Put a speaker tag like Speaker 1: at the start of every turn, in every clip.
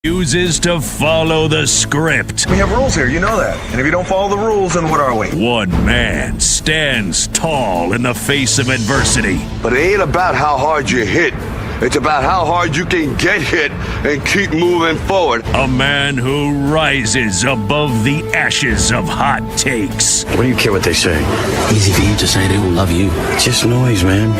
Speaker 1: Refuses to follow the script.
Speaker 2: We have rules here, you know that. And if you don't follow the rules, then what are we?
Speaker 1: One man stands tall in the face of adversity.
Speaker 3: But it ain't about how hard you hit. It's about how hard you can get hit and keep moving forward.
Speaker 1: A man who rises above the ashes of hot takes.
Speaker 4: What do you care what they say?
Speaker 5: Easy for you to say they will love you.
Speaker 4: It's just noise, man.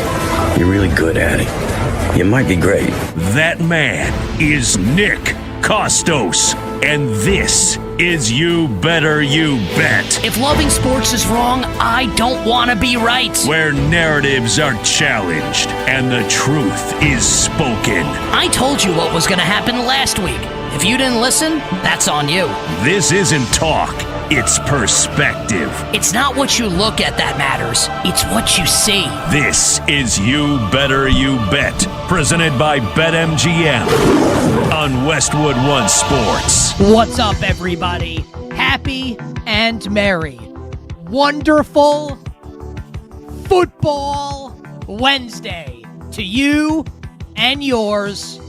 Speaker 4: You're really good at it. You might be great.
Speaker 1: That man is Nick Kostos, and this is You Better You Bet.
Speaker 6: If loving sports is wrong, I don't want to be right.
Speaker 1: Where narratives are challenged and the truth is spoken.
Speaker 6: I told you what was going to happen last week. If you didn't listen, that's on you.
Speaker 1: This isn't talk, it's perspective.
Speaker 6: It's not what you look at that matters. It's what you see.
Speaker 1: This is You Better You Bet, presented by BetMGM on Westwood One Sports.
Speaker 7: What's up, everybody? Happy and merry. Wonderful Football Wednesday to you and yours.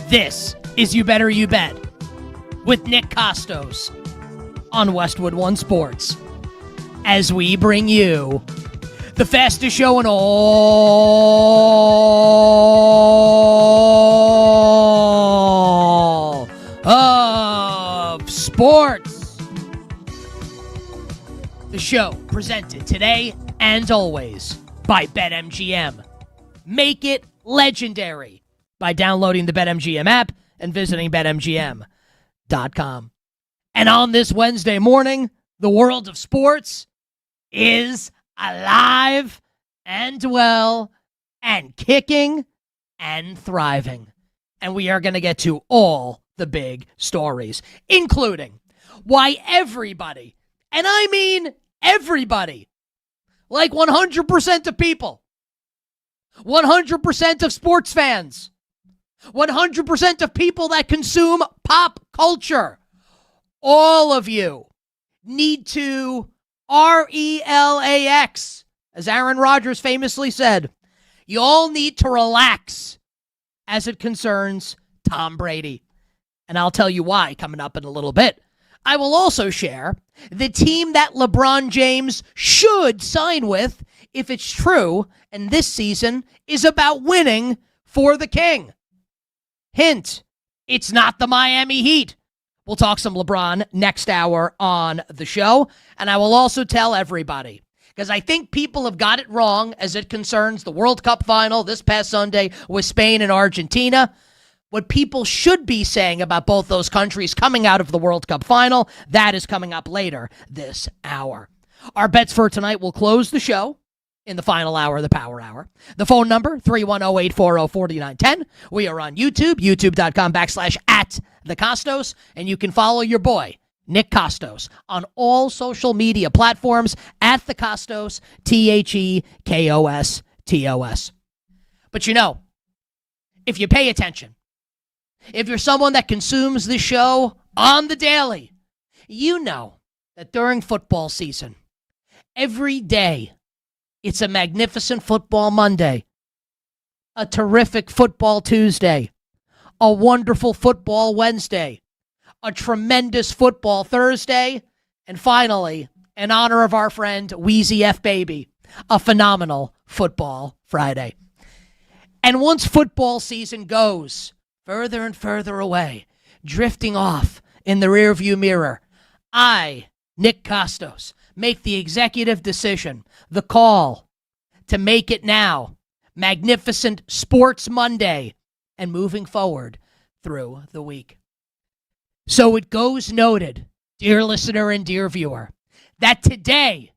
Speaker 7: This is You Better You Bet with Nick Kostos on Westwood One Sports, as we bring you the fastest show in all of sports. The show presented today and always by BetMGM. Make it legendary by downloading the BetMGM app and visiting BetMGM.com. And on this Wednesday morning, the world of sports is alive and well and kicking and thriving. And we are going to get to all the big stories, including why everybody, and I mean everybody, like 100% of people, 100% of sports fans, 100% of people that consume pop culture, all of you need to RELAX, as Aaron Rodgers famously said. You all need to relax as it concerns Tom Brady. And I'll tell you why coming up in a little bit. I will also share the team that LeBron James should sign with if it's true, and this season is about winning for the king. Hint, it's not the Miami Heat. We'll talk some LeBron next hour on the show, and I will also tell everybody, because I think people have got it wrong as it concerns the World Cup final this past Sunday with Spain and Argentina. What people should be saying about both those countries coming out of the World Cup final, that is coming up later this hour. Our bets for tonight will close the show in the final hour of the Power Hour. The phone number, 310-840-4910. We are on YouTube, youtube.com/@thekostos, and you can follow your boy, Nick Kostos, on all social media platforms at the Kostos, TheKostos. But you know, if you pay attention, if you're someone that consumes the show on the daily, you know that during football season, every day, it's a magnificent football Monday, a terrific football Tuesday, a wonderful football Wednesday, a tremendous football Thursday, and finally, in honor of our friend Wheezy F. Baby, a phenomenal football Friday. And once football season goes further and further away, drifting off in the rearview mirror, I, Nick Kostos, make the executive decision, the call, to make it now magnificent Sports Monday and moving forward through the week. So it goes noted, dear listener and dear viewer, that today,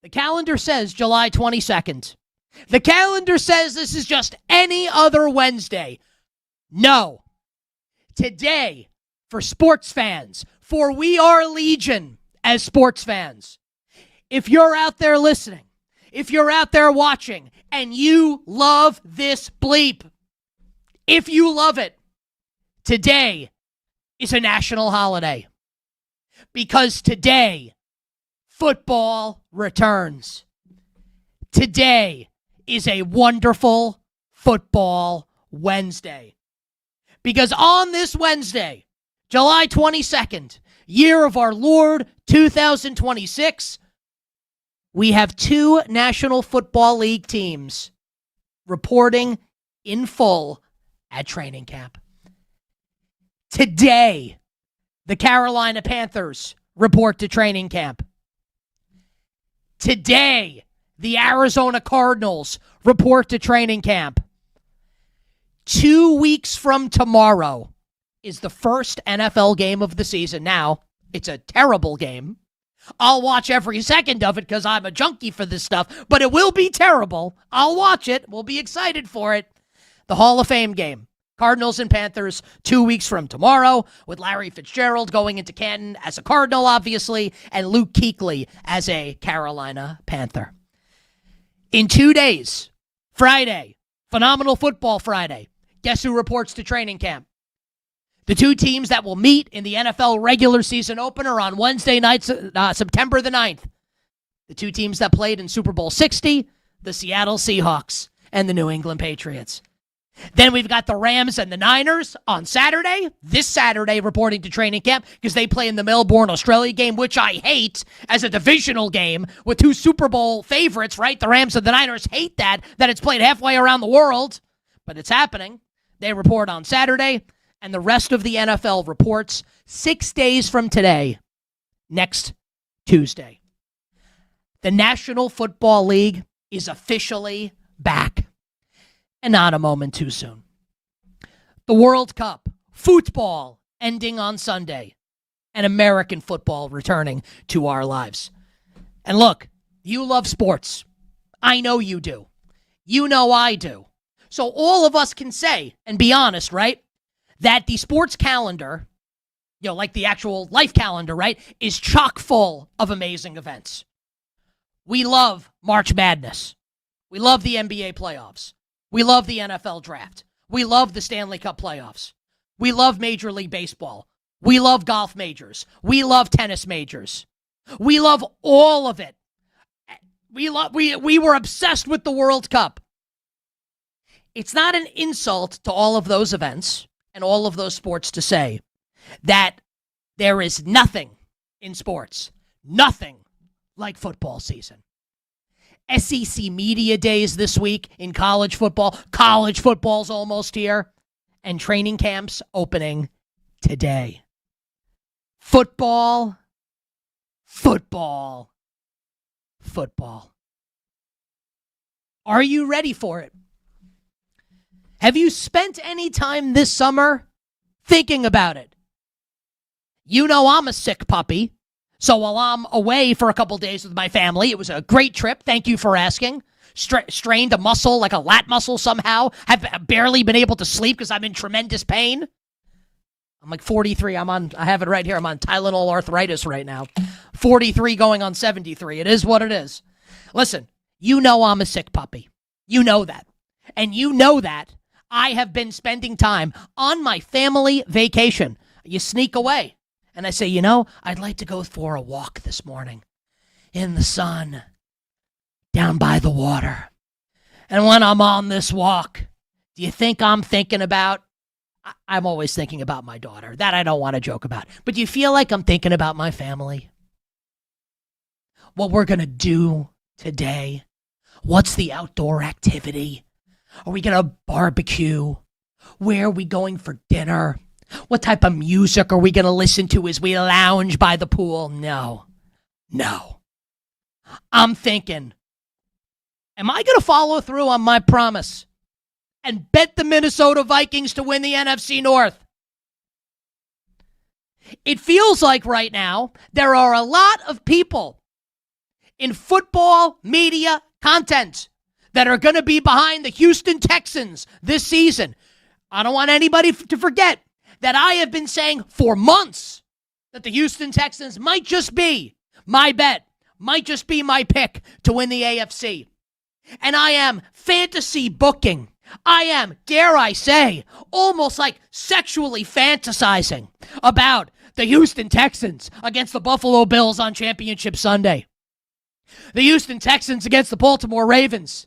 Speaker 7: the calendar says July 22nd. The calendar says this is just any other Wednesday. No. Today, for sports fans, for we are legion as sports fans, if you're out there listening, if you're out there watching, and you love this bleep, if you love it, today is a national holiday. Because today, football returns. Today is a wonderful football Wednesday. Because on this Wednesday, July 22nd, year of our Lord 2026, we have two National Football League teams reporting in full at training camp. Today, the Carolina Panthers report to training camp. Today, the Arizona Cardinals report to training camp. 2 weeks from tomorrow is the first NFL game of the season. Now, it's a terrible game. I'll watch every second of it because I'm a junkie for this stuff, but it will be terrible. I'll watch it. We'll be excited for it. The Hall of Fame game. Cardinals and Panthers 2 weeks from tomorrow, with Larry Fitzgerald going into Canton as a Cardinal, obviously, and Luke Kuechly as a Carolina Panther. In 2 days, Friday, phenomenal football Friday. Guess who reports to training camp? The two teams that will meet in the NFL regular season opener on Wednesday night, September the 9th. The two teams that played in Super Bowl 60, the Seattle Seahawks and the New England Patriots. Then we've got the Rams and the Niners on Saturday, this Saturday, reporting to training camp because they play in the Melbourne, Australia game, which I hate as a divisional game with two Super Bowl favorites, right? The Rams and the Niners hate that it's played halfway around the world, but it's happening. They report on Saturday, and the rest of the NFL reports 6 days from today, next Tuesday. The National Football League is officially back. And not a moment too soon. The World Cup, football ending on Sunday, and American football returning to our lives. And look, you love sports. I know you do. You know I do. So all of us can say, and be honest, right, that the sports calendar, like the actual life calendar, right, is chock full of amazing events. We love March Madness. We love the NBA playoffs. We love the NFL draft. We love the Stanley Cup playoffs. We love Major League Baseball. We love golf majors. We love tennis majors. We love all of it. We were obsessed with the World Cup. It's not an insult to all of those events and all of those sports to say that there is nothing in sports, nothing like football season. SEC Media Days this week in college football. College football's almost here. And training camps opening today. Football. Are you ready for it? Have you spent any time this summer thinking about it? You know I'm a sick puppy. So while I'm away for a couple days with my family, it was a great trip. Thank you for asking. Strained a muscle, like a lat muscle somehow. Have barely been able to sleep because I'm in tremendous pain. I'm like 43. I have it right here. I'm on Tylenol arthritis right now. 43 going on 73. It is what it is. Listen, you know I'm a sick puppy. You know that. And you know that I have been spending time on my family vacation. You sneak away. And I say, I'd like to go for a walk this morning in the sun down by the water. And when I'm on this walk, do you think I'm thinking about, I'm always thinking about my daughter. That I don't want to joke about. But do you feel like I'm thinking about my family? What we're going to do today? What's the outdoor activity? Are we going to barbecue? Where are we going for dinner? What type of music are we going to listen to as we lounge by the pool? No. I'm thinking, am I going to follow through on my promise and bet the Minnesota Vikings to win the NFC North? It feels like right now there are a lot of people in football media content that are going to be behind the Houston Texans this season. I don't want anybody to forget that I have been saying for months that the Houston Texans might just be my bet, might just be my pick to win the AFC. And I am fantasy booking. I am, dare I say, almost like sexually fantasizing about the Houston Texans against the Buffalo Bills on Championship Sunday. The Houston Texans against the Baltimore Ravens.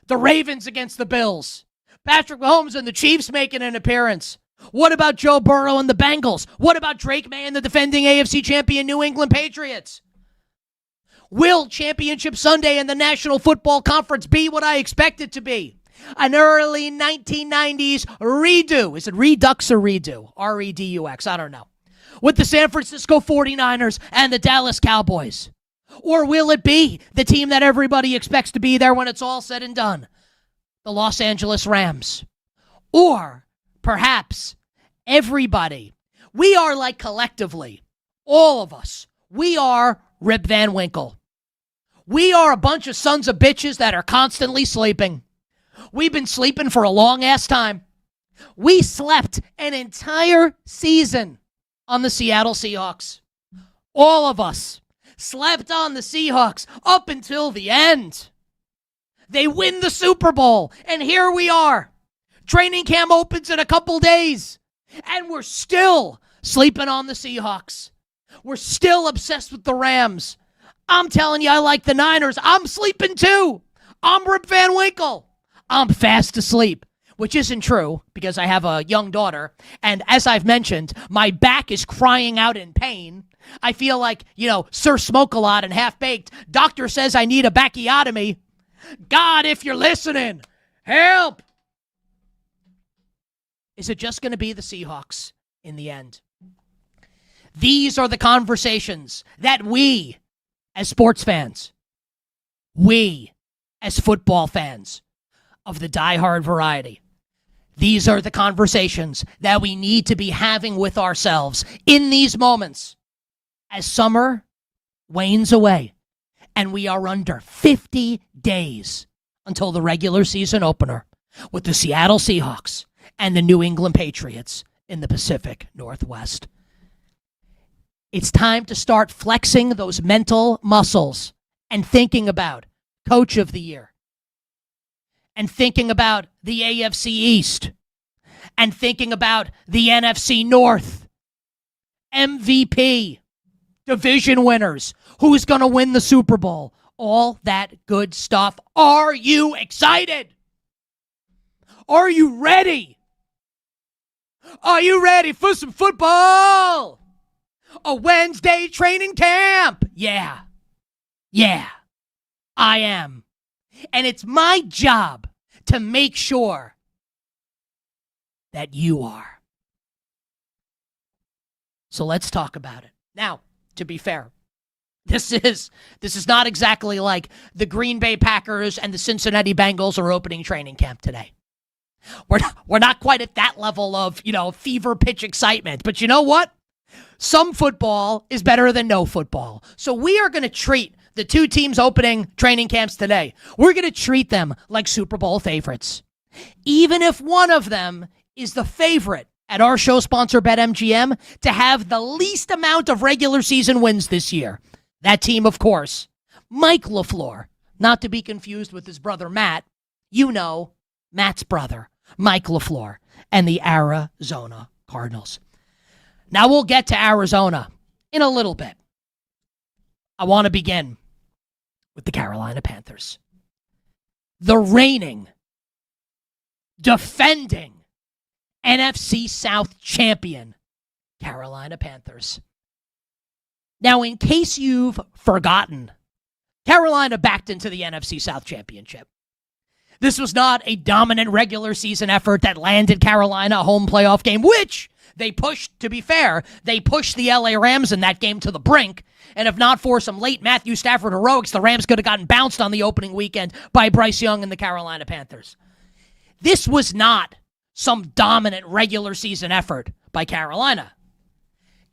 Speaker 7: The Ravens against the Bills. Patrick Mahomes and the Chiefs making an appearance. What about Joe Burrow and the Bengals? What about Drake May and the defending AFC champion New England Patriots? Will Championship Sunday in the National Football Conference be what I expect it to be? An early 1990s redo. Is it redux or redo? R-E-D-U-X. I don't know. With the San Francisco 49ers and the Dallas Cowboys. Or will it be the team that everybody expects to be there when it's all said and done? The Los Angeles Rams. Or perhaps everybody. We are like collectively, all of us, we are Rip Van Winkle. We are a bunch of sons of bitches that are constantly sleeping. We've been sleeping for a long ass time. We slept an entire season on the Seattle Seahawks. All of us slept on the Seahawks up until the end. They win the Super Bowl, and here we are. Training camp opens in a couple days, and we're still sleeping on the Seahawks. We're still obsessed with the Rams. I'm telling you, I like the Niners. I'm sleeping too. I'm Rip Van Winkle. I'm fast asleep, which isn't true because I have a young daughter, and as I've mentioned, my back is crying out in pain. I feel like, Sir Smoke-A-Lot and Half-Baked. Doctor says I need a bacchiotomy. God, if you're listening, help! Is it just going to be the Seahawks in the end? These are the conversations that we, as sports fans, we, as football fans of the diehard variety, these are the conversations that we need to be having with ourselves in these moments as summer wanes away and we are under 50 days until the regular season opener with the Seattle Seahawks and the New England Patriots in the Pacific Northwest. It's time to start flexing those mental muscles and thinking about Coach of the Year and thinking about the AFC East and thinking about the NFC North, MVP, division winners, who's going to win the Super Bowl, all that good stuff. Are you excited? Are you ready? Are you ready for some football? A Wednesday training camp. Yeah, I am. And it's my job to make sure that you are. So let's talk about it. Now, to be fair, this is not exactly like the Green Bay Packers and the Cincinnati Bengals are opening training camp today. We're not quite at that level of, fever pitch excitement. But you know what? Some football is better than no football. So we are going to treat the two teams opening training camps today. We're going to treat them like Super Bowl favorites. Even if one of them is the favorite at our show sponsor BetMGM to have the least amount of regular season wins this year. That team, of course, Mike LaFleur, not to be confused with his brother Matt. You know, Matt's brother, Mike LaFleur, and the Arizona Cardinals. Now we'll get to Arizona in a little bit. I want to begin with the Carolina Panthers. The reigning, defending NFC South champion, Carolina Panthers. Now, in case you've forgotten, Carolina backed into the NFC South championship. This was not a dominant regular season effort that landed Carolina a home playoff game, which they pushed, to be fair, they pushed the LA Rams in that game to the brink. And if not for some late Matthew Stafford heroics, the Rams could have gotten bounced on the opening weekend by Bryce Young and the Carolina Panthers. This was not some dominant regular season effort by Carolina.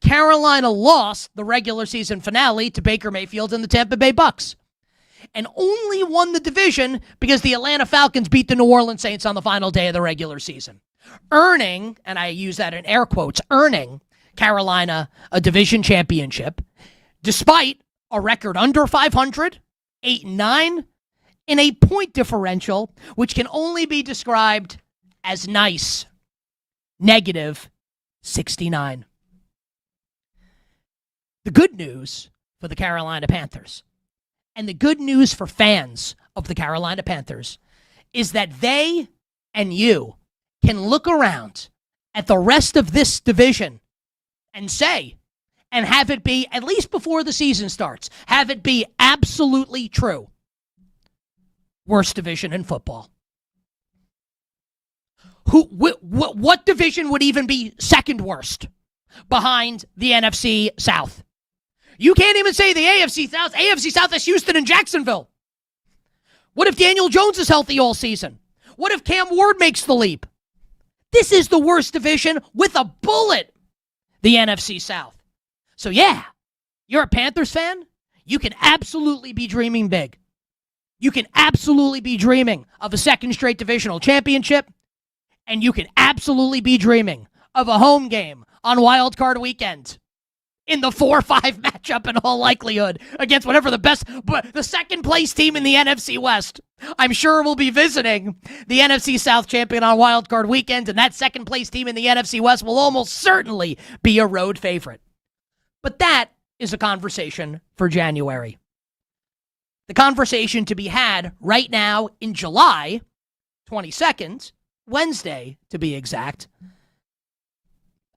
Speaker 7: Carolina lost the regular season finale to Baker Mayfield and the Tampa Bay Bucks, and only won the division because the Atlanta Falcons beat the New Orleans Saints on the final day of the regular season, earning, and I use that in air quotes, earning Carolina a division championship, despite a record under 500, 8-9, in a point differential, which can only be described as nice, negative 69. The good news for the Carolina Panthers, and the good news for fans of the Carolina Panthers, is that they and you can look around at the rest of this division and say, and have it be, at least before the season starts, have it be absolutely true. Worst division in football. What division would even be second worst behind the NFC South? You can't even say the AFC South. AFC South is Houston and Jacksonville. What if Daniel Jones is healthy all season? What if Cam Ward makes the leap? This is the worst division with a bullet, the NFC South. So yeah, you're a Panthers fan, you can absolutely be dreaming big. You can absolutely be dreaming of a second straight divisional championship, and you can absolutely be dreaming of a home game on Wild Card Weekend in the 4-5 matchup in all likelihood against whatever the second place team in the NFC West. I'm sure we'll be visiting the NFC South champion on Wild Card Weekend, and that second place team in the NFC West will almost certainly be a road favorite. But that is a conversation for January. The conversation to be had right now in July 22nd, Wednesday to be exact.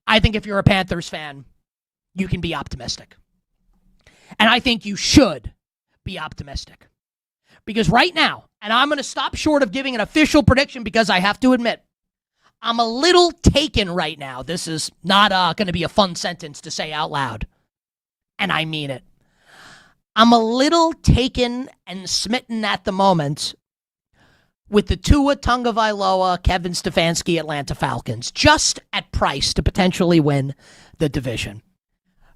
Speaker 7: I think if you're a Panthers fan, you can be optimistic. And I think you should be optimistic. Because right now, and I'm going to stop short of giving an official prediction because I have to admit, I'm a little taken right now. This is not going to be a fun sentence to say out loud. And I mean it. I'm a little taken and smitten at the moment with the Tua Tagovailoa, Kevin Stefanski Atlanta Falcons, just at price to potentially win the division.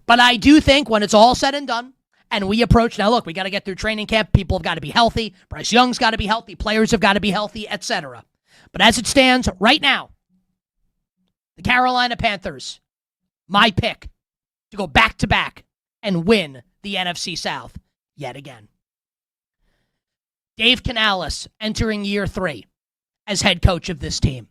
Speaker 7: But I do think when it's all said and done, and we approach, now look, we got to get through training camp, people have got to be healthy, Bryce Young's got to be healthy, players have got to be healthy, etc. But as it stands right now, the Carolina Panthers, my pick to go back-to-back and win the NFC South yet again. Dave Canales entering year 3 as head coach of this team.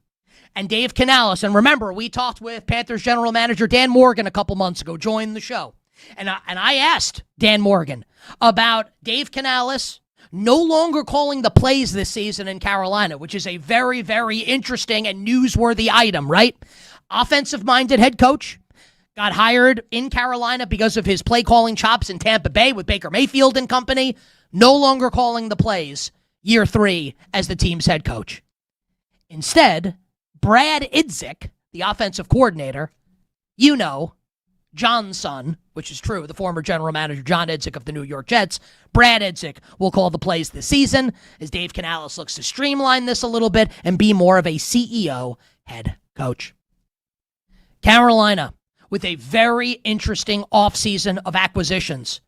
Speaker 7: And Dave Canales, and remember, we talked with Panthers general manager Dan Morgan a couple months ago, joined the show. And I asked Dan Morgan about Dave Canales no longer calling the plays this season in Carolina, which is a very, very interesting and newsworthy item, right? Offensive-minded head coach, got hired in Carolina because of his play calling chops in Tampa Bay with Baker Mayfield and company, no longer calling the plays year 3 as the team's head coach. Instead, Brad Idzik, the offensive coordinator, you know, John's son, which is true, the former general manager John Idzik of the New York Jets, Brad Idzik will call the plays this season as Dave Canales looks to streamline this a little bit and be more of a CEO head coach. Carolina, with a very interesting offseason of acquisitions,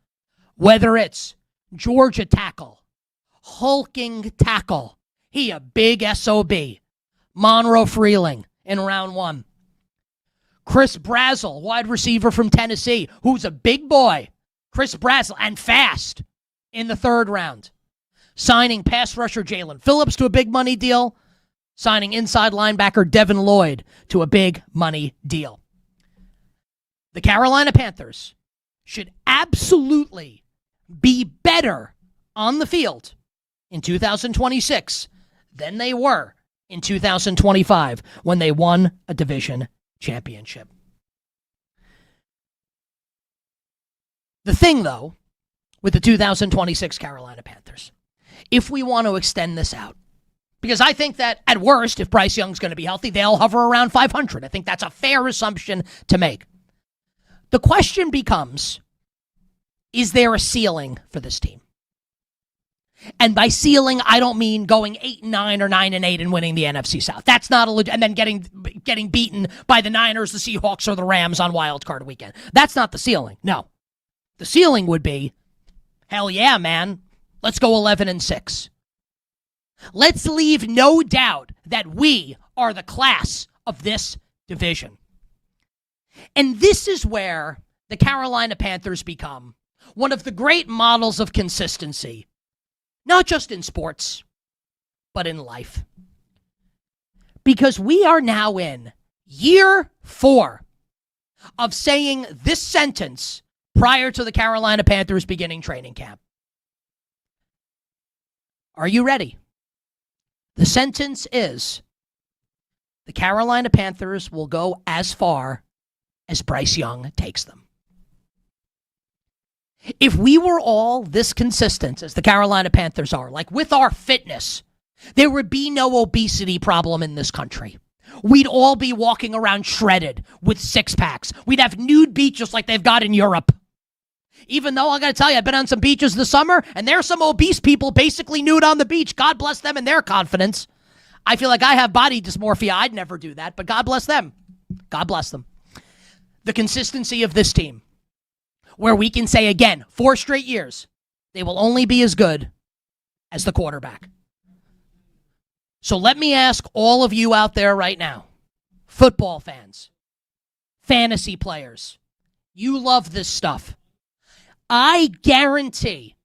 Speaker 7: whether it's Georgia tackle, hulking tackle, he a big SOB, Monroe Freeling in round 1. Chris Brazzell, wide receiver from Tennessee, who's a big boy. Chris Brazzell, and fast in the 3rd round. Signing pass rusher Jalen Phillips to a big money deal. Signing inside linebacker Devin Lloyd to a big money deal. The Carolina Panthers should absolutely be better on the field in 2026 than they were in 2025 when they won a division championship. The thing, though, with the 2026 Carolina Panthers, if we want to extend this out, because I think that at worst, if Bryce Young's going to be healthy, they'll hover around 500. I think that's a fair assumption to make. The question becomes, is there a ceiling for this team? And by ceiling, I don't mean going 8-9 or 9-8 and winning the NFC South. That's not a and then getting beaten by the Niners, the Seahawks, or the Rams on Wild Card Weekend. That's not the ceiling. No, the ceiling would be, hell yeah, man, let's go 11-6. Let's leave no doubt that we are the class of this division. And this is where the Carolina Panthers become one of the great models of consistency, not just in sports, but in life. Because we are now in year 4 of saying this sentence prior to the Carolina Panthers beginning training camp. Are you ready? The sentence is, the Carolina Panthers will go as far as Bryce Young takes them. If we were all this consistent as the Carolina Panthers are, like with our fitness, there would be no obesity problem in this country. We'd all be walking around shredded with 6-packs. We'd have nude beaches like they've got in Europe. Even though I got to tell you, I've been on some beaches this summer, and there's some obese people basically nude on the beach. God bless them and their confidence. I feel like I have body dysmorphia. I'd never do that, but God bless them. God bless them. The consistency of this team, where we can say again, 4 straight years, they will only be as good as the quarterback. So let me ask all of you out there right now, football fans, fantasy players, you love this stuff. I guarantee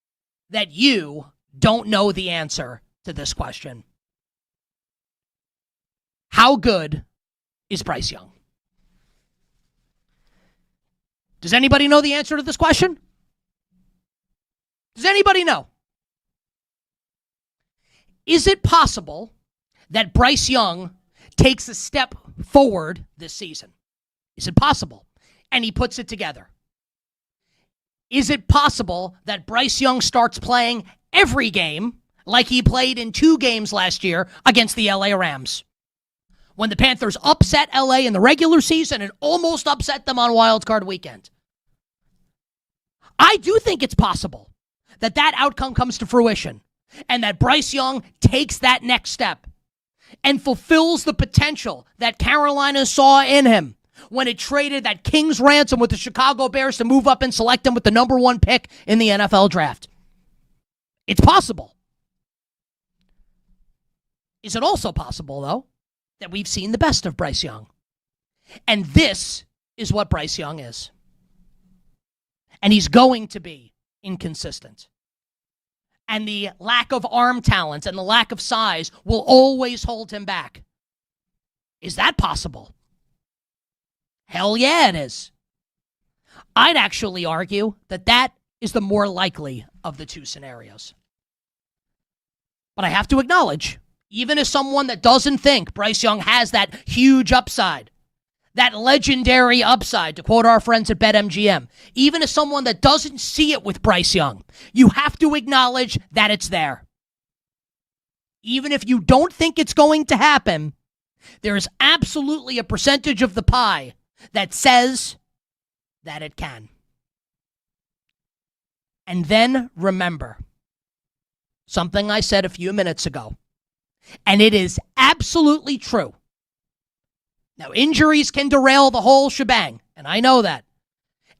Speaker 7: that you don't know the answer to this question. How good is Bryce Young? Does anybody know the answer to this question? Does anybody know? Is it possible that Bryce Young takes a step forward this season? Is it possible? And he puts it together. Is it possible that Bryce Young starts playing every game like he played in 2 games last year against the LA Rams, when the Panthers upset LA in the regular season and almost upset them on Wild Card Weekend? I do think it's possible that that outcome comes to fruition and that Bryce Young takes that next step and fulfills the potential that Carolina saw in him when it traded that king's ransom with the Chicago Bears to move up and select him with the number 1 pick in the NFL draft. It's possible. Is it also possible, though, that we've seen the best of Bryce Young? And this is what Bryce Young is. And he's going to be inconsistent. And the lack of arm talent and the lack of size will always hold him back. Is that possible? Hell yeah, it is. I'd actually argue that that is the more likely of the 2 scenarios. But I have to acknowledge, even as someone that doesn't think Bryce Young has that huge upside, that legendary upside, to quote our friends at BetMGM, even as someone that doesn't see it with Bryce Young, you have to acknowledge that it's there. Even if you don't think it's going to happen, there is absolutely a percentage of the pie that says that it can. And then remember something I said a few minutes ago, and it is absolutely true. Now, injuries can derail the whole shebang, and I know that.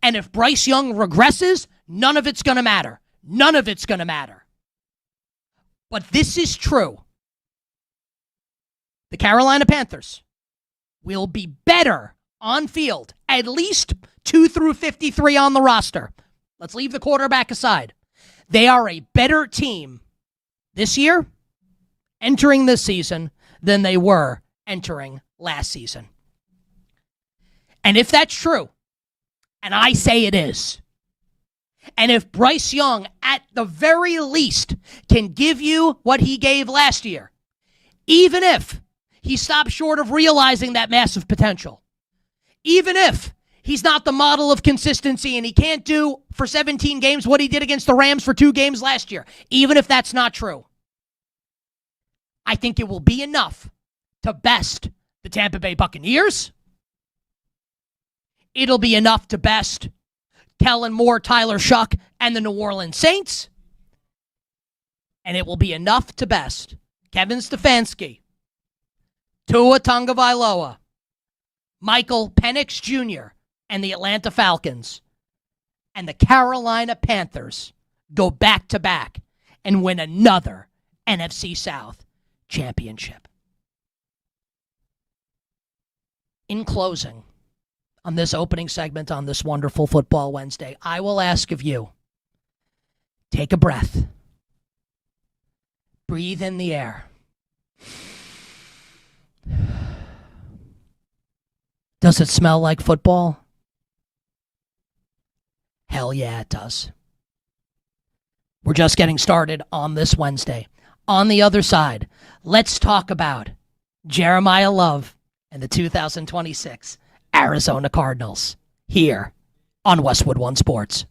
Speaker 7: And if Bryce Young regresses, none of it's going to matter. None of it's going to matter. But this is true. The Carolina Panthers will be better on field, at least 2 through 53 on the roster. Let's leave the quarterback aside. They are a better team this year, entering this season, than they were entering last season. And if that's true, and I say it is, and if Bryce Young, at the very least, can give you what he gave last year, even if he stops short of realizing that massive potential, even if he's not the model of consistency and he can't do for 17 games what he did against the Rams for 2 games last year, even if that's not true, I think it will be enough to best the Tampa Bay Buccaneers. It'll be enough to best Kellen Moore, Tyler Shuck, and the New Orleans Saints. And it will be enough to best Kevin Stefanski, Tua Tagovailoa, Michael Penix Jr., and the Atlanta Falcons, and the Carolina Panthers go back-to-back and win another NFC South championship. In closing, on this opening segment on this wonderful Football Wednesday, I will ask of you, take a breath. Breathe in the air. Does it smell like football? Hell yeah, it does. We're just getting started on this Wednesday. On the other side, let's talk about Jeremiah Love and the 2026 Arizona Cardinals here on Westwood One Sports.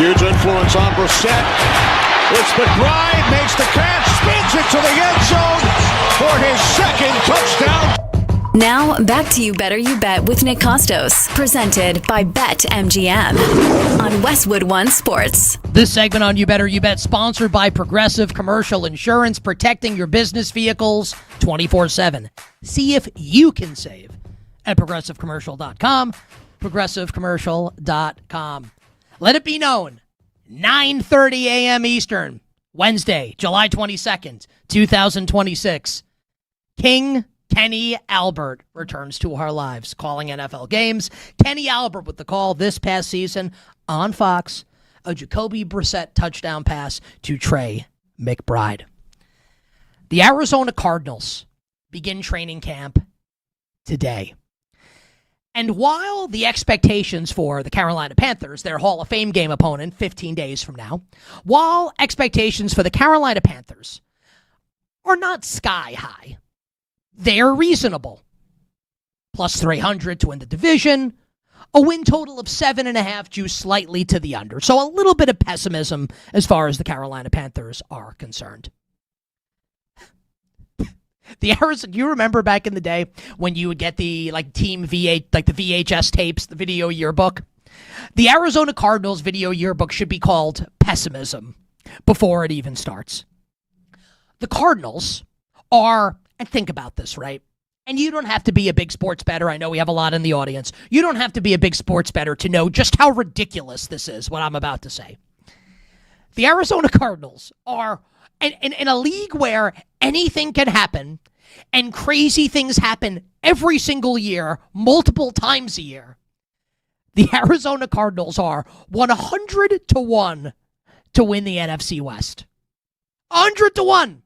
Speaker 8: Huge influence on Brissett. It's McBride, makes the catch, spins it to the end zone for his second touchdown.
Speaker 9: Now, back to You Better You Bet with Nick Kostos, presented by BetMGM on Westwood One Sports.
Speaker 7: This segment on You Better You Bet, sponsored by Progressive Commercial Insurance, protecting your business vehicles 24/7. See if you can save at ProgressiveCommercial.com, ProgressiveCommercial.com. Let it be known, 9:30 a.m. Eastern, Wednesday, July 22nd, 2026. King Kenny Albert returns to our lives, calling NFL games. Kenny Albert with the call this past season on Fox, a Jacoby Brissett touchdown pass to Trey McBride. The Arizona Cardinals begin training camp today. And while the expectations for the Carolina Panthers, their Hall of Fame game opponent 15 days from now, while expectations for the Carolina Panthers are not sky high, they're reasonable. Plus 300 to win the division, a win total of 7.5 due slightly to the under. So a little bit of pessimism as far as the Carolina Panthers are concerned. Do you remember back in the day when you would get the team V8, the VHS tapes, the video yearbook? The Arizona Cardinals video yearbook should be called Pessimism before it even starts. The Cardinals are, and think about this, right? And you don't have to be a big sports bettor. I know we have a lot in the audience. You don't have to be a big sports bettor to know just how ridiculous this is, what I'm about to say. The Arizona Cardinals are in a league where anything can happen and crazy things happen every single year, multiple times a year. The Arizona Cardinals are 100-1 to win the NFC West. 100-1.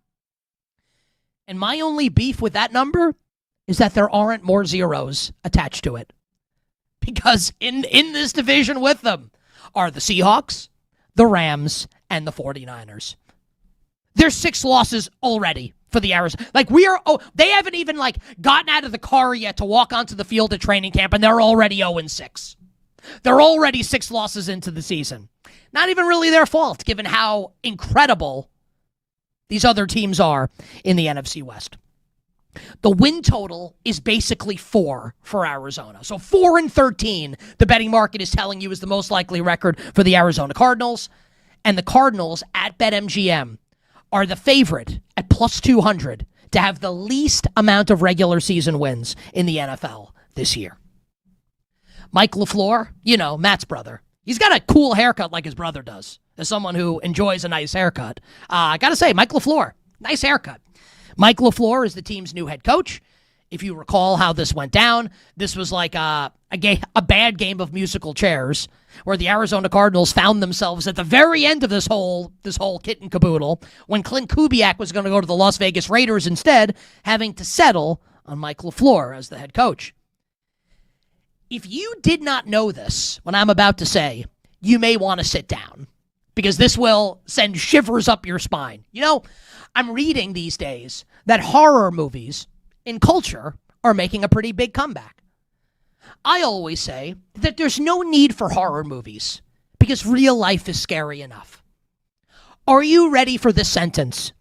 Speaker 7: And my only beef with that number is that there aren't more zeros attached to it. Because in this division with them are the Seahawks, the Rams, and the 49ers. There's 6 losses already for the Arizona. They haven't even gotten out of the car yet to walk onto the field at training camp, and they're already 0-6. They're already 6 losses into the season. Not even really their fault, given how incredible these other teams are in the NFC West. The win total is basically 4 for Arizona. So 4-13, the betting market is telling you, is the most likely record for the Arizona Cardinals. And the Cardinals at BetMGM are the favorite at plus 200 to have the least amount of regular season wins in the NFL this year. Mike LaFleur, Matt's brother, he's got a cool haircut like his brother does. As someone who enjoys a nice haircut, I got to say, Mike LaFleur, nice haircut. Mike LaFleur is the team's new head coach. If you recall how this went down, this was like a bad game of musical chairs where the Arizona Cardinals found themselves at the very end of this whole kit and caboodle when Clint Kubiak was going to go to the Las Vegas Raiders instead, having to settle on Mike LaFleur as the head coach. If you did not know this, what I'm about to say, you may want to sit down because this will send shivers up your spine. I'm reading these days that horror movies in culture are making a pretty big comeback. I always say that there's no need for horror movies because real life is scary enough. Are you ready for this sentence?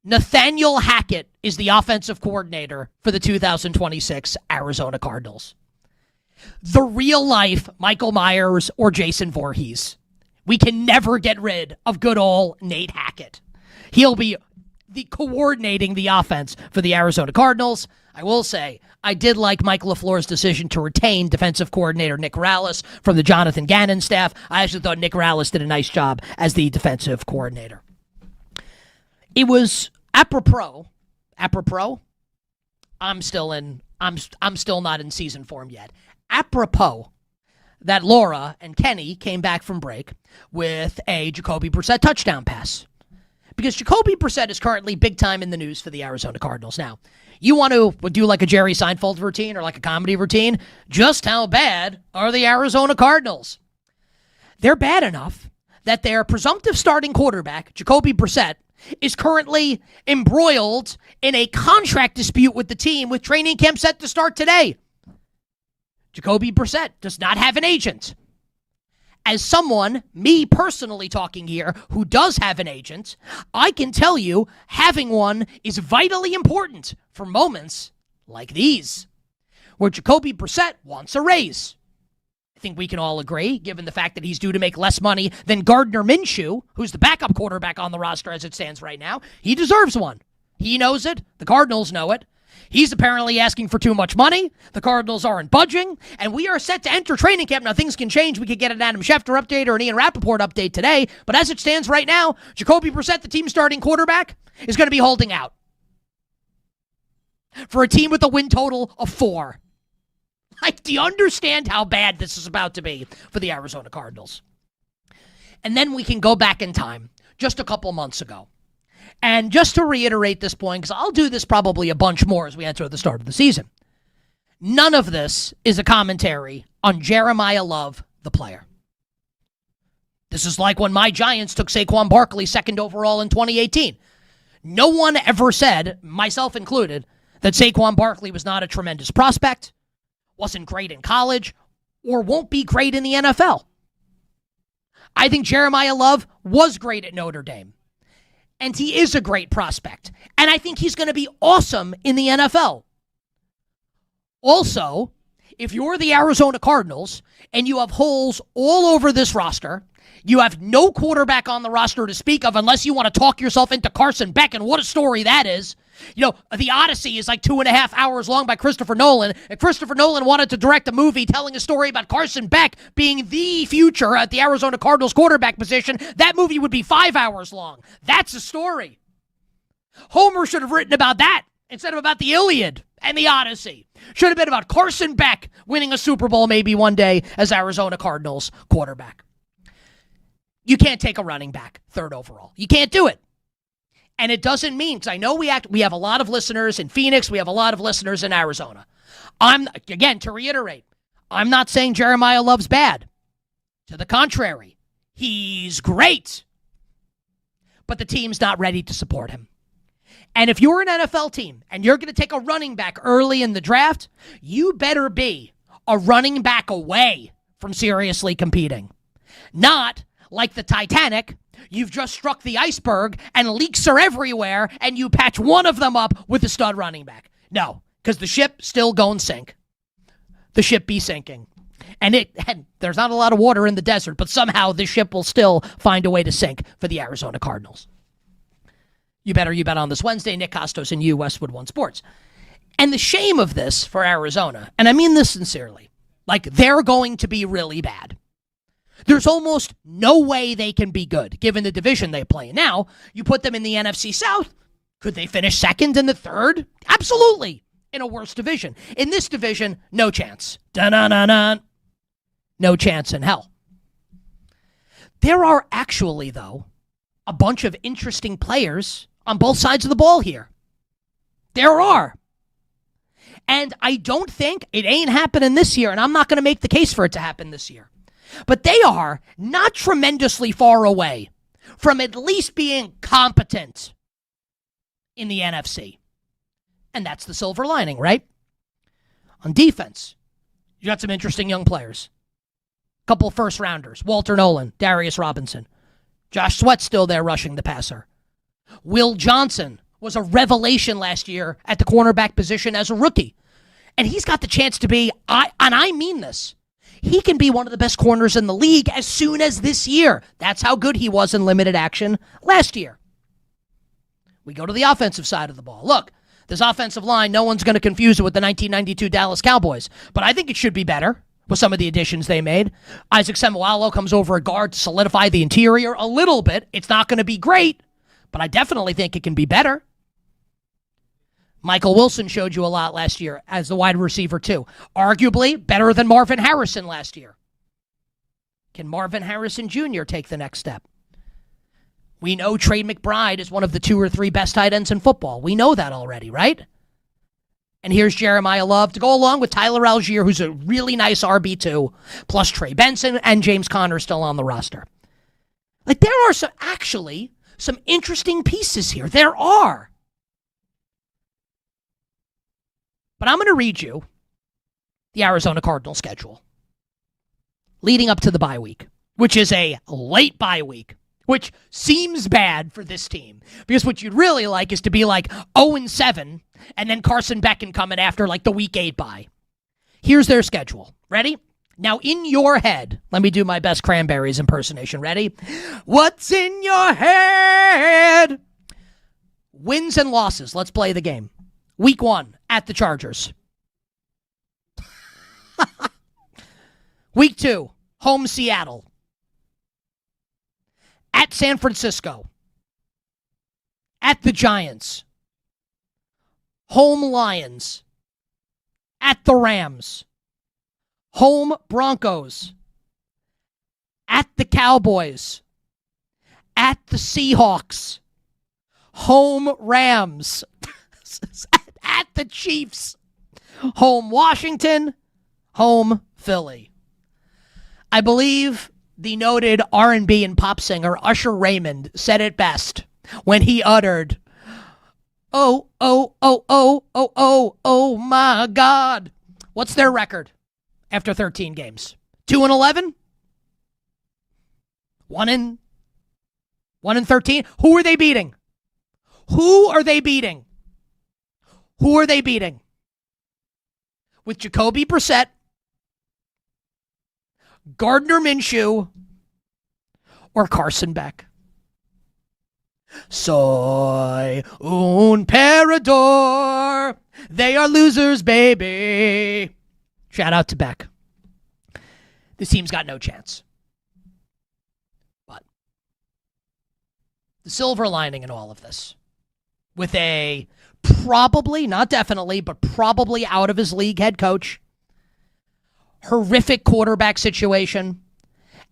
Speaker 7: Nathaniel Hackett is the offensive coordinator for the 2026 Arizona Cardinals. The real life Michael Myers or Jason Voorhees. We can never get rid of good old Nate Hackett. He'll be coordinating the offense for the Arizona Cardinals. I will say, I did like Mike LaFleur's decision to retain defensive coordinator Nick Rallis from the Jonathan Gannon staff. I actually thought Nick Rallis did a nice job as the defensive coordinator. It was apropos. I'm still not in season form yet. Apropos that Laura and Kenny came back from break with a Jacoby Brissett touchdown pass. Because Jacoby Brissett is currently big time in the news for the Arizona Cardinals. Now, you want to do like a Jerry Seinfeld routine or like a comedy routine? Just how bad are the Arizona Cardinals? They're bad enough that their presumptive starting quarterback, Jacoby Brissett, is currently embroiled in a contract dispute with the team with training camp set to start today. Jacoby Brissett does not have an agent. As someone, me personally talking here, who does have an agent, I can tell you having one is vitally important for moments like these, where Jacoby Brissett wants a raise. I think we can all agree, given the fact that he's due to make less money than Gardner Minshew, who's the backup quarterback on the roster as it stands right now. He deserves one. He knows it. The Cardinals know it. He's apparently asking for too much money. The Cardinals aren't budging. And we are set to enter training camp. Now, things can change. We could get an Adam Schefter update or an Ian Rappaport update today. But as it stands right now, Jacoby Brissett, the team's starting quarterback, is going to be holding out for a team with a win total of 4. Like, do you understand how bad this is about to be for the Arizona Cardinals? And then we can go back in time, just a couple months ago. And just to reiterate this point, because I'll do this probably a bunch more as we enter the start of the season, none of this is a commentary on Jeremiah Love, the player. This is like when my Giants took Saquon Barkley second overall in 2018. No one ever said, myself included, that Saquon Barkley was not a tremendous prospect, wasn't great in college, or won't be great in the NFL. I think Jeremiah Love was great at Notre Dame. And he is a great prospect. And I think he's going to be awesome in the NFL. Also, if you're the Arizona Cardinals and you have holes all over this roster, you have no quarterback on the roster to speak of unless you want to talk yourself into Carson Beck, and what a story that is. You know, The Odyssey is like 2.5 hours long by Christopher Nolan, and Christopher Nolan wanted to direct a movie telling a story about Carson Beck being the future at the Arizona Cardinals quarterback position. That movie would be 5 hours long. That's a story. Homer should have written about that instead of about the Iliad and the Odyssey. Should have been about Carson Beck winning a Super Bowl maybe one day as Arizona Cardinals quarterback. You can't take a running back third overall. You can't do it. And it doesn't mean, because I know we have a lot of listeners in Phoenix, we have a lot of listeners in Arizona. Again, to reiterate, I'm not saying Jeremiah Love's bad. To the contrary, he's great. But the team's not ready to support him. And if you're an NFL team and you're going to take a running back early in the draft, you better be a running back away from seriously competing. Not like the Titanic, you've just struck the iceberg and leaks are everywhere and you patch one of them up with a stud running back. No, because the ship still going sink. The ship be sinking. And there's not a lot of water in the desert, but somehow the ship will still find a way to sink for the Arizona Cardinals. You bet on this Wednesday. Nick Kostos and you, Westwood One Sports. And the shame of this for Arizona, and I mean this sincerely, like they're going to be really bad. There's almost no way they can be good, given the division they play in. Now, you put them in the NFC South. Could they finish second in the third? Absolutely. In a worse division. In this division, no chance. Dun-dun-dun-dun. No chance in hell. There are actually, though, a bunch of interesting players on both sides of the ball here. There are. And I don't think it ain't happening this year, and I'm not going to make the case for it to happen this year. But they are not tremendously far away from at least being competent in the NFC. And that's the silver lining, right? On defense, you got some interesting young players. A couple of first-rounders. Walter Nolan, Darius Robinson. Josh Sweat's still there rushing the passer. Will Johnson was a revelation last year at the cornerback position as a rookie. And he's got the chance to be, and I mean this, he can be one of the best corners in the league as soon as this year. That's how good he was in limited action last year. We go to the offensive side of the ball. Look, this offensive line, no one's going to confuse it with the 1992 Dallas Cowboys, but I think it should be better with some of the additions they made. Isaac Seumalo comes over at guard to solidify the interior a little bit. It's not going to be great, but I definitely think it can be better. Michael Wilson showed you a lot last year as the wide receiver, too. Arguably better than Marvin Harrison last year. Can Marvin Harrison Jr. take the next step? We know Trey McBride is one of the 2 or 3 best tight ends in football. We know that already, right? And here's Jeremiah Love to go along with Tyler Algier, who's a really nice RB2, plus Trey Benson and James Conner still on the roster. Like, there are some interesting pieces here. There are. But I'm going to read you the Arizona Cardinals schedule leading up to the bye week. which is a late bye week, which seems bad for this team because what you'd really like is to be like 0-7 and then Carson Beck can come in after like the week 8 bye. Here's their schedule. Ready? Now, in your head, let me do my best Cranberries impersonation. Ready? What's in your head? Wins and losses. Let's play the game. Week 1 at the Chargers. Week 2, home Seattle. At San Francisco. At the Giants. Home Lions. At the Rams. Home Broncos. At the Cowboys. At the Seahawks. Home Rams. At the Chiefs. Home Washington. Home Philly. I believe the noted R&B and pop singer Usher Raymond said it best when he uttered, "Oh, oh, oh, oh, oh, oh, oh my God." What's their record after 13 games? 2-11? 1-13? Who are they beating? Who are they beating? Who are they beating? With Jacoby Brissett, Gardner Minshew, or Carson Beck? Soy un parador. They are losers, baby. Shout out to Beck. This team's got no chance. But the silver lining in all of this, with a probably, not definitely, but probably out of his league head coach, horrific quarterback situation,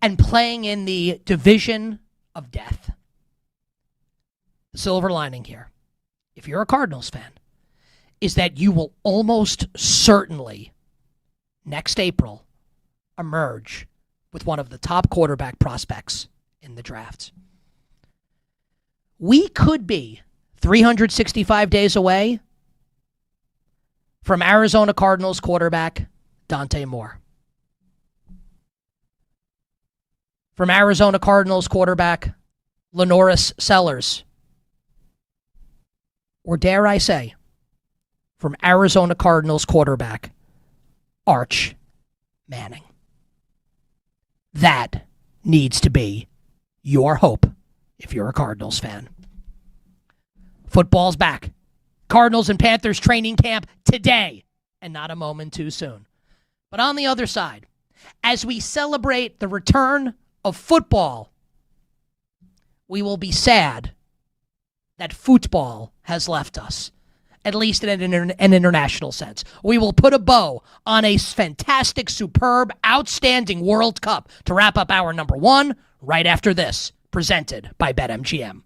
Speaker 7: and playing in the division of death. The silver lining here, if you're a Cardinals fan, is that you will almost certainly, next April, emerge with one of the top quarterback prospects in the draft. We could be 365 days away from Arizona Cardinals quarterback Dante Moore. From Arizona Cardinals quarterback Lenoris Sellers. Or dare I say, from Arizona Cardinals quarterback Arch Manning. That needs to be your hope if you're a Cardinals fan. Football's back. Cardinals and Panthers training camp today, and not a moment too soon. But on the other side, as we celebrate the return of football, we will be sad that football has left us, at least in an international sense. We will put a bow on a fantastic, superb, outstanding World Cup to wrap up our number 1 right after this, presented by BetMGM.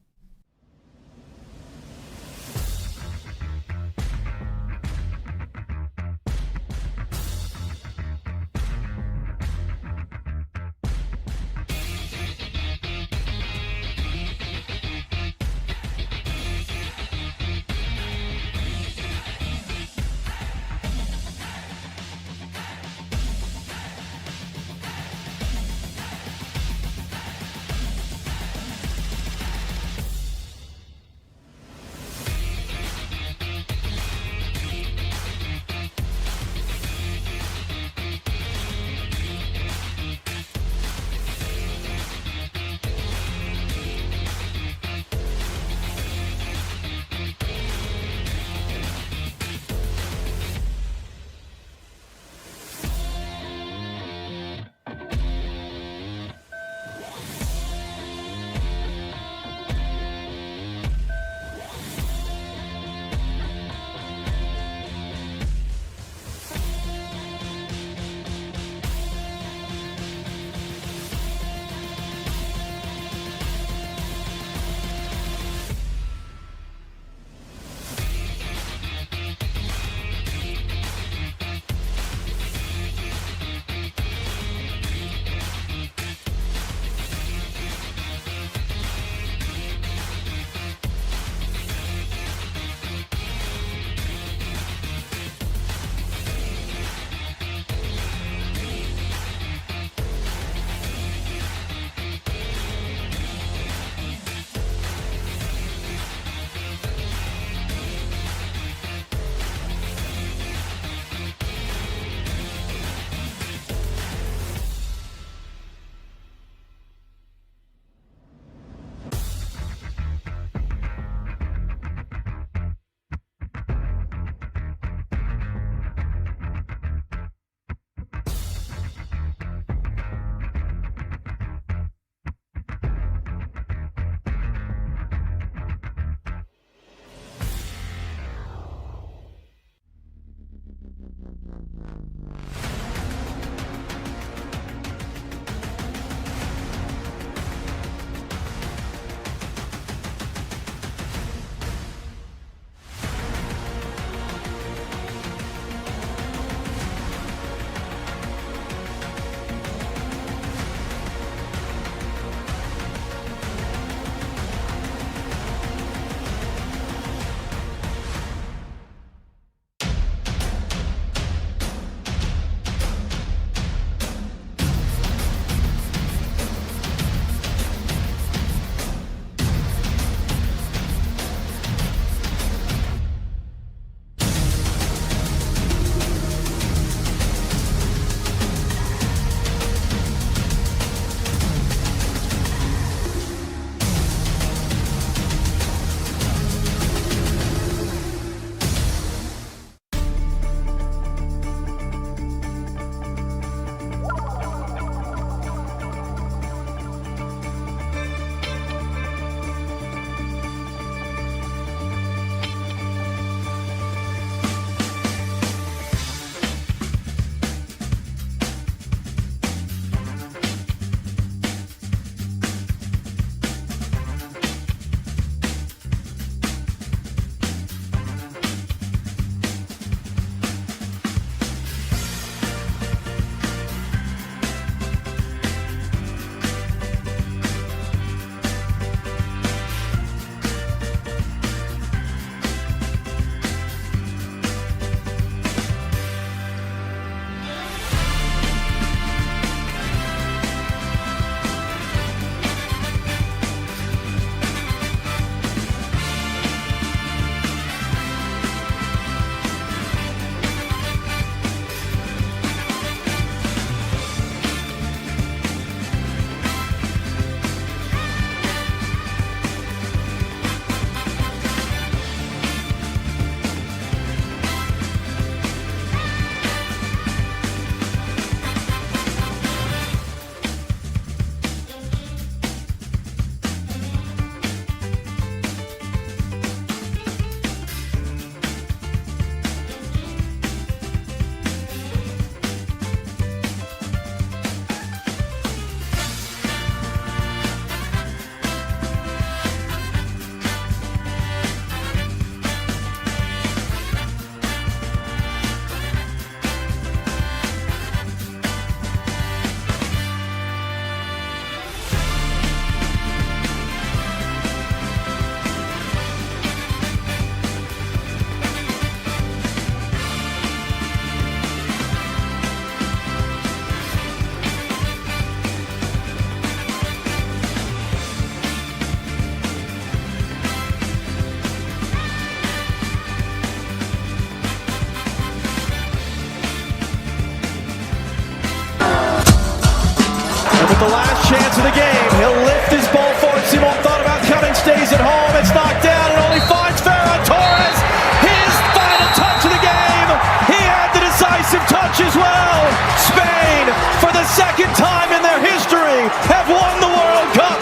Speaker 8: with the last chance of the game. He'll lift his ball forward. Simon thought about coming, stays at home. It's knocked down and only finds Ferran Torres. His final touch of the game. He had the decisive touch as well. Spain, for the second time in their history, have won the World Cup.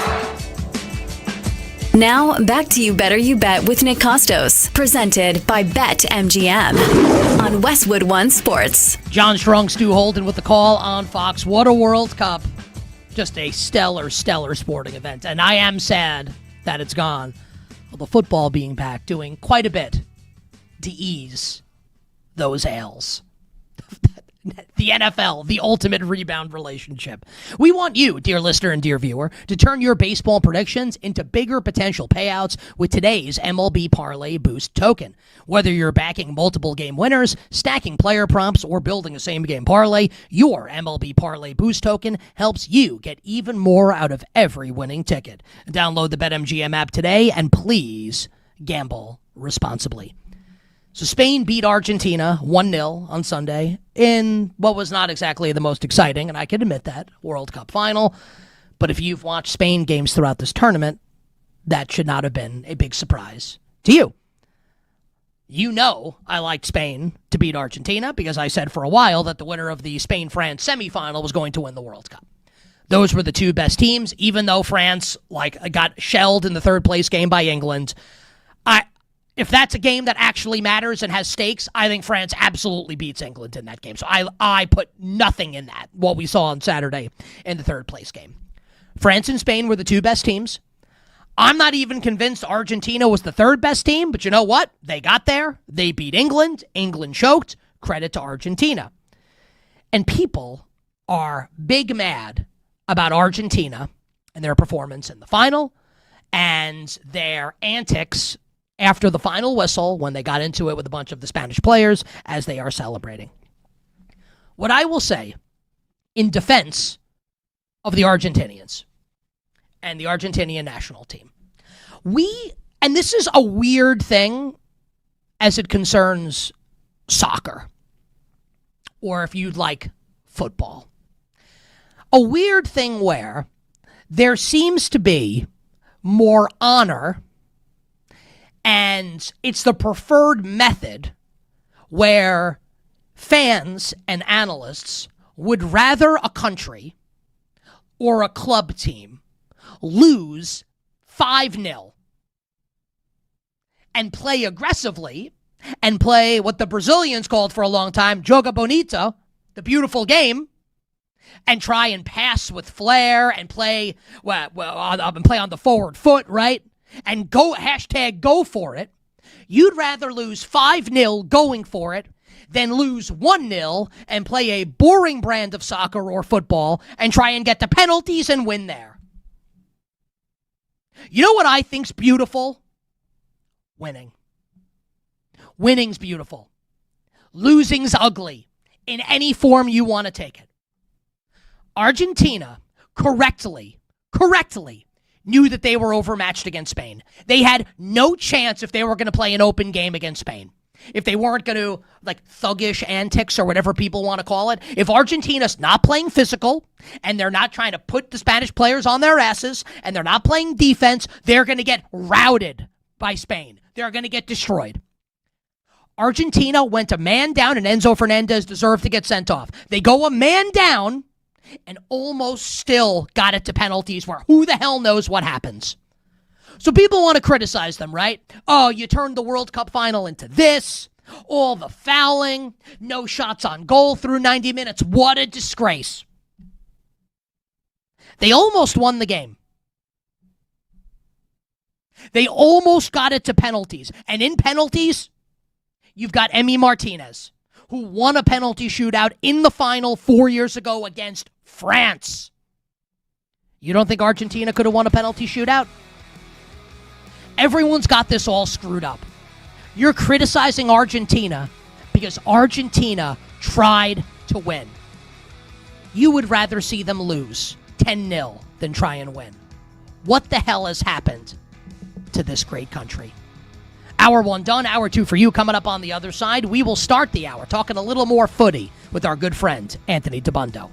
Speaker 9: Now, back to You Better You Bet with Nick Kostos, presented by BetMGM on Westwood One Sports.
Speaker 7: John Strong, Stu Holden with the call on Fox. What a World Cup. Just a stellar sporting event. And I am sad that it's gone. Well, the football being back, doing quite a bit to ease those ails. The NFL, the ultimate rebound relationship. We want you, dear listener and dear viewer, to turn your baseball predictions into bigger potential payouts with today's MLB Parlay Boost token. Whether you're backing multiple game winners, stacking player prompts, or building a same-game parlay, your MLB Parlay Boost token helps you get even more out of every winning ticket. Download the BetMGM app today, and please gamble responsibly. So Spain beat Argentina 1-0 on Sunday in what was not exactly the most exciting, and I can admit that, World Cup final. But if you've watched Spain games throughout this tournament, that should not have been a big surprise to you. You know I liked Spain to beat Argentina because I said for a while that the winner of the Spain-France semifinal was going to win the World Cup. Those were the two best teams, even though France got shelled in the third-place game by England. If that's a game that actually matters and has stakes, I think France absolutely beats England in that game. So I put nothing in that, what we saw on Saturday in the third-place game. France and Spain were the two best teams. I'm not even convinced Argentina was the third best team, but you know what? They got there. They beat England. England choked. Credit to Argentina. And people are big mad about Argentina and their performance in the final and their antics after the final whistle, when they got into it with a bunch of the Spanish players as they are celebrating. What I will say in defense of the Argentinians and the Argentinian national team, and this is a weird thing as it concerns soccer, or if you'd like, football. A weird thing where there seems to be more honor, and it's the preferred method where fans and analysts would rather a country or a club team lose 5-0 and play aggressively and play what the Brazilians called for a long time, joga bonito, the beautiful game, and try and pass with flair and play on the forward foot, right? And go for it. You'd rather lose 5-0 going for it than lose 1-0 and play a boring brand of soccer or football and try and get the penalties and win there. You know what I think's beautiful? Winning. Winning's beautiful. Losing's ugly in any form you want to take it. Argentina correctly knew that they were overmatched against Spain. They had no chance if they were going to play an open game against Spain. If they weren't going to, thuggish antics or whatever people want to call it. If Argentina's not playing physical and they're not trying to put the Spanish players on their asses and they're not playing defense, they're going to get routed by Spain. They're going to get destroyed. Argentina went a man down and Enzo Fernandez deserved to get sent off. They go a man down and almost still got it to penalties where who the hell knows what happens. So people want to criticize them, right? Oh, you turned the World Cup final into this, all the fouling, no shots on goal through 90 minutes. What a disgrace. They almost won the game. They almost got it to penalties. And in penalties, you've got Emi Martinez, who won a penalty shootout in the final 4 years ago against France. You don't think Argentina could have won a penalty shootout? Everyone's got this all screwed up. You're criticizing Argentina because Argentina tried to win. You would rather see them lose 10-0 than try and win. What the hell has happened to this great country? Hour one done, hour two for you. Coming up on the other side, we will start the hour talking a little more footy with our good friend, Anthony DeBundo.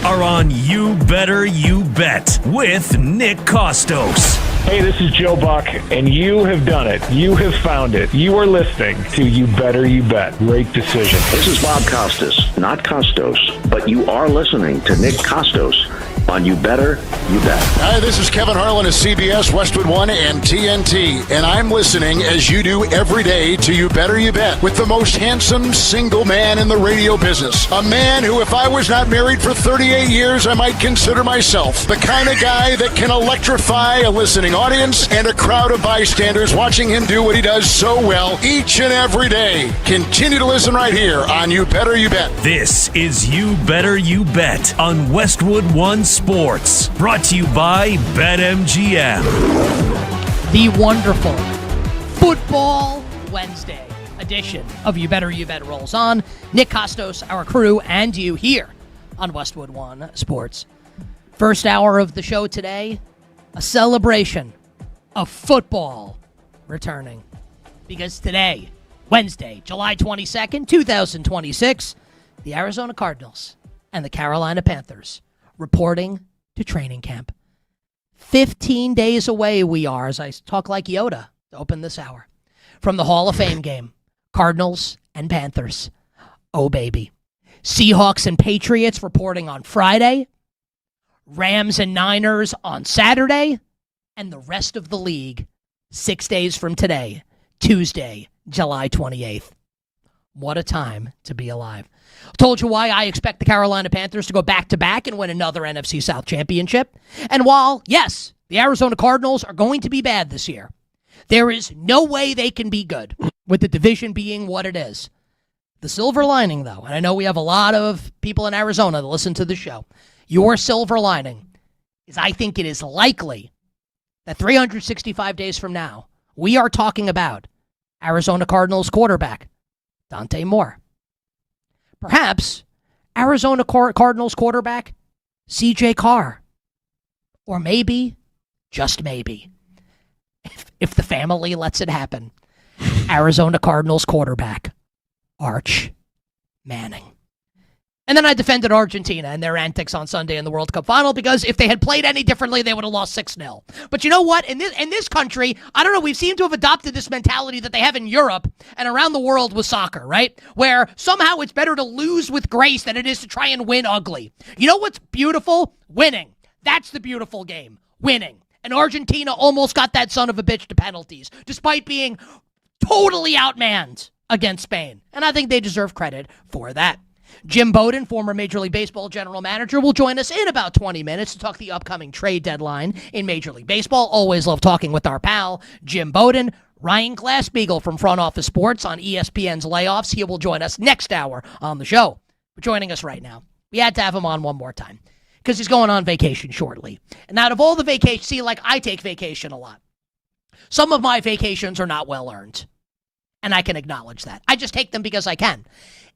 Speaker 1: are on You Better You Bet with Nick Kostos.
Speaker 10: Hey, this is Joe Buck, and you have done it. You have found it. You are listening to You Better You Bet. Great decision.
Speaker 11: This is Bob Costas, not Kostos, but you are listening to Nick Kostos on You Better You Bet.
Speaker 12: Hi, this is Kevin Harlan of CBS, Westwood One, and TNT, and I'm listening, as you do every day, to You Better You Bet with the most handsome single man in the radio business. A man who, if I was not married for 38 years, I might consider myself the kind of guy that can electrify a listening audience and a crowd of bystanders watching him do what he does so well each and every day. Continue to listen right here on You Better You Bet.
Speaker 1: This is You Better You Bet on Westwood One Sports. Brought to you by BetMGM.
Speaker 7: The wonderful Football Wednesday edition of You Better You Bet rolls on. Nick Kostos, our crew, and you here on Westwood One Sports. First hour of the show today, a celebration of football returning. Because today, Wednesday, July 22nd, 2026, the Arizona Cardinals and the Carolina Panthers reporting to training camp. 15 days away we are, as I talk like Yoda to open this hour, from the Hall of Fame game, Cardinals and Panthers. Oh, baby. Seahawks and Patriots reporting on Friday, Rams and Niners on Saturday, and the rest of the league 6 days from today, Tuesday, July 28th. What a time to be alive. Told you why I expect the Carolina Panthers to go back-to-back and win another NFC South championship. And while, yes, the Arizona Cardinals are going to be bad this year, there is no way they can be good with the division being what it is. The silver lining, though, and I know we have a lot of people in Arizona that listen to the show, your silver lining is I think it is likely that 365 days from now, we are talking about Arizona Cardinals quarterback Dante Moore. Perhaps Arizona Cardinals quarterback C.J. Carr. Or maybe, just maybe, if the family lets it happen, Arizona Cardinals quarterback Arch Manning. And then I defended Argentina and their antics on Sunday in the World Cup final because if they had played any differently, they would have lost 6-0. But you know what? In this country, I don't know, we've seemed to have adopted this mentality that they have in Europe and around the world with soccer, right? Where somehow it's better to lose with grace than it is to try and win ugly. You know what's beautiful? Winning. That's the beautiful game. Winning. And Argentina almost got that son of a bitch to penalties, despite being totally outmanned against Spain. And I think they deserve credit for that. Jim Bowden, former Major League Baseball general manager, will join us in about 20 minutes to talk the upcoming trade deadline in Major League Baseball. Always love talking with our pal, Jim Bowden. Ryan Glassbeagle from Front Office Sports on ESPN's Layoffs. He will join us next hour on the show. But joining us right now, we had to have him on one more time because he's going on vacation shortly. And out of all the vacations, see, like I take vacation a lot. Some of my vacations are not well earned, and I can acknowledge that. I just take them because I can.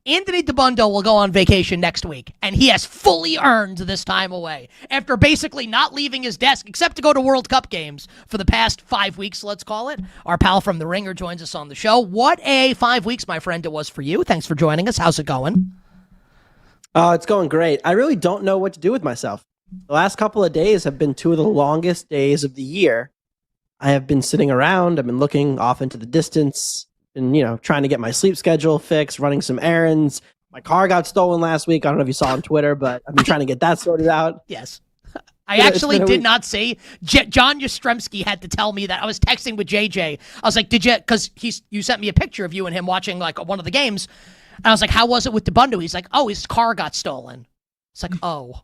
Speaker 7: Anthony DeBundo will go on vacation next week, and he has fully earned this time away after basically not leaving his desk except to go to World Cup games for the past 5 weeks, let's call it. Our pal from The Ringer joins us on the show. What a 5 weeks, my friend, it was for you. Thanks for joining us. How's it going?
Speaker 13: It's going great. I really don't know what to do with myself. The last couple of days have been two of the longest days of the year. I have been sitting around. I've been looking off into the distance. And, trying to get my sleep schedule fixed, running some errands. My car got stolen last week. I don't know if you saw on Twitter, but I've been trying to get that sorted out.
Speaker 7: Yes. I actually did not see. John Yastrzemski had to tell me that. I was texting with JJ. I was like, did you, because you sent me a picture of you and him watching like one of the games. And I was like, how was it with DeBundo? He's like, oh, his car got stolen. It's like, oh,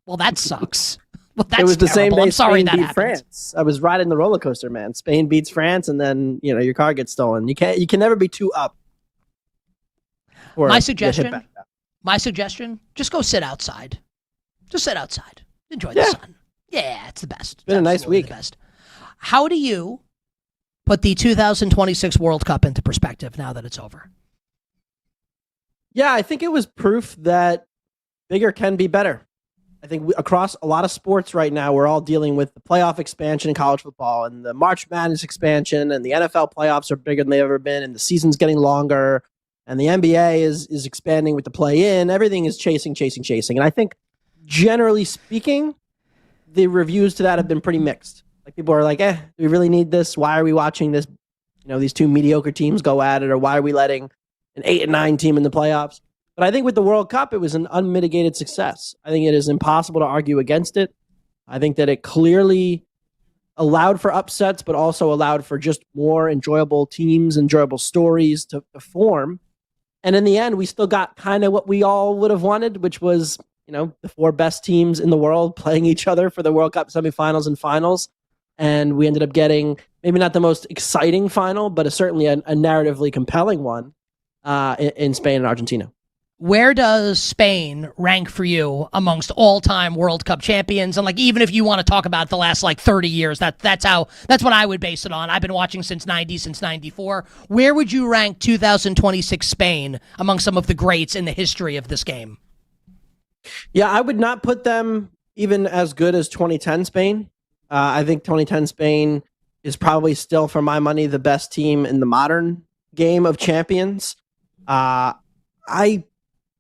Speaker 7: well, that sucks. Well, that's
Speaker 13: it was the
Speaker 7: terrible.
Speaker 13: same day
Speaker 7: I'm sorry
Speaker 13: Spain
Speaker 7: that
Speaker 13: beat
Speaker 7: happened.
Speaker 13: France. I was riding the roller coaster, man. Spain beats France, and then your car gets stolen. You can never be too up.
Speaker 7: My suggestion, just go sit outside. Just sit outside. Enjoy the sun. Yeah, it's the best.
Speaker 13: It's been a nice week.
Speaker 7: The best. How do you put the 2026 World Cup into perspective now that it's over?
Speaker 13: Yeah, I think it was proof that bigger can be better. I think across a lot of sports right now, we're all dealing with the playoff expansion in college football and the March Madness expansion, and the NFL playoffs are bigger than they've ever been, and the season's getting longer, and the NBA is expanding with the play-in. Everything is chasing. And I think generally speaking, the reviews to that have been pretty mixed. Like people are like, do we really need this? Why are we watching this? These two mediocre teams go at it, or why are we letting an 8 and 9 team in the playoffs? But I think with the World Cup, it was an unmitigated success. I think it is impossible to argue against it. I think that it clearly allowed for upsets, but also allowed for just more enjoyable teams, enjoyable stories to form. And in the end, we still got kind of what we all would have wanted, which was, the 4 best teams in the world playing each other for the World Cup semifinals and finals. And we ended up getting maybe not the most exciting final, but certainly a narratively compelling one in Spain and Argentina.
Speaker 7: Where does Spain rank for you amongst all-time World Cup champions? And even if you want to talk about the last 30 years, that's what I would base it on. I've been watching since 94. Where would you rank 2026 Spain among some of the greats in the history of this game?
Speaker 13: Yeah, I would not put them even as good as 2010 Spain. I think 2010 Spain is probably still, for my money, the best team in the modern game of champions. I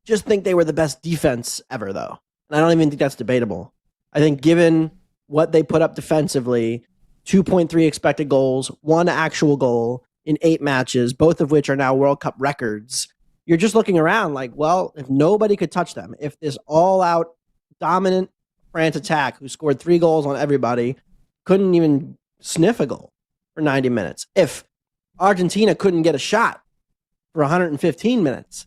Speaker 13: just think they were the best defense ever, though. And I don't even think that's debatable. I think given what they put up defensively, 2.3 expected goals, 1 actual goal in 8 matches, both of which are now World Cup records, you're just looking around like, well, if nobody could touch them, if this all-out dominant France attack, who scored 3 goals on everybody, couldn't even sniff a goal for 90 minutes, if Argentina couldn't get a shot for 115 minutes,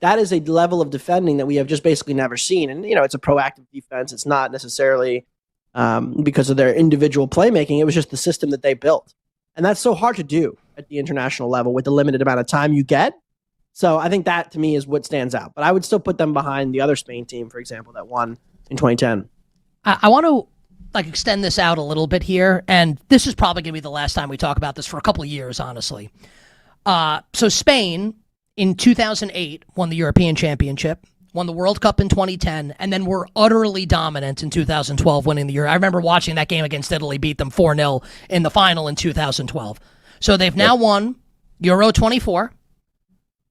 Speaker 13: that is a level of defending that we have just basically never seen. And, it's a proactive defense. It's not necessarily because of their individual playmaking. It was just the system that they built. And that's so hard to do at the international level with the limited amount of time you get. So I think that, to me, is what stands out. But I would still put them behind the other Spain team, for example, that won in 2010.
Speaker 7: I want to extend this out a little bit here, and this is probably going to be the last time we talk about this for a couple of years, honestly. So Spain, in 2008, won the European Championship, won the World Cup in 2010, and then were utterly dominant in 2012, winning the Euro. I remember watching that game against Italy, beat them 4-0 in the final in 2012. So they've now won Euro 24,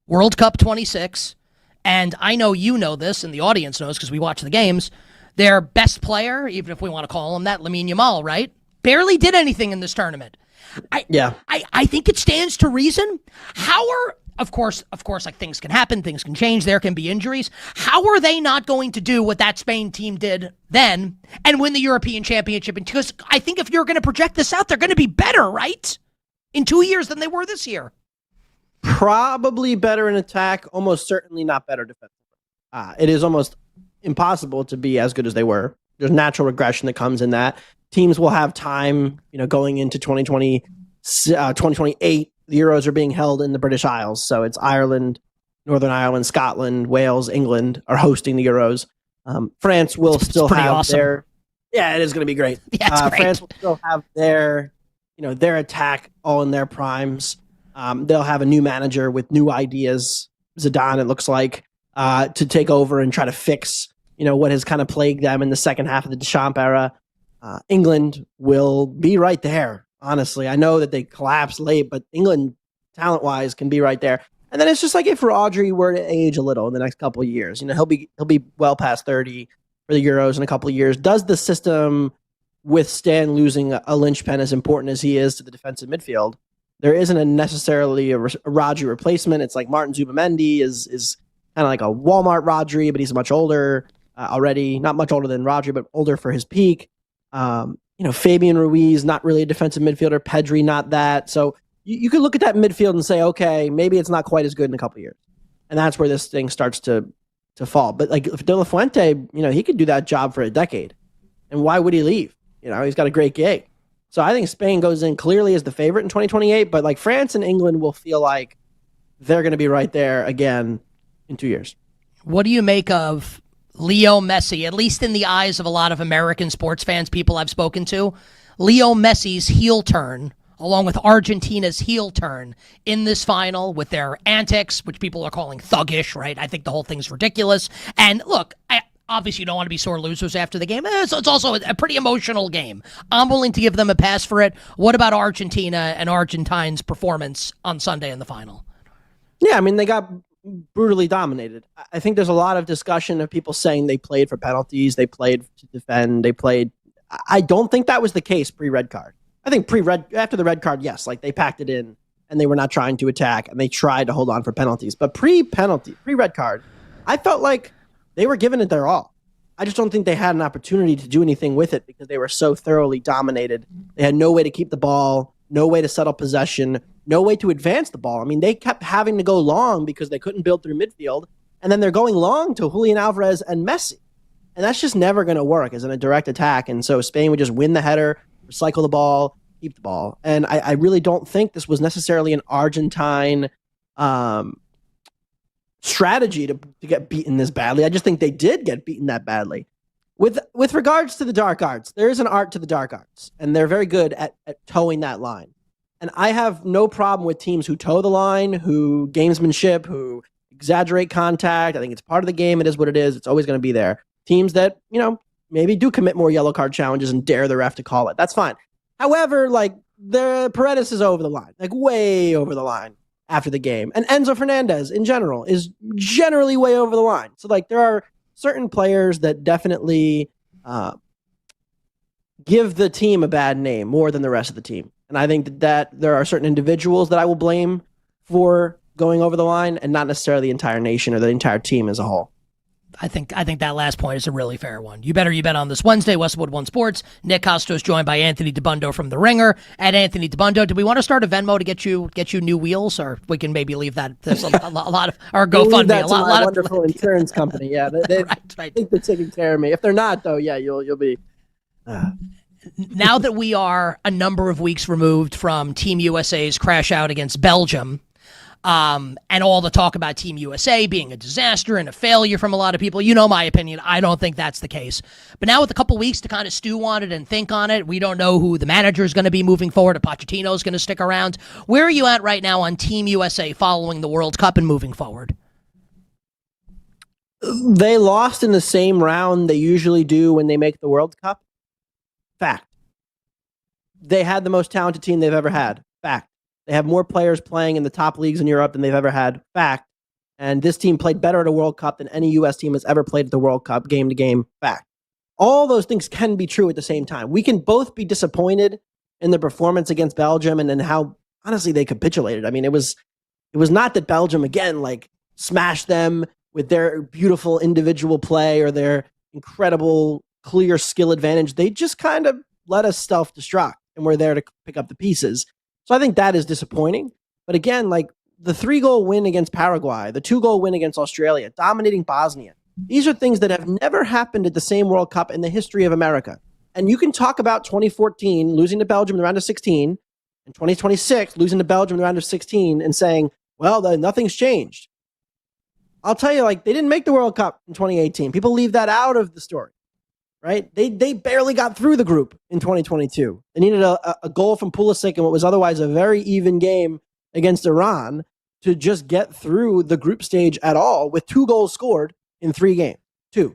Speaker 7: World Cup 26, and I know you know this, and the audience knows because we watch the games, their best player, even if we want to call him that, Lamine Yamal, right? Barely did anything in this tournament. I think it stands to reason. How are, of course, things can happen, things can change, there can be injuries. How are they not going to do what that Spain team did then and win the European Championship? Because I think if you're going to project this out, they're going to be better, right? In 2 years than they were this year.
Speaker 13: Probably better in attack, almost certainly not better defensively. It is almost impossible to be as good as they were. There's natural regression that comes in that. Teams will have time, going into 2028. The Euros are being held in the British Isles. So it's Ireland, Northern Ireland, Scotland, Wales, England are hosting the Euros. France will still have
Speaker 7: awesome.
Speaker 13: their... Yeah, it is going to be great.
Speaker 7: Yeah, it's great.
Speaker 13: France will still have their attack all in their primes. They'll have a new manager with new ideas, Zidane, it looks like, to take over and try to fix, what has kind of plagued them in the second half of the Deschamps era. England will be right there, honestly. I know that they collapsed late, but England, talent-wise, can be right there. And then it's just like if Rodri were to age a little in the next couple of years, he'll be well past 30 for the Euros in a couple of years. Does the system withstand losing a linchpin as important as he is to the defensive midfield? There isn't necessarily a Rodri replacement. It's like Martin Zubamendi is kind of like a Walmart Rodri, but he's much older already. Not much older than Rodri, but older for his peak. Fabian Ruiz, not really a defensive midfielder. Pedri, not that. So you could look at that midfield and say, okay, maybe it's not quite as good in a couple of years. And that's where this thing starts to fall. But if De La Fuente, he could do that job for a decade. And why would he leave? He's got a great gig. So I think Spain goes in clearly as the favorite in 2028, but France and England will feel like they're going to be right there again in 2 years.
Speaker 7: What do you make of Leo Messi, at least in the eyes of a lot of American sports fans, people I've spoken to? Leo Messi's heel turn, along with Argentina's heel turn in this final with their antics, which people are calling thuggish, right? I think the whole thing's ridiculous. And look, obviously, you don't want to be sore losers after the game. So it's also a pretty emotional game. I'm willing to give them a pass for it. What about Argentina and Argentines' performance on Sunday in the final?
Speaker 13: Yeah, they got brutally dominated. I think there's a lot of discussion of people saying they played for penalties, they played to defend, they played. I don't think that was the case pre-red card. I think after the red card, yes, like they packed it in and they were not trying to attack and they tried to hold on for penalties. But pre-red card, I felt like they were giving it their all. I just don't think they had an opportunity to do anything with it because they were so thoroughly dominated. They had no way to keep the ball, no way to settle possession, no way to advance the ball. I mean, they kept having to go long because they couldn't build through midfield, and then they're going long to Julian Alvarez and Messi. And that's just never going to work as in a direct attack. And so Spain would just win the header, recycle the ball, keep the ball. And I really don't think this was necessarily an Argentine strategy to get beaten this badly. I just think they did get beaten that badly. With regards to the dark arts, there is an art to the dark arts, and they're very good at towing that line. And I have no problem with teams who toe the line, who gamesmanship, who exaggerate contact. I think it's part of the game. It is what it is. It's always going to be there. Teams that, maybe do commit more yellow card challenges and dare the ref to call it. That's fine. However, like, the Paredes is over the line, like way over the line after the game. And Enzo Fernandez in general is generally way over the line. So like there are certain players that definitely give the team a bad name more than the rest of the team. And I think that there are certain individuals that I will blame for going over the line and not necessarily the entire nation or the entire team as a whole.
Speaker 7: I think that last point is a really fair one. You bet on this Wednesday, Westwood One Sports. Nick Kostos joined by Anthony DeBundo from The Ringer. At Anthony DeBundo, do we want to start a Venmo to get you new wheels, or we can maybe leave that? There's a lot of our GoFundMe.
Speaker 13: A lot wonderful insurance company. Yeah, they
Speaker 7: right.
Speaker 13: I think they're taking care of me. If they're not, though, yeah, you'll be.
Speaker 7: Now that we are a number of weeks removed from Team USA's crash out against Belgium. And all the talk about Team USA being a disaster and a failure from a lot of people. You know my opinion. I don't think that's the case. But now with a couple weeks to kind of stew on it and think on it, we don't know who the manager is going to be moving forward. If Pochettino is going to stick around. Where are you at right now on Team USA following the World Cup and moving forward?
Speaker 13: They lost in the same round they usually do when they make the World Cup. Fact. They had the most talented team they've ever had. Fact. They have more players playing in the top leagues in Europe than they've ever had. Fact. And this team played better at a World Cup than any U.S. team has ever played at the World Cup, game to game. Fact. All those things can be true at the same time. We can both be disappointed in the performance against Belgium and how, honestly, they capitulated. I mean, it was not that Belgium, again, like smashed them with their beautiful individual play or their incredible, clear skill advantage. They just kind of let us self-destruct, and we're there to pick up the pieces. So I think that is disappointing. But again, like the 3-goal win against Paraguay, the 2-goal win against Australia, dominating Bosnia. These are things that have never happened at the same World Cup in the history of America. And you can talk about 2014 losing to Belgium in the round of 16 and 2026 losing to Belgium in the round of 16 and saying, well, nothing's changed. I'll tell you, like, they didn't make the World Cup in 2018. People leave that out of the story. Right? They barely got through the group in 2022. They needed a goal from Pulisic in what was otherwise a very even game against Iran to just get through the group stage at all with 2 goals scored in 3 games. 2.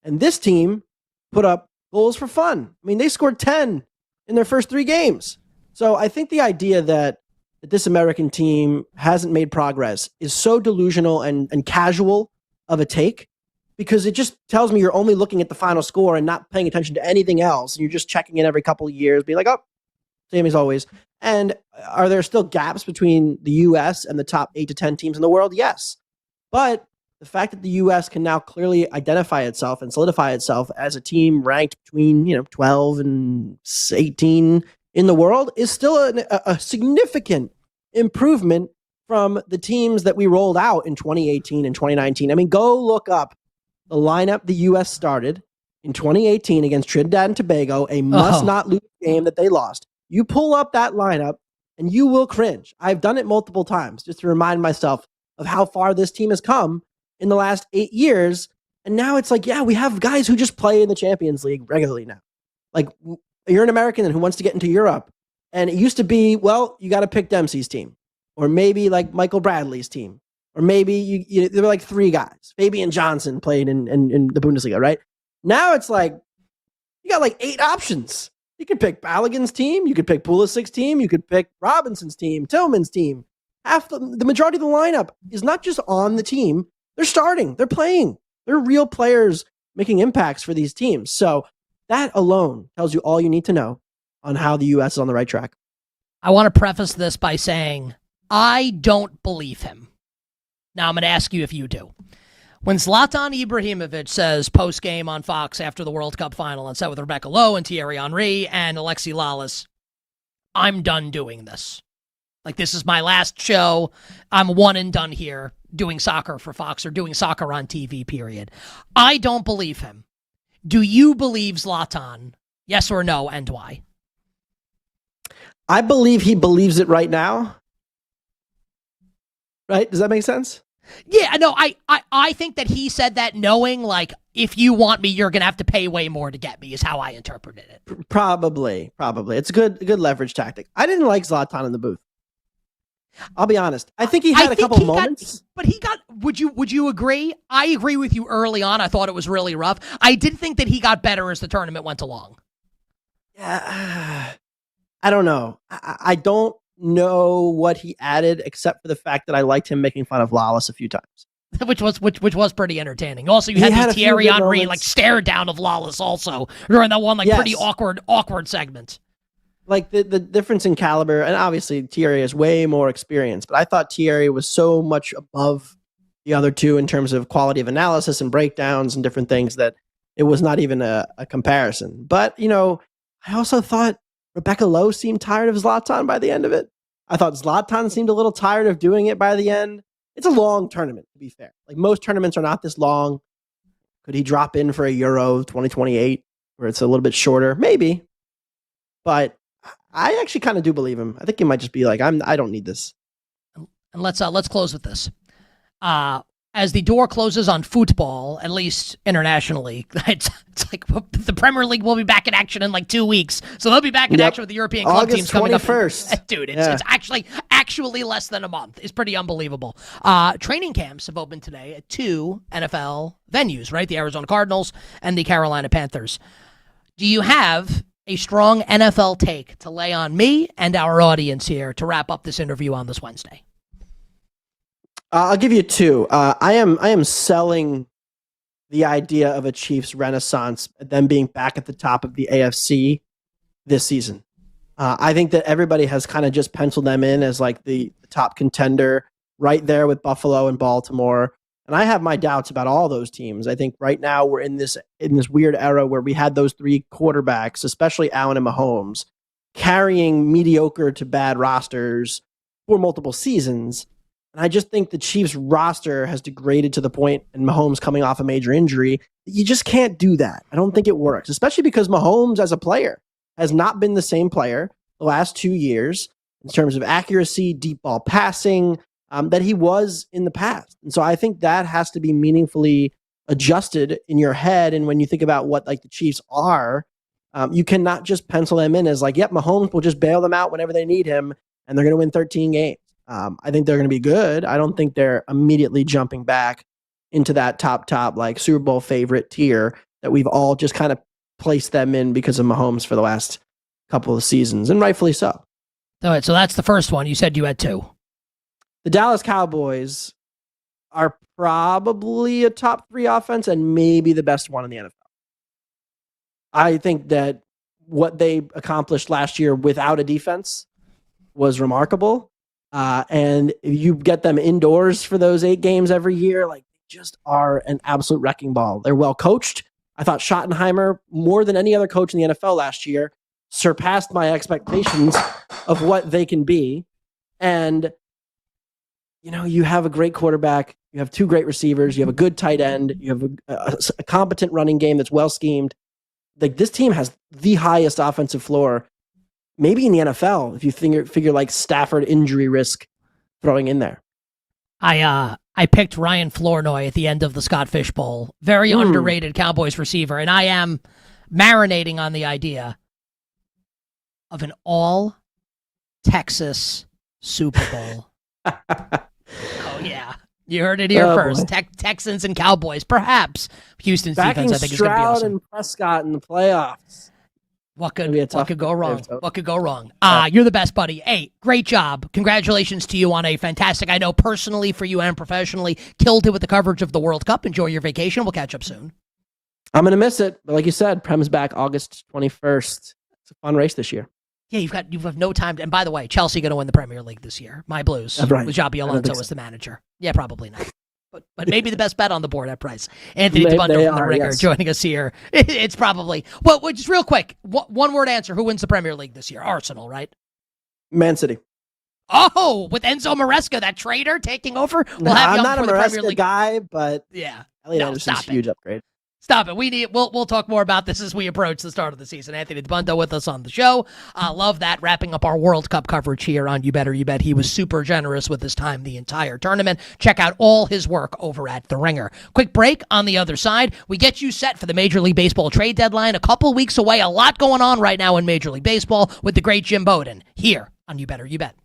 Speaker 13: And this team put up goals for fun. I mean, they scored 10 in their first 3 games. So I think the idea that this American team hasn't made progress is so delusional and casual of a take. Because it just tells me you're only looking at the final score and not paying attention to anything else. And you're just checking in every couple of years, being like, oh, same as always. And are there still gaps between the U.S. and the top 8 to 10 teams in the world? Yes. But the fact that the U.S. can now clearly identify itself and solidify itself as a team ranked between 12 and 18 in the world is still a significant improvement from the teams that we rolled out in 2018 and 2019. I mean, go look up the lineup the U.S. started in 2018 against Trinidad and Tobago, a must-not-lose game that they lost. You pull up that lineup, and you will cringe. I've done it multiple times just to remind myself of how far this team has come in the last 8 years. And now it's like, yeah, we have guys who just play in the Champions League regularly now. Like, you're an American who wants to get into Europe. And it used to be, well, you got to pick Dempsey's team. Or maybe like Michael Bradley's team. Or maybe there were like 3 guys. Fabian Johnson played in the Bundesliga, right? Now it's like, you got like 8 options. You could pick Balogun's team. You could pick Pulisic's team. You could pick Robinson's team, Tillman's team. half the majority of the lineup is not just on the team. They're starting. They're playing. They're real players making impacts for these teams. So that alone tells you all you need to know on how the U.S. is on the right track.
Speaker 7: I want to preface this by saying I don't believe him. Now I'm going to ask you if you do. When Zlatan Ibrahimovic says post-game on Fox after the World Cup final and sat with Rebecca Lowe and Thierry Henry and Alexi Lalas, I'm done doing this. Like, this is my last show. I'm one and done here doing soccer for Fox or doing soccer on TV, period. I don't believe him. Do you believe Zlatan? Yes or no, and why?
Speaker 13: I believe he believes it right now. Right? Does that make sense?
Speaker 7: Yeah, no, I think that he said that knowing, like, if you want me, you're going to have to pay way more to get me, is how I interpreted it.
Speaker 13: Probably. It's a good leverage tactic. I didn't like Zlatan in the booth. I'll be honest. I think he had a couple moments.
Speaker 7: Would you agree? I agree with you early on. I thought it was really rough. I did think that he got better as the tournament went along.
Speaker 13: Yeah, I don't know. I don't know what he added, except for the fact that I liked him making fun of Lawless a few times,
Speaker 7: which was pretty entertaining. Also, you had the Thierry Henry like stare down of Lawless also during that one pretty awkward segment.
Speaker 13: Like the difference in caliber, and obviously Thierry has way more experience, but I thought Thierry was so much above the other two in terms of quality of analysis and breakdowns and different things that it was not even a comparison. But I also thought Rebecca Lowe seemed tired of Zlatan by the end of it. I thought Zlatan seemed a little tired of doing it by the end. It's a long tournament, to be fair. Like, most tournaments are not this long. Could he drop in for a Euro 2028 where it's a little bit shorter? Maybe. But I actually kind of do believe him. I think he might just be like, I don't need this.
Speaker 7: And let's close with this. As the door closes on football, at least internationally, it's like the Premier League will be back in action in like 2 weeks. So they'll be back in action with the European club
Speaker 13: August
Speaker 7: teams coming
Speaker 13: 21st.
Speaker 7: up. Dude, it's actually less than a month. It's pretty unbelievable. Training camps have opened today at 2 NFL venues, right? The Arizona Cardinals and the Carolina Panthers. Do you have a strong NFL take to lay on me and our audience here to wrap up this interview on this Wednesday?
Speaker 13: I'll give you two. I am selling the idea of a Chiefs renaissance, them being back at the top of the AFC this season. I think that everybody has kind of just penciled them in as like the top contender, right there with Buffalo and Baltimore. And I have my doubts about all those teams. I think right now we're in this weird era where we had those three quarterbacks, especially Allen and Mahomes, carrying mediocre to bad rosters for multiple seasons. And I just think the Chiefs roster has degraded to the point, and Mahomes coming off a major injury, that you just can't do that. I don't think it works, especially because Mahomes as a player has not been the same player the last 2 years in terms of accuracy, deep ball passing, that he was in the past. And so I think that has to be meaningfully adjusted in your head. And when you think about what like the Chiefs are, you cannot just pencil them in as like, yep, Mahomes will just bail them out whenever they need him, and they're going to win 13 games. I think they're going to be good. I don't think they're immediately jumping back into that top like Super Bowl favorite tier that we've all just kind of placed them in because of Mahomes for the last couple of seasons, and rightfully so.
Speaker 7: All right, so that's the first one. You said you had two.
Speaker 13: The Dallas Cowboys are probably a top 3 offense and maybe the best one in the NFL. I think that what they accomplished last year without a defense was remarkable. And if you get them indoors for those 8 games every year, like, they just are an absolute wrecking ball. They're well coached. I thought Schottenheimer, more than any other coach in the NFL last year, surpassed my expectations of what they can be. And, you have a great quarterback. You have 2 great receivers. You have a good tight end. You have a competent running game that's well schemed. Like, this team has the highest offensive floor maybe in the NFL, if you figure like Stafford injury risk throwing in there.
Speaker 7: I picked Ryan Flournoy at the end of the Scott Fish Bowl. Very underrated Cowboys receiver. And I am marinating on the idea of an all-Texas Super Bowl. Oh, yeah. You heard it here first. Texans and Cowboys. Perhaps Houston's defense, I think, is going to be awesome.
Speaker 13: And Prescott in the playoffs.
Speaker 7: What could go wrong?
Speaker 13: So.
Speaker 7: What could go wrong? You're the best, buddy. Hey, great job. Congratulations to you on a fantastic, I know personally for you and professionally, killed it with the coverage of the World Cup. Enjoy your vacation. We'll catch up soon.
Speaker 13: I'm going to miss it. But like you said, Prem's back August 21st. It's a fun race this year.
Speaker 7: Yeah, you have no time. And by the way, Chelsea going to win the Premier League this year. My Blues.
Speaker 13: That's right.
Speaker 7: With Xabi Alonso as the manager. Yeah, probably not. But maybe the best bet on the board at price. Anthony DeBundo from the Ringer joining us here. It's probably just real quick. One word answer: who wins the Premier League this year? Arsenal, right?
Speaker 13: Man City.
Speaker 7: Oh, with Enzo Maresca, that traitor taking over. We'll have
Speaker 13: I'm not a Maresca guy, but
Speaker 7: yeah,
Speaker 13: Elliot Anderson's a huge upgrade.
Speaker 7: Stop it. We'll talk more about this as we approach the start of the season. Anthony DeBundo with us on the show. Love that. Wrapping up our World Cup coverage here on You Better You Bet. He was super generous with his time the entire tournament. Check out all his work over at The Ringer. Quick break. On the other side, we get you set for the Major League Baseball trade deadline. A couple weeks away. A lot going on right now in Major League Baseball with the great Jim Bowden here on You Better You Bet.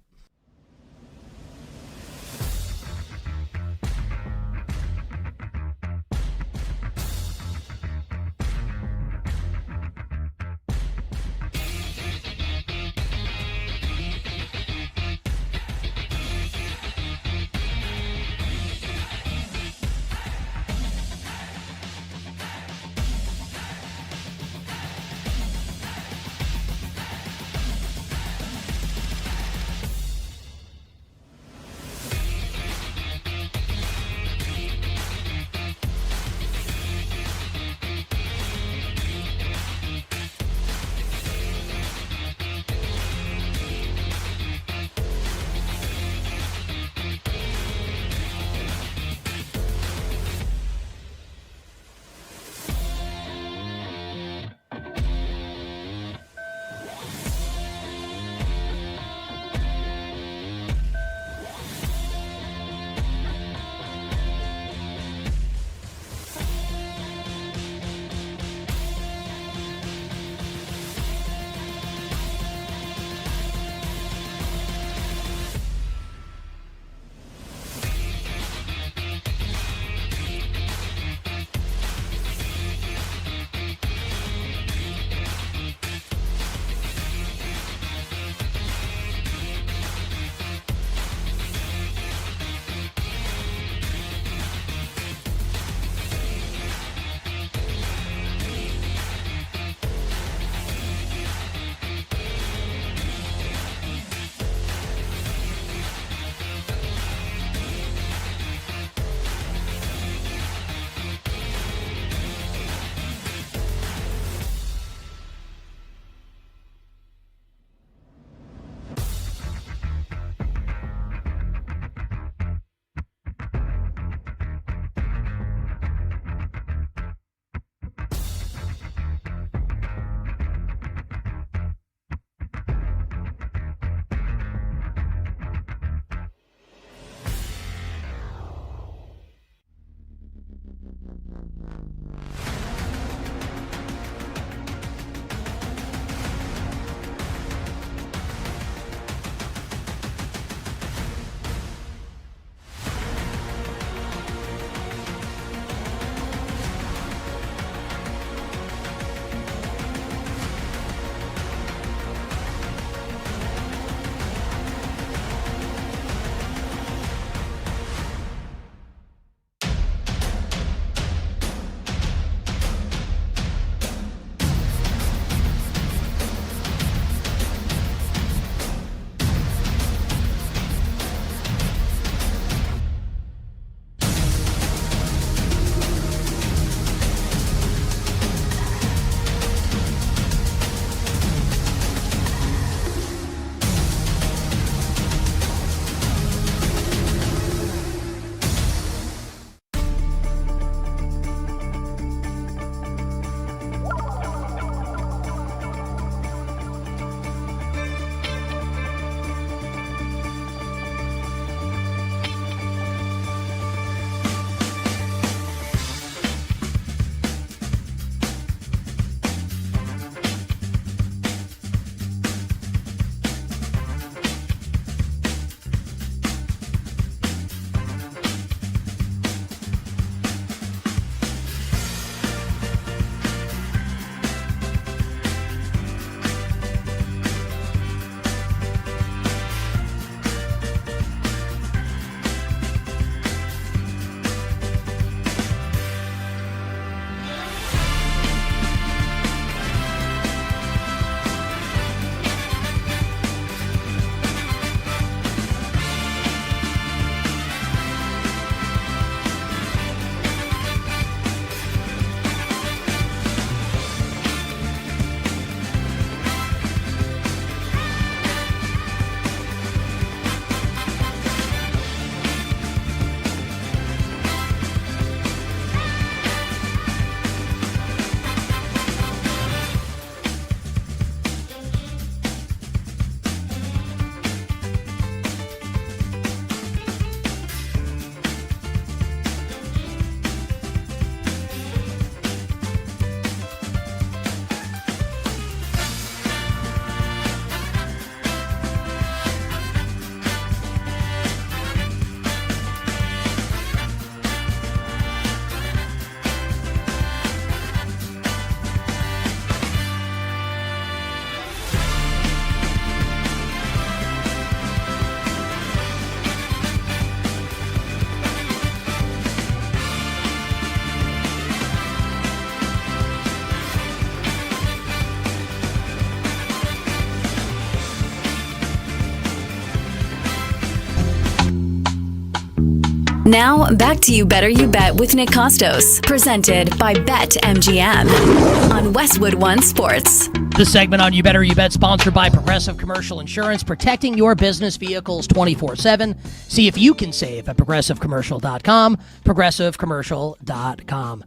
Speaker 9: Now, back to You Better You Bet with Nick Kostos, presented by BetMGM on Westwood One Sports.
Speaker 7: This segment on You Better You Bet, sponsored by Progressive Commercial Insurance, protecting your business vehicles 24/7. See if you can save at progressivecommercial.com, progressivecommercial.com.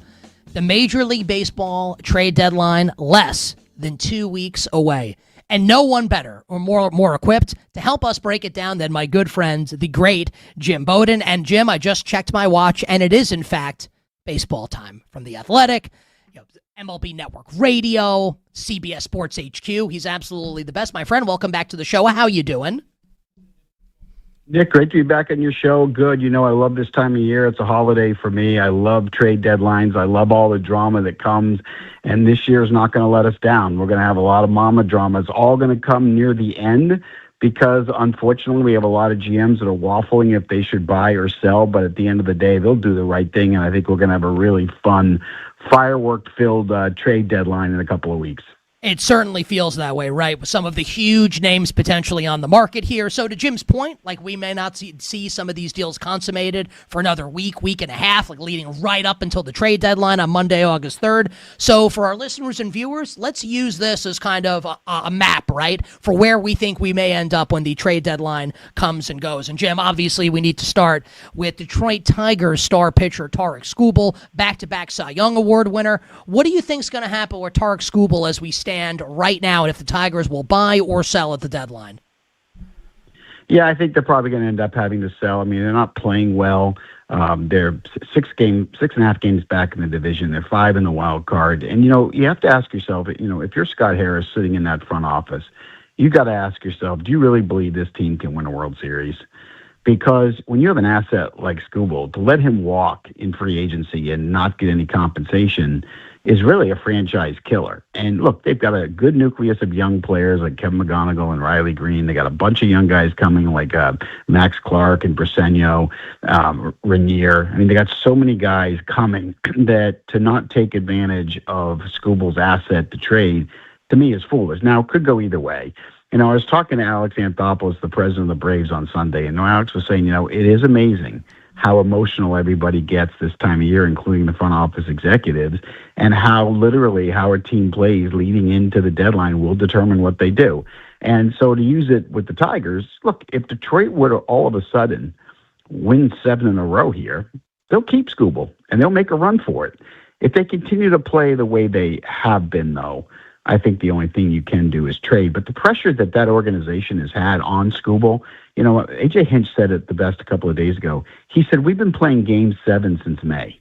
Speaker 7: The Major League Baseball trade deadline less than 2 weeks away. And no one better or more equipped to help us break it down than my good friend, the great Jim Bowden. And Jim, I just checked my watch, and it is, in fact, baseball time from The Athletic, MLB Network Radio, CBS Sports HQ. He's absolutely the best. My friend, welcome back to the show. How you doing?
Speaker 14: Nick, great to be back on your show. Good. You know, I love this time of year. It's a holiday for me. I love trade deadlines. I love all the drama that comes. And this year is not going to let us down. We're going to have a lot of mama drama. It's all going to come near the end because, unfortunately, we have a lot of GMs that are waffling if they should buy or sell. But at the end of the day, they'll do the right thing. And I think we're going to have a really fun, firework-filled trade deadline in a couple of weeks.
Speaker 7: It certainly feels that way, right? With some of the huge names potentially on the market here. So to Jim's point, like we may not see some of these deals consummated for another week and a half, like leading right up until the trade deadline on Monday, August 3rd. So for our listeners and viewers, let's use this as kind of a map, right, for where we think we may end up when the trade deadline comes and goes. And Jim, obviously we need to start with Detroit Tigers star pitcher Tarik Skubal, back-to-back Cy Young Award winner. What do you think is going to happen with Tarik Skubal as we stand right now, and if the Tigers will buy or sell at the deadline?
Speaker 14: Yeah, I think they're probably going to end up having to sell. I mean, they're not playing well. They're 6.5 games back in the division. They're 5 in the wild card. And, you know, you have to ask yourself, you know, if you're Scott Harris sitting in that front office, you got to ask yourself, do you really believe this team can win a World Series? Because when you have an asset like Skubal, to let him walk in free agency and not get any compensation is really a franchise killer. And look, they've got a good nucleus of young players like Kevin McGonigal and Riley Green. They got a bunch of young guys coming like Max Clark and Briseño, Rainier. I mean, they got so many guys coming that to not take advantage of Skubal's asset to trade, to me, is foolish. Now, it could go either way. You know, I was talking to Alex Anthopoulos, the president of the Braves, on Sunday, and Alex was saying, you know, it is amazing how emotional everybody gets this time of year, including the front office executives, and how literally how a team plays leading into the deadline will determine what they do. And so to use it with the Tigers, look, if Detroit were to all of a sudden win 7 in a row here, they'll keep Skubal, and they'll make a run for it. If they continue to play the way they have been, though, I think the only thing you can do is trade. But the pressure that organization has had on Skubal, you know, A.J. Hinch said it the best a couple of days ago. He said, we've been playing Game 7 since May.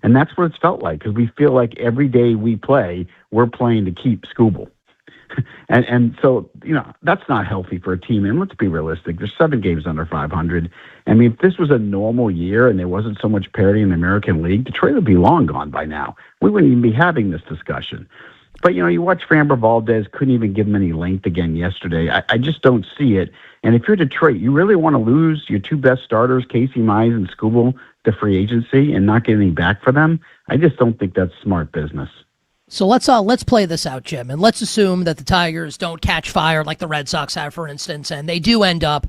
Speaker 14: And that's what it's felt like, because we feel like every day we play, we're playing to keep Skubal. and so, you know, that's not healthy for a team. And let's be realistic. There's 7 games under 500. I mean, if this was a normal year and there wasn't so much parity in the American League, Detroit would be long gone by now. We wouldn't even be having this discussion. But, you know, you watch Framber Valdez, couldn't even give him any length again yesterday. I just don't see it. And if you're Detroit, you really want to lose your 2 best starters, Casey Mize and Skubal, to free agency and not get anything back for them? I just don't think that's smart business.
Speaker 7: So let's play this out, Jim, and let's assume that the Tigers don't catch fire like the Red Sox have, for instance, and they do end up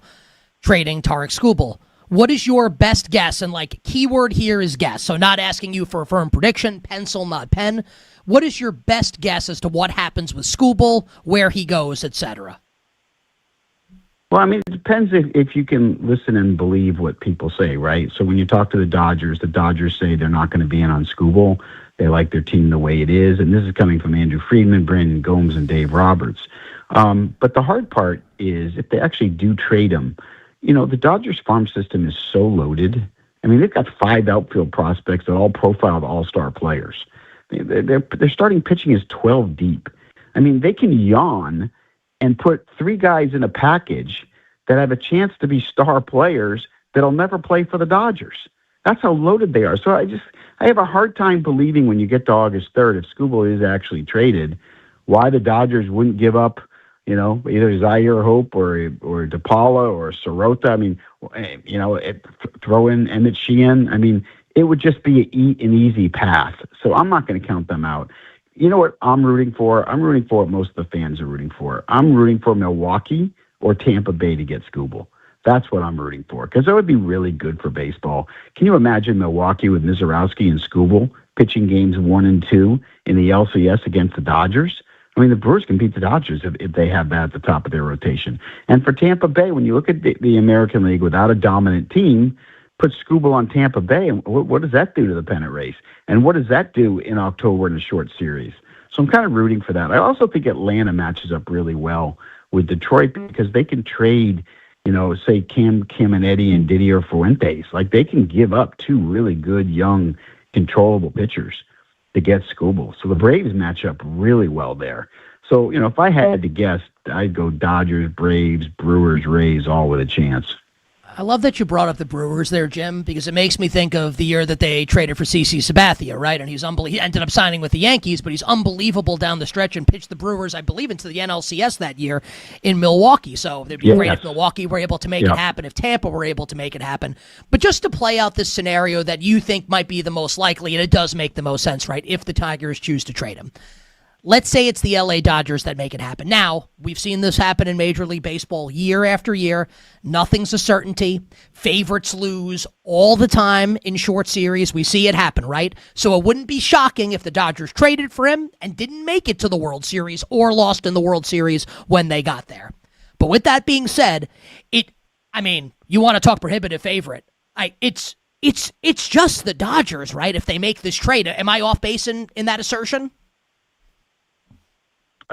Speaker 7: trading Tarik Skubal. What is your best guess? And like keyword here is guess. So not asking you for a firm prediction, pencil, not pen. What is your best guess as to what happens with Skubal, where he goes, etc.?
Speaker 14: Well, I mean, it depends if you can listen and believe what people say, right? So when you talk to the Dodgers say they're not going to be in on Skubal. They like their team the way it is. And this is coming from Andrew Friedman, Brandon Gomes, and Dave Roberts. But the hard part is if they actually do trade him, you know, the Dodgers farm system is so loaded. I mean, they've got 5 outfield prospects that all profiled all-star players. Their starting pitching is 12 deep. I mean, they can yawn and put 3 guys in a package that have a chance to be star players that'll never play for the Dodgers. That's how loaded they are. So I have a hard time believing when you get to August 3rd, if Skubal is actually traded, why the Dodgers wouldn't give up, you know, either Zaire Hope or DePaula or Sirota. I mean, you know, throw in Emmett Sheehan. I mean, it would just be an easy path. So I'm not going to count them out. You know what I'm rooting for? I'm rooting for what most of the fans are rooting for. I'm rooting for Milwaukee or Tampa Bay to get Skubal. That's what I'm rooting for, because that would be really good for baseball. Can you imagine Milwaukee with Mizorowski and Skubal pitching games 1 and 2 in the LCS against the Dodgers? I mean, the Brewers can beat the Dodgers if they have that at the top of their rotation. And for Tampa Bay, when you look at the American League without a dominant team, put Skubal on Tampa Bay, and what does that do to the pennant race? And what does that do in October in a short series? So I'm kind of rooting for that. I also think Atlanta matches up really well with Detroit because they can trade, say Cam Caminiti and Didier Fuentes. Like, they can give up 2 really good, young, controllable pitchers to get Skubal. So the Braves match up really well there. So, if I had to guess, I'd go Dodgers, Braves, Brewers, Rays, all with a chance.
Speaker 7: I love that you brought up the Brewers there, Jim, because it makes me think of the year that they traded for CC Sabathia, right? And he ended up signing with the Yankees, but he's unbelievable down the stretch and pitched the Brewers, I believe, into the NLCS that year in Milwaukee. So it'd be great if Milwaukee were able to make it happen, if Tampa were able to make it happen. But just to play out this scenario that you think might be the most likely, and it does make the most sense, right, if the Tigers choose to trade him. Let's say it's the LA Dodgers that make it happen. Now, we've seen this happen in Major League Baseball year after year. Nothing's a certainty. Favorites lose all the time in short series. We see it happen, right? So it wouldn't be shocking if the Dodgers traded for him and didn't make it to the World Series or lost in the World Series when they got there. But with that being said, you want to talk prohibitive favorite. It's just the Dodgers, right? If they make this trade. Am I off base in that assertion?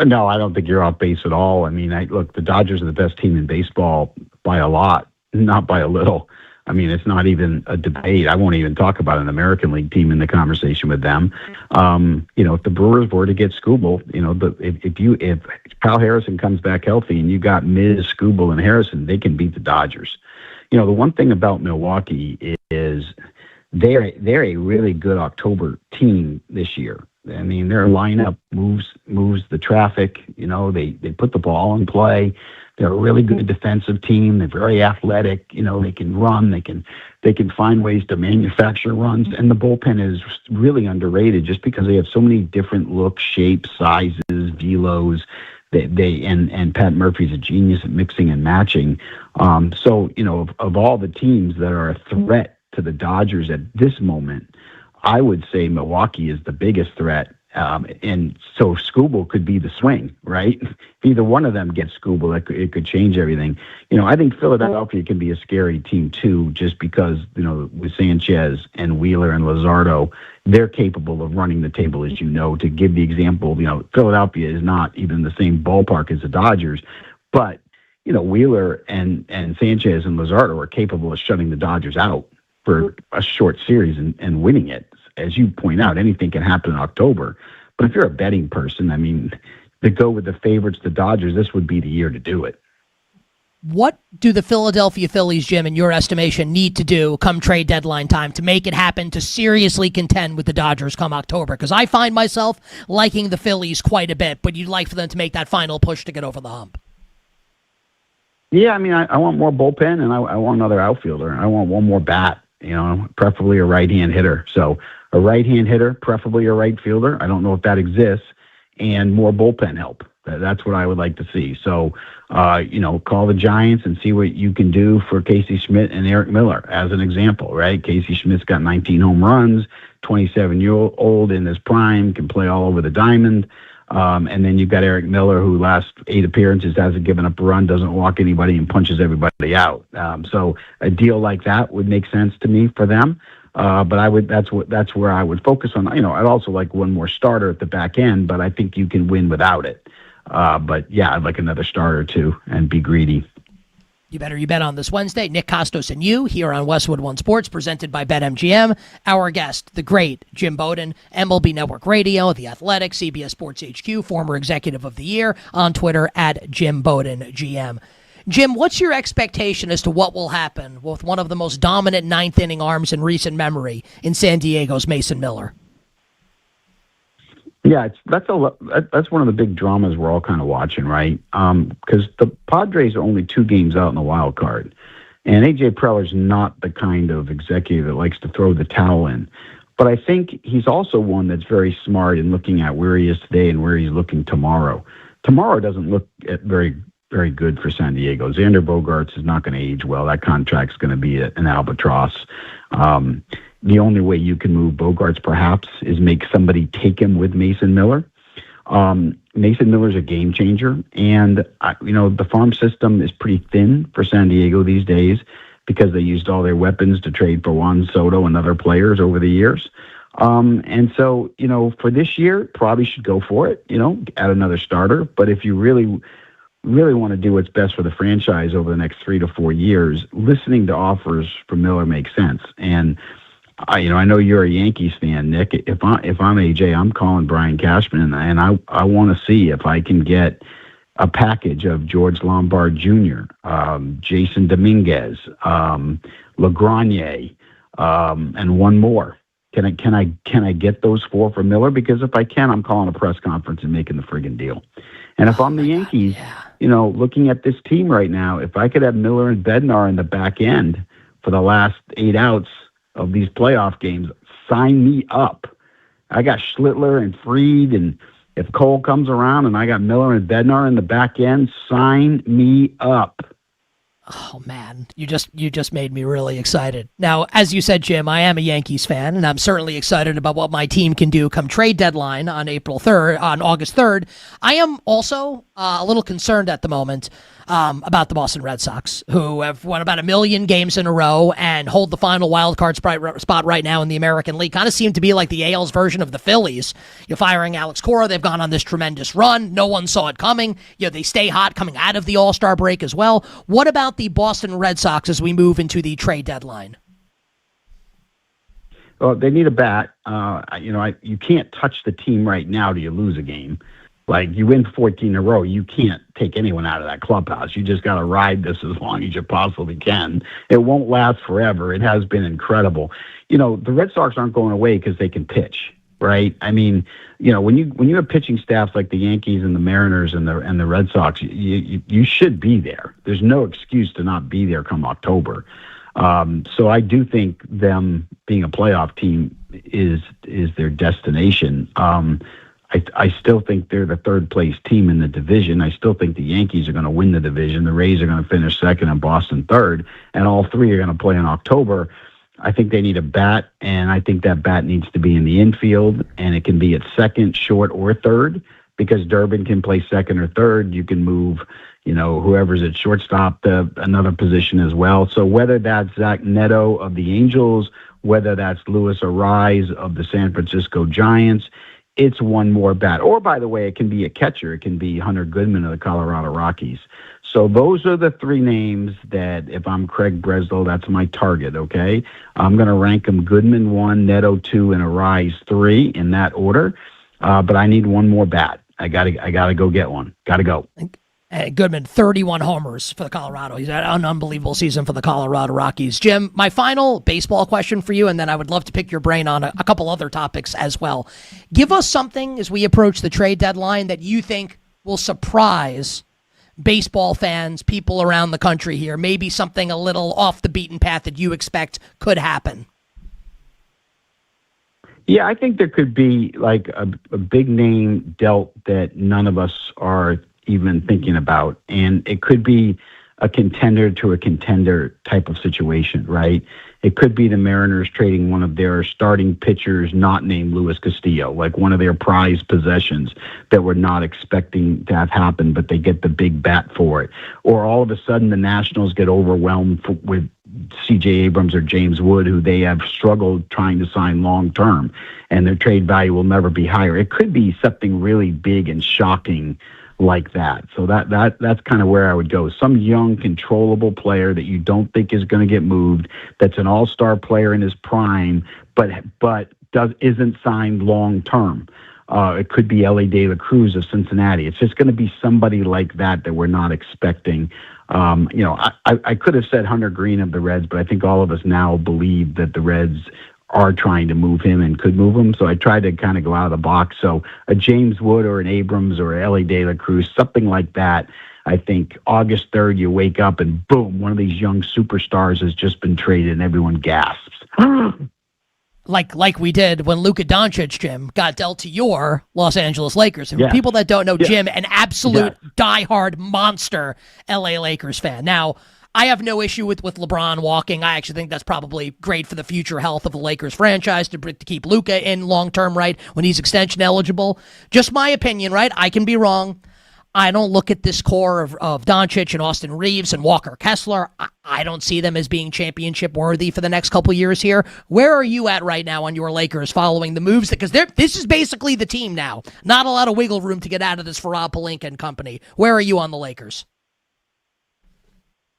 Speaker 14: No, I don't think you're off base at all. I mean, look, the Dodgers are the best team in baseball by a lot, not by a little. I mean, it's not even a debate. I won't even talk about an American League team in the conversation with them. If the Brewers were to get Skubal, if Kyle Harrison comes back healthy and you got Miz, Skubal, and Harrison, they can beat the Dodgers. The one thing about Milwaukee is they're a really good October team this year. I mean, their lineup moves the traffic. They put the ball in play. They're a really good defensive team. They're very athletic. They can run. They can find ways to manufacture runs. And the bullpen is really underrated just because they have so many different looks, shapes, sizes, velos. And Pat Murphy's a genius at mixing and matching. Of all the teams that are a threat to the Dodgers at this moment, I would say Milwaukee is the biggest threat. And so Skubal could be the swing, right? If either one of them gets Skubal, it could change everything. I think Philadelphia can be a scary team too, just because, with Sanchez and Wheeler and Luzardo, they're capable of running the table, as you know. To give the example, Philadelphia is not even the same ballpark as the Dodgers, but, Wheeler and Sanchez and Luzardo are capable of shutting the Dodgers out for a short series and winning it. As you point out, anything can happen in October. But if you're a betting person, to go with the favorites, the Dodgers, this would be the year to do it.
Speaker 7: What do the Philadelphia Phillies, Jim, in your estimation, need to do come trade deadline time to make it happen to seriously contend with the Dodgers come October? Because I find myself liking the Phillies quite a bit, but you'd like for them to make that final push to get over the hump.
Speaker 14: Yeah, I want more bullpen, and I want another outfielder. I want one more bat. Preferably a right-hand hitter. So a right-hand hitter, preferably a right fielder. I don't know if that exists, and more bullpen help. That's what I would like to see. So, call the Giants and see what you can do for Casey Schmidt and Eric Miller as an example, right? Casey Schmidt's got 19 home runs, 27-year-old in his prime, can play all over the diamond. And then you've got Eric Miller, who last 8 appearances hasn't given up a run, doesn't walk anybody, and punches everybody out. So a deal like that would make sense to me for them. But that's where I would focus on. I'd also like one more starter at the back end, but I think you can win without it. But yeah, I'd like another starter too, and be greedy.
Speaker 7: You Better You Bet on this Wednesday. Nick Kostos and you here on Westwood One Sports, presented by BetMGM. Our guest, the great Jim Bowden, MLB Network Radio, The Athletic, CBS Sports HQ, former Executive of the Year, on Twitter at Jim Bowden GM. Jim, what's your expectation as to what will happen with one of the most dominant ninth-inning arms in recent memory in San Diego's Mason Miller?
Speaker 14: Yeah, that's one of the big dramas we're all kind of watching, right? Because the Padres are only 2 games out in the wild card, and A.J. Preller's not the kind of executive that likes to throw the towel in. But I think he's also one that's very smart in looking at where he is today and where he's looking tomorrow. Tomorrow doesn't look very very good for San Diego. Xander Bogaerts is not going to age well. That contract's going to be an albatross. The only way you can move Bogaerts, perhaps, is make somebody take him with Mason Miller. Mason Miller's a game changer, and the farm system is pretty thin for San Diego these days because they used all their weapons to trade for Juan Soto and other players over the years. And so, for this year, probably should go for it, add another starter. But if you really want to do what's best for the franchise over the next 3 to 4 years, listening to offers for Miller makes sense. And I know you're a Yankees fan, Nick. If I'm AJ, I'm calling Brian Cashman, and I want to see if I can get a package of George Lombard Jr., Jason Dominguez, LaGrenier, and one more. Can I get those 4 for Miller? Because if I can, I'm calling a press conference and making the friggin' deal. And if I'm the Yankees, looking at this team right now, if I could have Miller and Bednar in the back end for the last 8 outs of these playoff games, sign me up. I got Schlittler and Fried, and if Cole comes around and I got Miller and Bednar in the back end, sign me up.
Speaker 7: Oh man, you just made me really excited. Now, as you said, Jim, I am a Yankees fan, and I'm certainly excited about what my team can do come trade deadline on August 3rd. I am also a little concerned at the moment about the Boston Red Sox, who have won about 1 million games in a row and hold the final wild card spot right now in the American League. Kind of seem to be like the AL's version of the Phillies. You're firing Alex Cora. They've gone on this tremendous run. No one saw it coming. They stay hot coming out of the All-Star break as well. What about the Boston Red Sox as we move into the trade deadline?
Speaker 14: Well, they need a bat. You can't touch the team right now till you lose a game. Like, you win 14 in a row, you can't take anyone out of that clubhouse. You just got to ride this as long as you possibly can. It won't last forever. It has been incredible. The Red Sox aren't going away because they can pitch, right? I mean, when you have pitching staffs like the Yankees and the Mariners and the Red Sox, you should be there. There's no excuse to not be there come October. So I do think them being a playoff team is their destination. I still think they're the third place team in the division. I still think the Yankees are going to win the division. The Rays are going to finish second and Boston third, and all three are going to play in October. I think they need a bat, and I think that bat needs to be in the infield, and it can be at second, short, or third, because Durbin can play second or third. You can move, whoever's at shortstop to another position as well. So whether that's Zach Neto of the Angels, whether that's Luis Ariz of the San Francisco Giants, it's one more bat. Or, by the way, it can be a catcher. It can be Hunter Goodman of the Colorado Rockies. So those are the 3 names that, if I'm Craig Breslow, that's my target, okay? I'm going to rank them Goodman 1, Neto 2, and Ariz 3 in that order. But I need one more bat. I gotta go get one. Gotta go.
Speaker 7: Goodman, 31 homers for the Colorado. He's had an unbelievable season for the Colorado Rockies. Jim, my final baseball question for you, and then I would love to pick your brain on a couple other topics as well. Give us something as we approach the trade deadline that you think will surprise baseball fans, people around the country here. Maybe something a little off the beaten path that you expect could happen.
Speaker 14: Yeah, I think there could be like a big name dealt that none of us are even thinking about. And it could be a contender to a contender type of situation, right? It could be the Mariners trading one of their starting pitchers not named Luis Castillo, like one of their prized possessions that we're not expecting to have happen, but they get the big bat for it. Or all of a sudden the Nationals get overwhelmed with C.J. Abrams or James Wood, who they have struggled trying to sign long-term, and their trade value will never be higher. It could be something really big and shocking like that. So that's kind of where I would go. Some young, controllable player that you don't think is going to get moved, that's an all-star player in his prime, but isn't signed long-term. It could be Ellie De La Cruz of Cincinnati. It's just going to be somebody like that we're not expecting. I could have said Hunter Green of the Reds, but I think all of us now believe that the Reds are trying to move him and could move him. So I tried to kind of go out of the box. So a James Wood or an Abrams or Ellie De La Cruz, something like that. I think August 3rd, you wake up and boom, one of these young superstars has just been traded and everyone gasps.
Speaker 7: like we did when Luka Doncic, Jim, got dealt to your Los Angeles Lakers. And
Speaker 14: Yeah.
Speaker 7: for people that don't know,
Speaker 14: Yeah.
Speaker 7: Jim, an absolute diehard monster LA Lakers fan. Now, I have no issue with LeBron walking. I actually think that's probably great for the future health of the Lakers franchise to keep Luka in long-term, right, when he's extension eligible. Just my opinion, right? I can be wrong. I don't look at this core of Doncic and Austin Reeves and Walker Kessler. I don't see them as being championship worthy for the next couple years here. Where are you at right now on your Lakers following the moves? Because this is basically the team now. Not a lot of wiggle room to get out of this for Rob Pelinka and company. Where are you on the Lakers?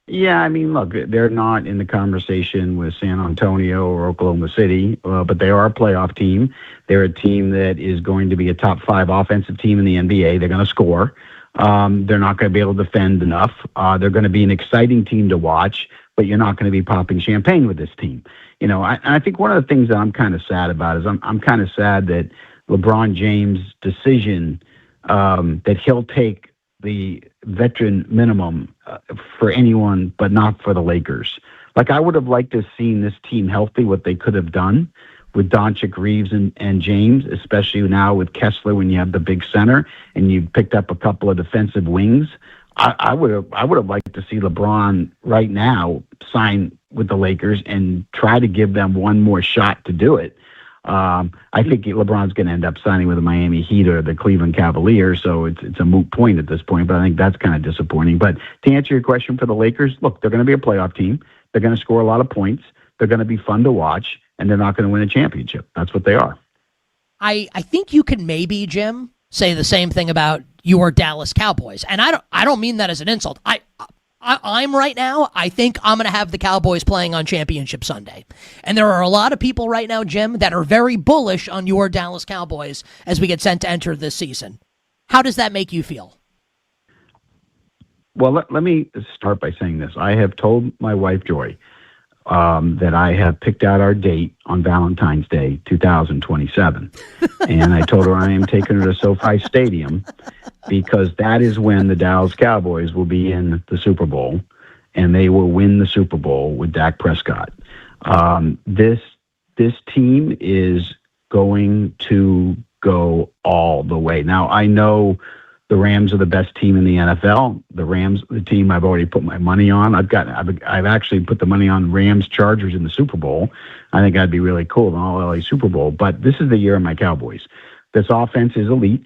Speaker 14: Yeah, I mean, look, they're not in the conversation with San Antonio or Oklahoma City, but they are a playoff team. They're a team that is going to be a top 5 offensive team in the NBA. They're going to score. They're not going to be able to defend enough. They're going to be an exciting team to watch, but you're not going to be popping champagne with this team. You know, I think one of the things that I'm kind of sad about is I'm kind of sad that LeBron James' decision that he'll take the veteran minimum for anyone, but not for the Lakers. Like, I would have liked to have seen this team healthy, what they could have done with Doncic, Reeves, and James, especially now with Kessler when you have the big center and you picked up a couple of defensive wings. I would have liked to see LeBron right now sign with the Lakers and try to give them one more shot to do it. I think LeBron's going to end up signing with the Miami Heat or the Cleveland Cavaliers, so it's a moot point at this point, but I think that's kind of disappointing. But to answer your question for the Lakers, look, they're going to be a playoff team. They're going to score a lot of points. They're going to be fun to watch, and they're not going to win a championship. That's what they are.
Speaker 7: I think you could maybe, Jim, say the same thing about your Dallas Cowboys. And I don't mean that as an insult. I'm right now, I think I'm going to have the Cowboys playing on Championship Sunday. And there are a lot of people right now, Jim, that are very bullish on your Dallas Cowboys as we get sent to enter this season. How does that make you feel?
Speaker 14: Well, let me start by saying this. I have told my wife, Joy, that I have picked out our date on Valentine's Day, 2027. And I told her I am taking her to SoFi Stadium because that is when the Dallas Cowboys will be in the Super Bowl, and they will win the Super Bowl with Dak Prescott. This team is going to go all the way. Now, I know the Rams are the best team in the NFL. The Rams, the team I've already put my money on. I've actually put the money on Rams Chargers in the Super Bowl. I think that'd be really cool, an all LA Super Bowl. But this is the year of my Cowboys. This offense is elite.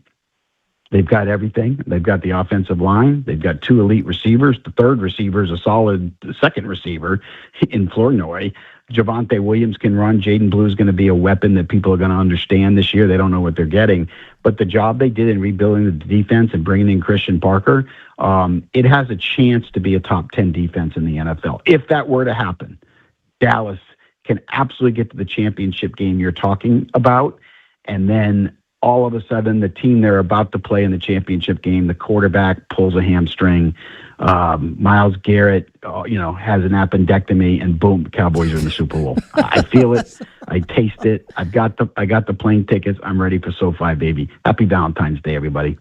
Speaker 14: They've got everything. They've got the offensive line. They've got 2 elite receivers. The third receiver is a solid second receiver in Flournoy. Javonte Williams can run. Jaden Blue is going to be a weapon that people are going to understand this year. They don't know what they're getting. But the job they did in rebuilding the defense and bringing in Christian Parker, it has a chance to be a top 10 defense in the NFL. If that were to happen, Dallas can absolutely get to the championship game you're talking about. And then all of a sudden, the team they're about to play in the championship game, the quarterback pulls a hamstring. Myles Garrett, has an appendectomy, and boom, Cowboys are in the Super Bowl. I feel it. I taste it. I got the plane tickets. I'm ready for SoFi, baby. Happy Valentine's Day, everybody.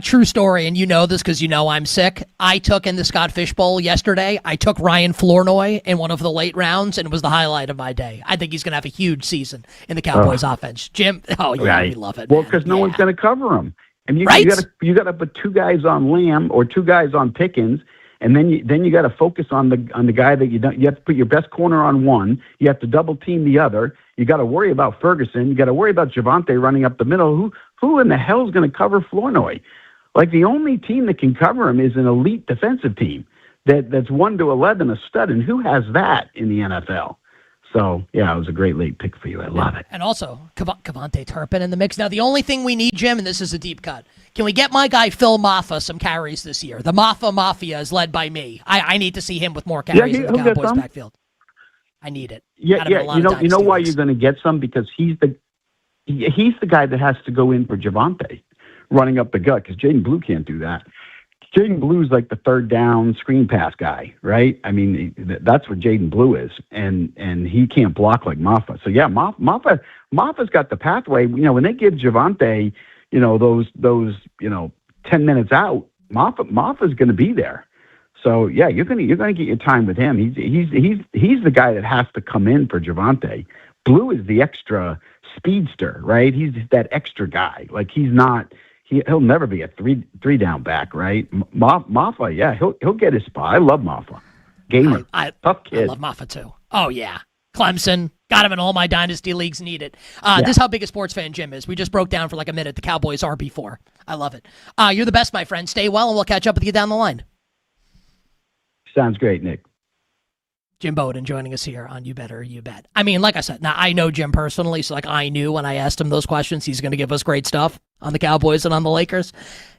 Speaker 7: True story, and you know this because you know I'm sick. I took in the Scott Fish Bowl yesterday. I took Ryan Flournoy in one of the late rounds, and it was the highlight of my day. I think he's going to have a huge season in the Cowboys offense. Jim, we love it.
Speaker 14: Well, because no one's going to cover him. And you got to put 2 guys on Lamb or 2 guys on Pickens, and then you got to focus on the guy that you don't. You have to put your best corner on one. You have to double team the other. You got to worry about Ferguson. You got to worry about Javonte running up the middle. Who in the hell is going to cover Flournoy? Like, the only team that can cover him is an elite defensive team that's 1-11, a stud, and who has that in the NFL? So, yeah, it was a great late pick for you. I love it.
Speaker 7: And also, Kevontae Turpin in the mix. Now, the only thing we need, Jim, and this is a deep cut, can we get my guy Phil Maffa some carries this year? The Maffa Mafia is led by me. I need to see him with more carries in the Cowboys backfield. I need it.
Speaker 14: Yeah. You know why you're going to get some? Because he's the guy that has to go in for Javonte, running up the gut, because Jaden Blue can't do that. Jaden Blue's like the third down screen pass guy, right? I mean, that's what Jaden Blue is, and he can't block like Maffa. So yeah, Maffa's got the pathway. When they give Javonte, those 10 minutes out, Maffa's going to be there. So yeah, you're gonna get your time with him. He's the guy that has to come in for Javonte. Blue is the extra speedster, right? He's that extra guy. Like he'll never be a three down back, right? Maffa, yeah, he'll get his spot. I love Maffa. Gamer, tough kid.
Speaker 7: I love Maffa too. Oh yeah, Clemson got him in all my dynasty leagues. Needed. This is how big a sports fan Jim is. We just broke down for like a minute. The Cowboys are before. I love it. You're the best, my friend. Stay well, and we'll catch up with you down the line.
Speaker 14: Sounds great, Nick.
Speaker 7: Jim Bowden joining us here on You Better You Bet. I mean, like I said, now I know Jim personally, so like I knew when I asked him those questions, he's going to give us great stuff on the Cowboys and on the Lakers.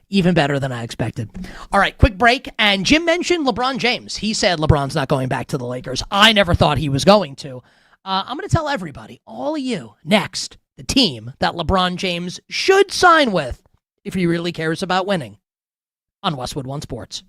Speaker 7: Even better than I expected. All right, quick break. And Jim mentioned LeBron James. He said LeBron's not going back to the Lakers. I never thought he was going to. I'm going to tell everybody, all of you, next, the team that LeBron James should sign with if he really cares about winning on Westwood One Sports.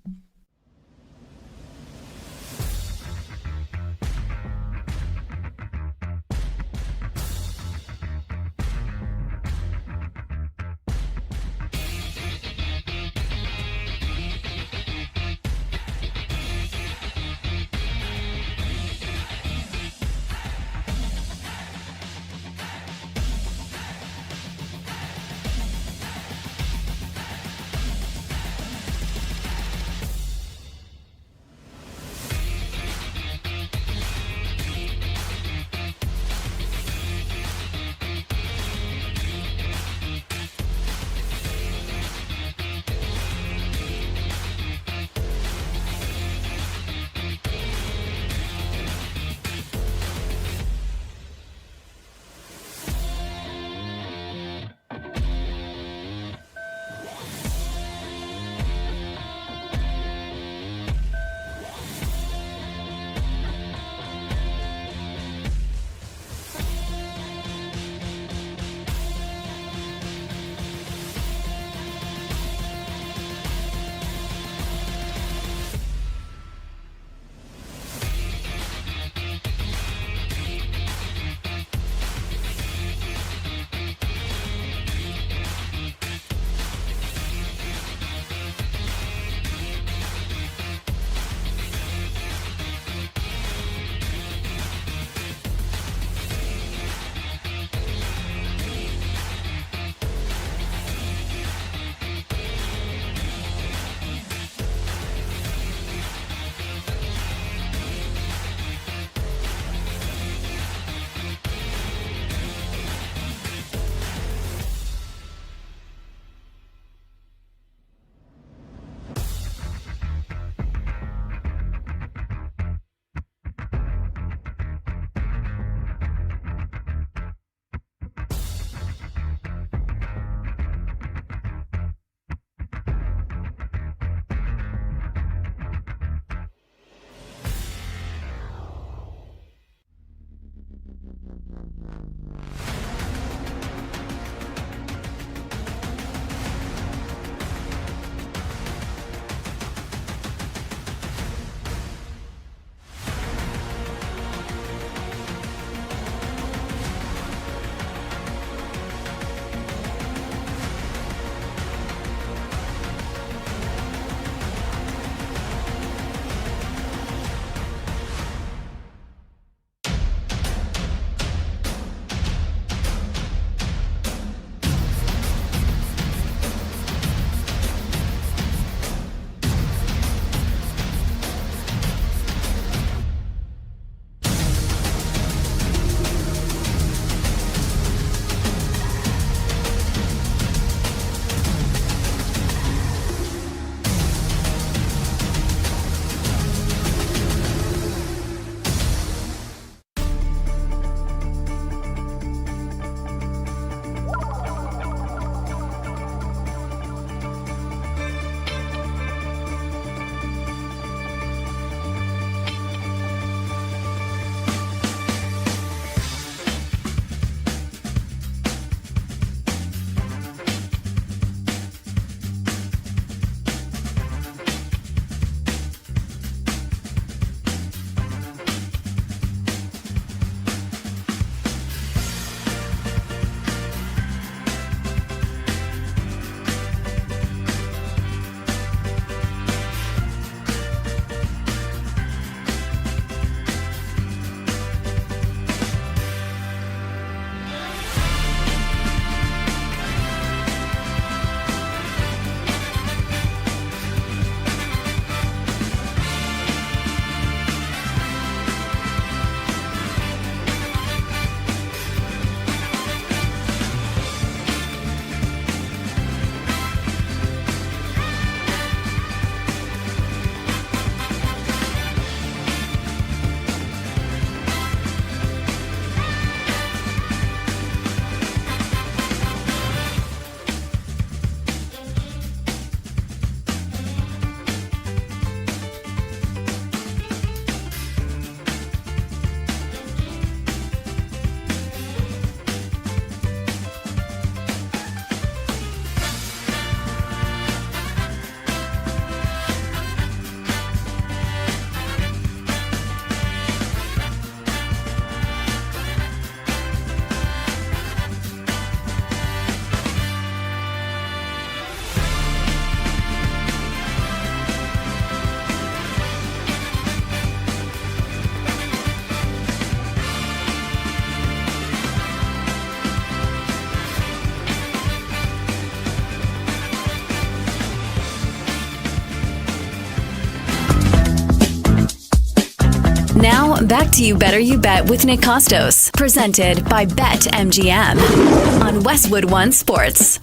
Speaker 9: Now, back to You Better You Bet with Nick Kostos, presented by BetMGM on Westwood One Sports.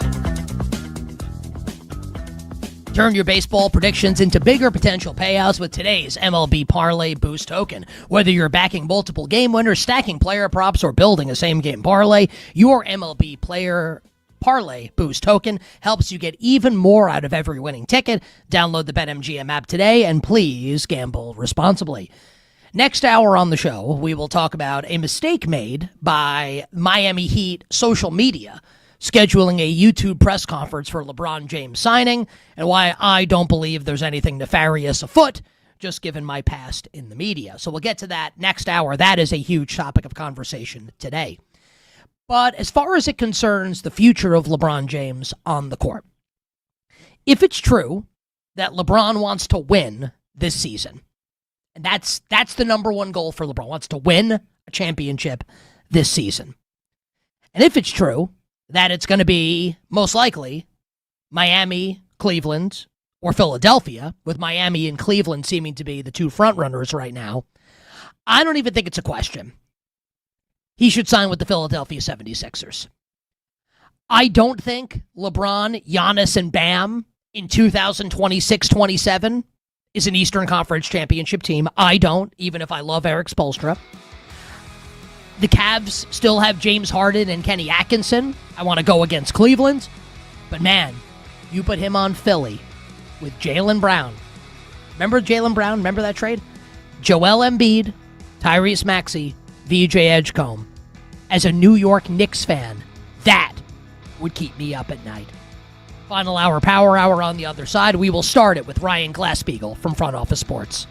Speaker 7: Turn your baseball predictions into bigger potential payouts with today's MLB Parlay Boost Token. Whether you're backing multiple game winners, stacking player props, or building a same-game parlay, your MLB Player Parlay Boost Token helps you get even more out of every winning ticket. Download the BetMGM app today, and please gamble responsibly. Next hour on the show, we will talk about a mistake made by Miami Heat social media, scheduling a YouTube press conference for LeBron James signing, and why I don't believe there's anything nefarious afoot, just given my past in the media. So we'll get to that next hour. That is a huge topic of conversation today. But as far as it concerns the future of LeBron James on the court, if it's true that LeBron wants to win this season, and that's the number one goal for LeBron, wants to win a championship this season. And if it's true that it's going to be, most likely, Miami, Cleveland, or Philadelphia, with Miami and Cleveland seeming to be the two frontrunners right now, I don't even think it's a question. He should sign with the Philadelphia 76ers. I don't think LeBron, Giannis, and Bam in 2026-27 is an Eastern Conference championship team. I don't, even if I love Eric Spoelstra. The Cavs still have James Harden and Kenny Atkinson. I want to go against Cleveland. But man, you put him on Philly with Jaylen Brown. Remember Jaylen Brown? Remember that trade? Joel Embiid, Tyrese Maxey, VJ Edgecombe. As a New York Knicks fan, that would keep me up at night. Final hour, power hour on the other side. We will start it with Ryan Glasspiegel from Front Office Sports.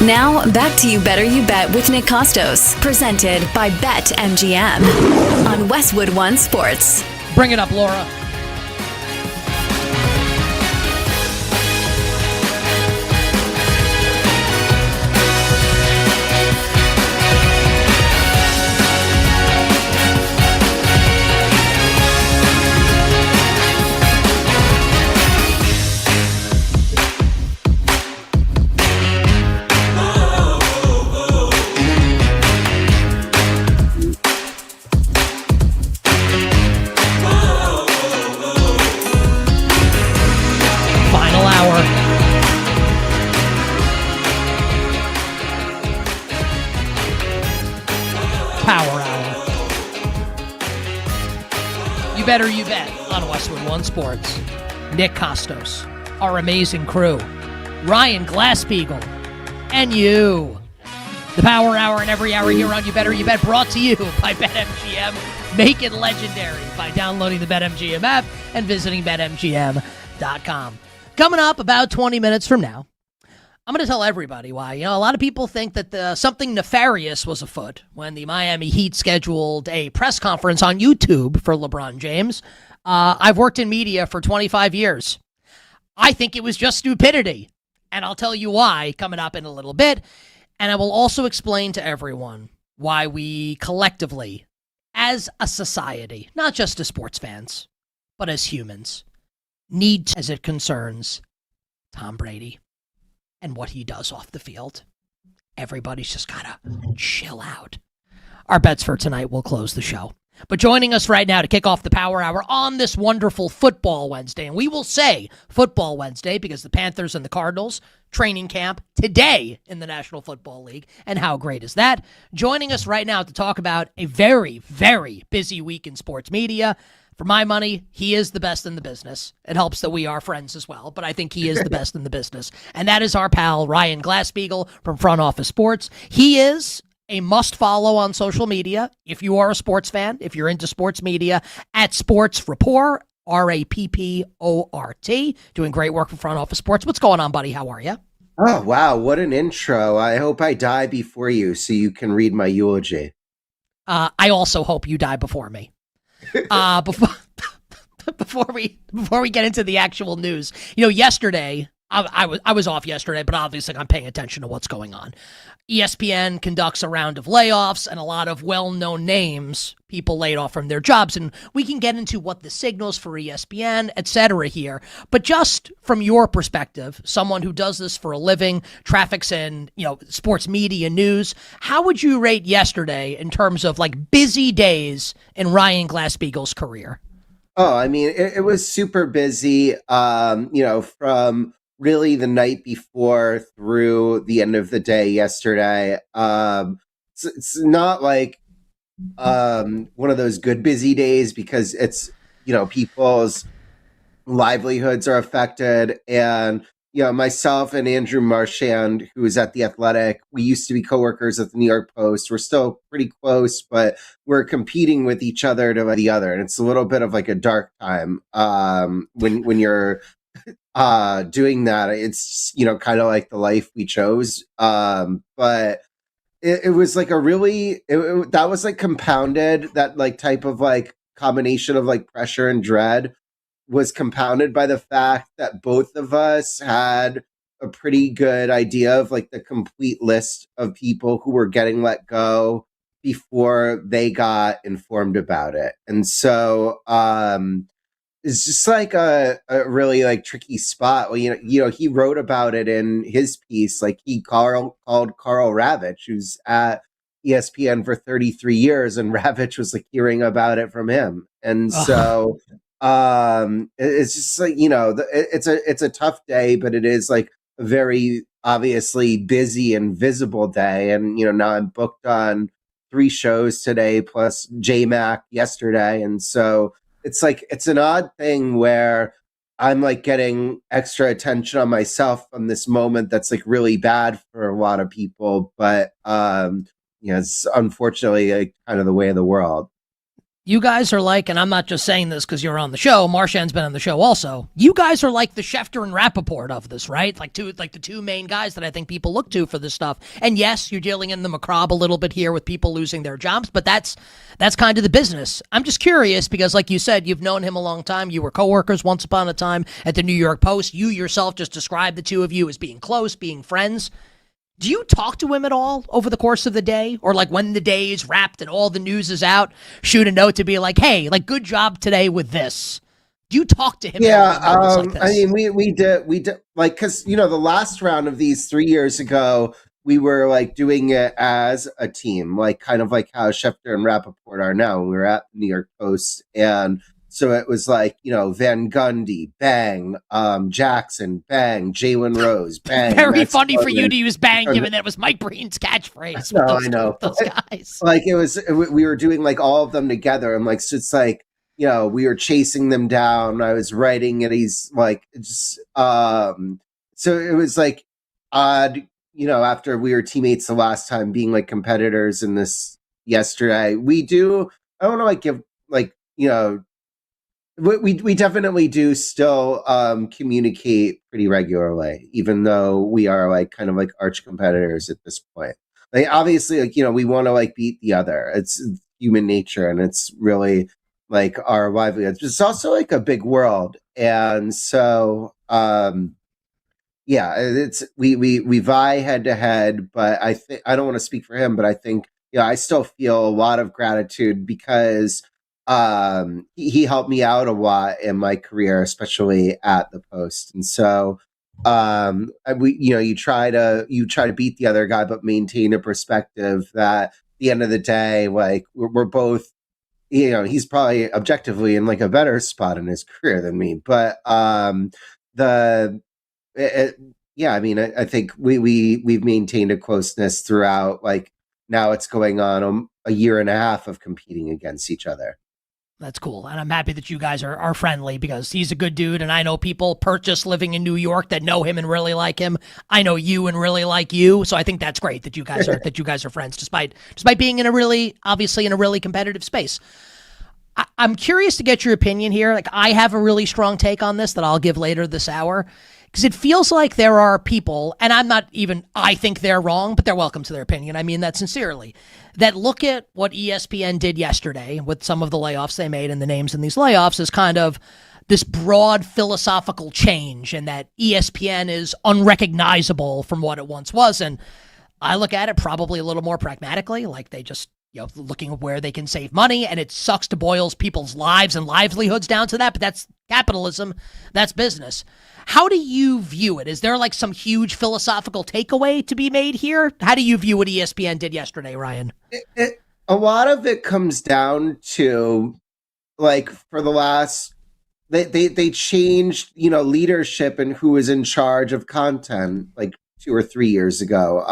Speaker 9: Now, back to You Better You Bet with Nick Kostos, presented by BetMGM on Westwood One Sports.
Speaker 7: Bring it up, Laura. Power Hour. You Better You Bet on Westwood One Sports. Nick Kostos, our amazing crew, Ryan Glasspiegel, and you. The Power Hour and every hour here on You Better You Bet, brought to you by BetMGM. Make it legendary by downloading the BetMGM app and visiting BetMGM.com. Coming up about 20 minutes from now, I'm going to tell everybody why. You know, a lot of people think that something nefarious was afoot when the Miami Heat scheduled a press conference on YouTube for LeBron James. I've worked in media for 25 years. I think it was just stupidity, and I'll tell you why coming up in a little bit. And I will also explain to everyone why we collectively, as a society, not just as sports fans, but as humans, need as it concerns Tom Brady and what he does off the field. Everybody's just gotta chill out. Our bets for tonight will close the show. But joining us right now to kick off the Power Hour on this wonderful Football Wednesday, and we will say Football Wednesday because the Panthers and the Cardinals training camp today in the National Football League, and how great is that? Joining us right now to talk about a very, very busy week in sports media. For my money, he is the best in the business. It helps that we are friends as well, but I think he is the best in the business. And that is our pal, Ryan Glasspiegel from Front Office Sports. He is a must-follow on social media if you are a sports fan, if you're into sports media, at Sports Rapport, Rapport, doing great work for Front Office Sports. What's going on, buddy? How are you?
Speaker 15: Oh, wow. What an intro. I hope I die before you so you can read my eulogy.
Speaker 7: I also hope you die before me. Before we get into the actual news, you know, yesterday I was off yesterday, but obviously I'm paying attention to what's going on. ESPN conducts a round of layoffs, and a lot of well-known names, people laid off from their jobs, and we can get into what the signals for ESPN, etc. here. But just from your perspective, someone who does this for a living, traffics in, you know, sports media news, how would you rate yesterday in terms of like busy days in Ryan Glasspiegel's career?
Speaker 15: Oh, I mean, it was super busy, from really the night before through the end of the day yesterday. It's not like one of those good busy days because it's, people's livelihoods are affected. And, myself and Andrew Marchand, who is at The Athletic, we used to be coworkers at the New York Post. We're still pretty close, but we're competing with each other to the other. And it's a little bit of like a dark time when you're doing that. It's kind of like the life we chose, but it was like a really that was like compounded, that like type of like combination of like pressure and dread was compounded by the fact that both of us had a pretty good idea of like the complete list of people who were getting let go before they got informed about it. And so it's just like a really like tricky spot. Well, he wrote about it in his piece. Like he called Carl Ravitch, who's at ESPN for 33 years, and Ravitch was like hearing about it from him. And so it's just like, it's a tough day, but it is like a very obviously busy and visible day. And, now I'm booked on 3 shows today plus JMac yesterday. And so it's like, it's an odd thing where I'm like getting extra attention on myself on this moment that's like really bad for a lot of people. But, it's unfortunately like kind of the way of the world.
Speaker 7: You guys are like, and I'm not just saying this because you're on the show. Marshan's been on the show also. You guys are like the Schefter and Rappaport of this, right? Like the two main guys that I think people look to for this stuff. And yes, you're dealing in the macabre a little bit here with people losing their jobs, but that's kind of the business. I'm just curious because, like you said, you've known him a long time. You were coworkers once upon a time at the New York Post. You yourself just described the two of you as being close, being friends. Do you talk to him at all over the course of the day? Or like when the day is wrapped and all the news is out, shoot a note to be like, hey, like, good job today with this. Do you talk to him?
Speaker 15: Yeah,
Speaker 7: like this?
Speaker 15: I mean, we did, like, because, the last round of these 3 years ago, we were like doing it as a team, like kind of like how Schefter and Rappaport are now. We were at New York Post, and so it was like, Van Gundy, bang, Jackson, bang, Jalen Rose, bang.
Speaker 7: Very funny for you to use bang, given that it was Mike Breen's catchphase.
Speaker 15: No, I know.
Speaker 7: Those guys.
Speaker 15: Like we were doing like all of them together. I'm like, so it's like, we were chasing them down. I was writing it. He's like, just, so it was like odd, after we were teammates the last time, being like competitors in this yesterday. I don't know, like give like, we definitely do still communicate pretty regularly, even though we are like kind of like arch competitors at this point. Like obviously, like we want to like beat the other. It's human nature, and it's really like our livelihood. It's also like a big world, and so yeah, it's we vie head to head. But I think I don't want to speak for him, but I think I still feel a lot of gratitude because he helped me out a lot in my career, especially at the Post. And so you try to beat the other guy, but maintain a perspective that at the end of the day, like we're both, he's probably objectively in like a better spot in his career than me, but yeah, I mean, I think we've maintained a closeness throughout. Like now it's going on a year and a half of competing against each other.
Speaker 7: That's cool. And I'm happy that you guys are friendly because he's a good dude. And I know people purchase living in New York that know him and really like him. I know you and really like you. So I think that's great that you guys are friends despite being obviously in a really competitive space. I'm curious to get your opinion here. Like I have a really strong take on this that I'll give later this hour. Because it feels like there are people, and I think they're wrong, but they're welcome to their opinion. I mean that sincerely, that look at what ESPN did yesterday with some of the layoffs they made and the names in these layoffs as kind of this broad philosophical change and that ESPN is unrecognizable from what it once was. And I look at it probably a little more pragmatically, like they just, looking at where they can save money, and it sucks to boil people's lives and livelihoods down to that, but that's capitalism, that's business. How do you view it? Is there like some huge philosophical takeaway to be made here? How do you view what ESPN did yesterday, Ryan?
Speaker 15: A lot of it comes down to like for the last, they changed, leadership and who was in charge of content like 2 or 3 years ago.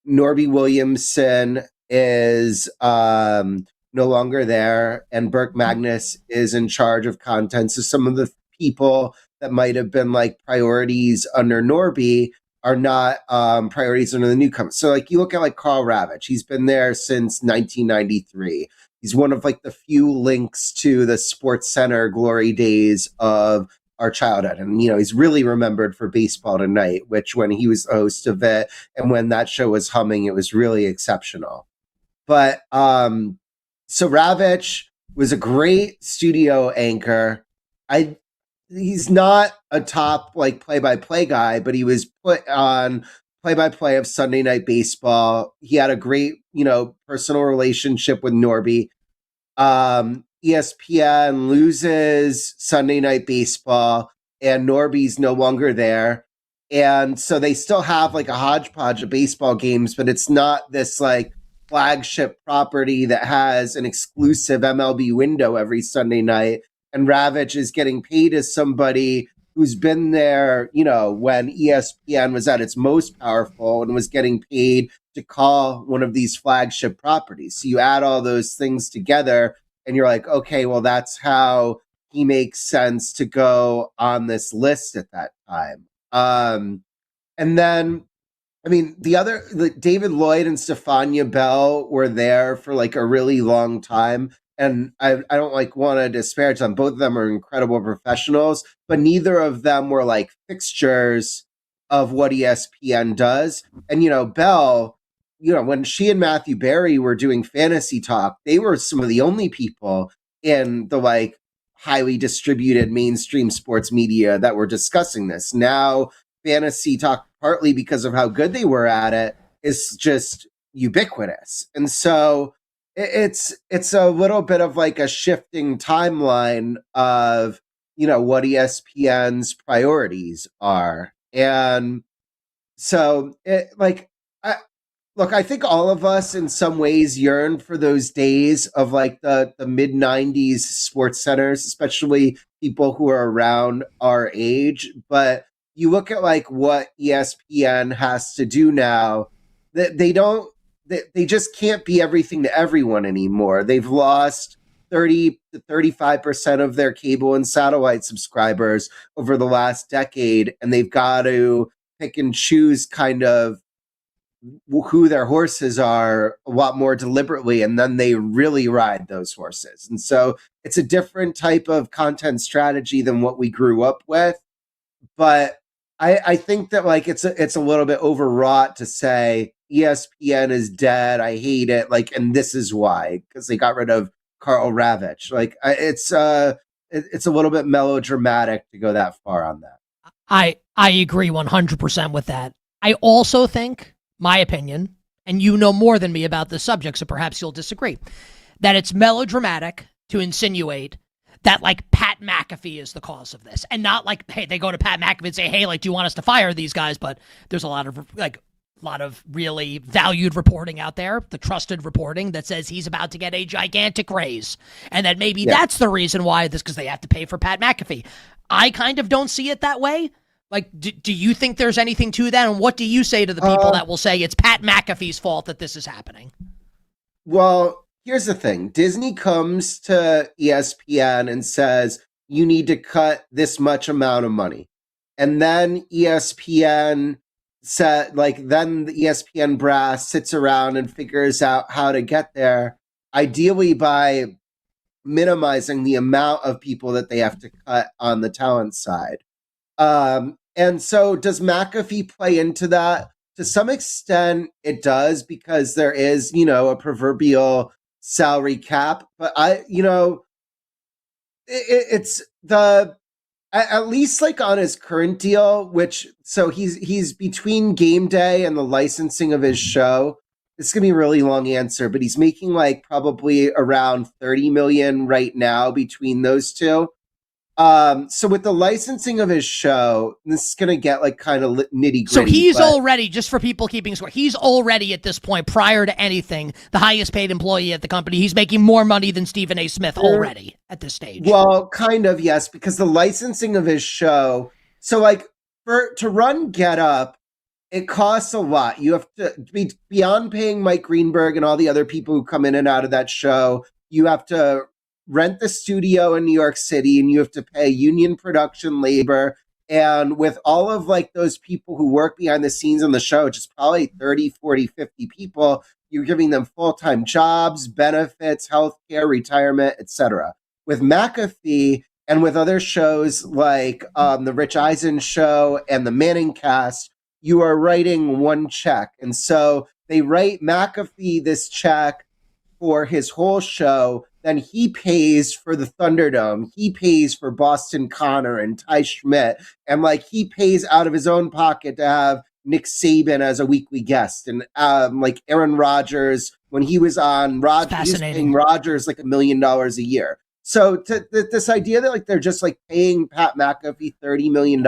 Speaker 15: Norby Williamson is no longer there, and Burke Magnus is in charge of content. So some of the people that might have been like priorities under Norby are not priorities under the newcomer. So like you look at like Carl Ravitch, he's been there since 1993. He's one of like the few links to the Sports Center glory days of our childhood. And, he's really remembered for Baseball Tonight, which when he was the host of it and when that show was humming, it was really exceptional. But so Ravitch was a great studio anchor. He's not a top like play-by-play guy, but he was put on play-by-play of Sunday Night Baseball. He had a great, personal relationship with Norby. ESPN loses Sunday Night Baseball, and Norby's no longer there. And so they still have like a hodgepodge of baseball games, but it's not this like flagship property that has an exclusive MLB window every Sunday night. And Ravitch is getting paid as somebody who's been there, when ESPN was at its most powerful and was getting paid to call one of these flagship properties. So you add all those things together and you're like, okay, well, that's how he makes sense to go on this list at that time. And then, I mean, David Lloyd and Stefania Bell were there for like a really long time. and I don't like want to disparage them. Both of them are incredible professionals, but neither of them were like fixtures of what ESPN does. And, Bell, when she and Matthew Berry were doing fantasy talk, they were some of the only people in the like highly distributed mainstream sports media that were discussing this. Now, fantasy talk, partly because of how good they were at it, is just ubiquitous. And so it's a little bit of like a shifting timeline of, what ESPN's priorities are. And so I think all of us in some ways yearn for those days of like the mid 90s sports centers, especially people who are around our age. But you look at like what ESPN has to do now, they just can't be everything to everyone anymore. They've lost 30 to 35% of their cable and satellite subscribers over the last decade, and they've got to pick and choose kind of who their horses are a lot more deliberately, and then they really ride those horses. And so it's a different type of content strategy than what we grew up with. But I think that like it's a little bit overwrought to say ESPN is dead. I hate it. Like, and this is why, because they got rid of Carl Ravitch. Like, it's a little bit melodramatic to go that far on that.
Speaker 7: I agree 100% with that. I also think, my opinion, and you know more than me about this subject, so perhaps you'll disagree, that it's melodramatic to insinuate that like Pat McAfee is the cause of this, and not like, hey, they go to Pat McAfee and say, hey, like, do you want us to fire these guys? But there's a lot of really valued reporting out there, the trusted reporting that says he's about to get a gigantic raise, and that maybe that's the reason why this, because they have to pay for Pat McAfee. I kind of don't see it that way. Like, do you think there's anything to that? And what do you say to the people that will say it's Pat McAfee's fault that this is happening?
Speaker 15: Well, here's the thing. Disney comes to ESPN and says, you need to cut this much amount of money. And then ESPN then the ESPN brass sits around and figures out how to get there, ideally by minimizing the amount of people that they have to cut on the talent side. And so does McAfee play into that? To some extent, it does, because there is, a proverbial salary cap. But it's at least like on his current deal, so he's between game day and the licensing of his show. It's gonna be a really long answer, but he's making like probably around 30 million right now between those two. So with the licensing of his show, this is going to get like kind of nitty gritty.
Speaker 7: So he's already, just for people keeping score, he's already at this point, prior to anything, the highest paid employee at the company. He's making more money than Stephen A. Smith already at this stage.
Speaker 15: Well, kind of, yes, because the licensing of his show. So like to run Get Up, it costs a lot. You have to be beyond paying Mike Greenberg and all the other people who come in and out of that show. You have to rent the studio in New York City, and you have to pay union production labor. And with all of like those people who work behind the scenes on the show, which is probably 30, 40, 50 people, you're giving them full-time jobs, benefits, healthcare, retirement, etc. With McAfee and with other shows like the Rich Eisen show and the Manning Cast, you are writing one check. And so they write McAfee this check for his whole show. Then he pays for the Thunderdome. He pays for Boston Connor and Ty Schmidt. And like he pays out of his own pocket to have Nick Saban as a weekly guest. And like Aaron Rodgers, when he was on, he was paying Rodgers like $1 million a year. So this idea that like they're just like paying Pat McAfee $30 million,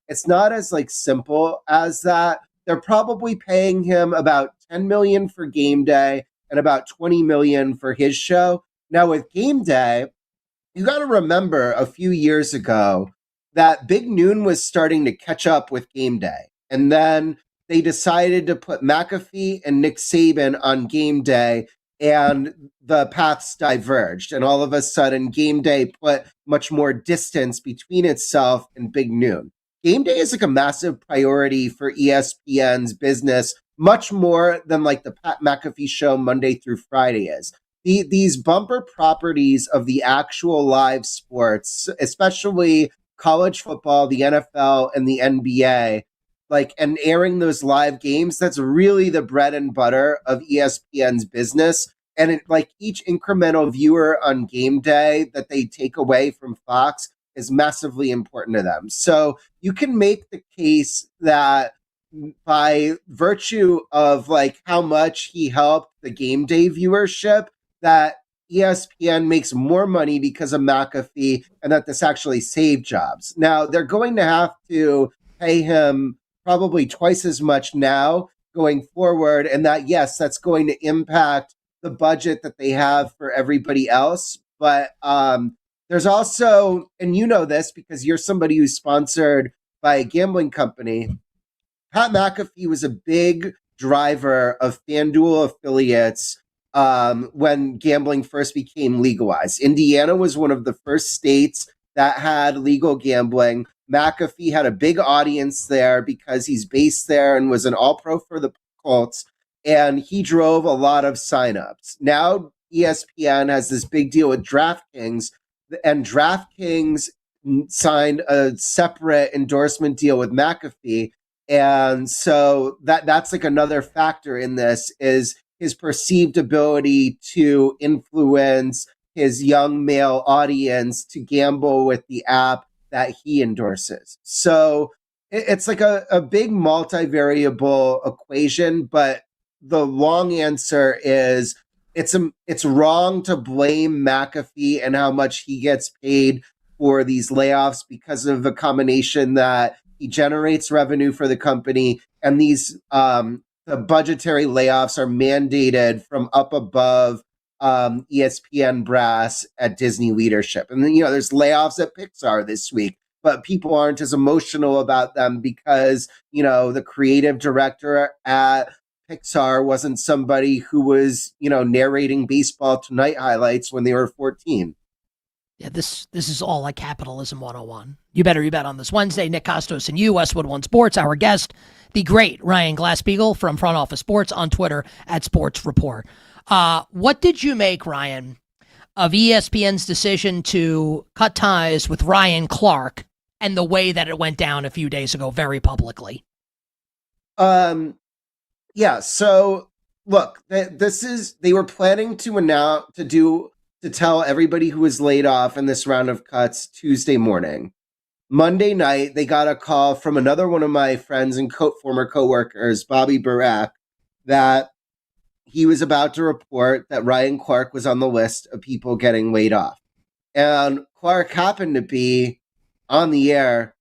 Speaker 15: it's not as like simple as that. They're probably paying him about $10 million for game day and about $20 million for his show. Now with game day, you got to remember a few years ago that Big Noon was starting to catch up with game day. And then they decided to put McAfee and Nick Saban on game day, and the paths diverged. And all of a sudden, game day put much more distance between itself and Big Noon. Game day is like a massive priority for ESPN's business, much more than like the Pat McAfee show Monday through Friday is. these bumper properties of the actual live sports, especially college football, the NFL, and the NBA, and airing those live games, that's really the bread and butter of ESPN's business. And each incremental viewer on game day that they take away from Fox is massively important to them. So you can make the case that by virtue of how much he helped the game day viewership, that ESPN makes more money because of McAfee, and that this actually saved jobs. Now they're going to have to pay him probably twice as much now going forward, and that, yes, that's going to impact the budget that they have for everybody else. But there's also, and you know this because you're somebody who's sponsored by a gambling company, Pat McAfee was a big driver of FanDuel affiliates when gambling first became legalized. Indiana was one of the first states that had legal gambling. McAfee had a big audience there because he's based there and was an all-pro for the Colts, and he drove a lot of signups. Now ESPN has this big deal with DraftKings, and DraftKings signed a separate endorsement deal with McAfee. And so that's another factor in this is his perceived ability to influence his young male audience to gamble with the app that he endorses. So it's a big multivariable equation, but the long answer is it's wrong to blame McAfee and how much he gets paid for these layoffs because of a combination that he generates revenue for the company, and these the budgetary layoffs are mandated from up above ESPN brass at Disney leadership. And then, there's layoffs at Pixar this week, but people aren't as emotional about them because, the creative director at Pixar wasn't somebody who was, narrating Baseball Tonight highlights when they were 14.
Speaker 7: Yeah, this is all like Capitalism 101. You better you bet on this Wednesday. Nick Kostos and you, Westwood One Sports. Our guest, the great Ryan Glasspiegel from Front Office Sports on Twitter at Sports Report. What did you make, Ryan, of ESPN's decision to cut ties with Ryan Clark and the way that it went down a few days ago very publicly?
Speaker 15: Yeah, so look, they were planning to tell everybody who was laid off in this round of cuts Tuesday morning. Monday night, they got a call from another one of my friends and former coworkers, Bobby Barak, that he was about to report that Ryan Clark was on the list of people getting laid off. And Clark happened to be on the air.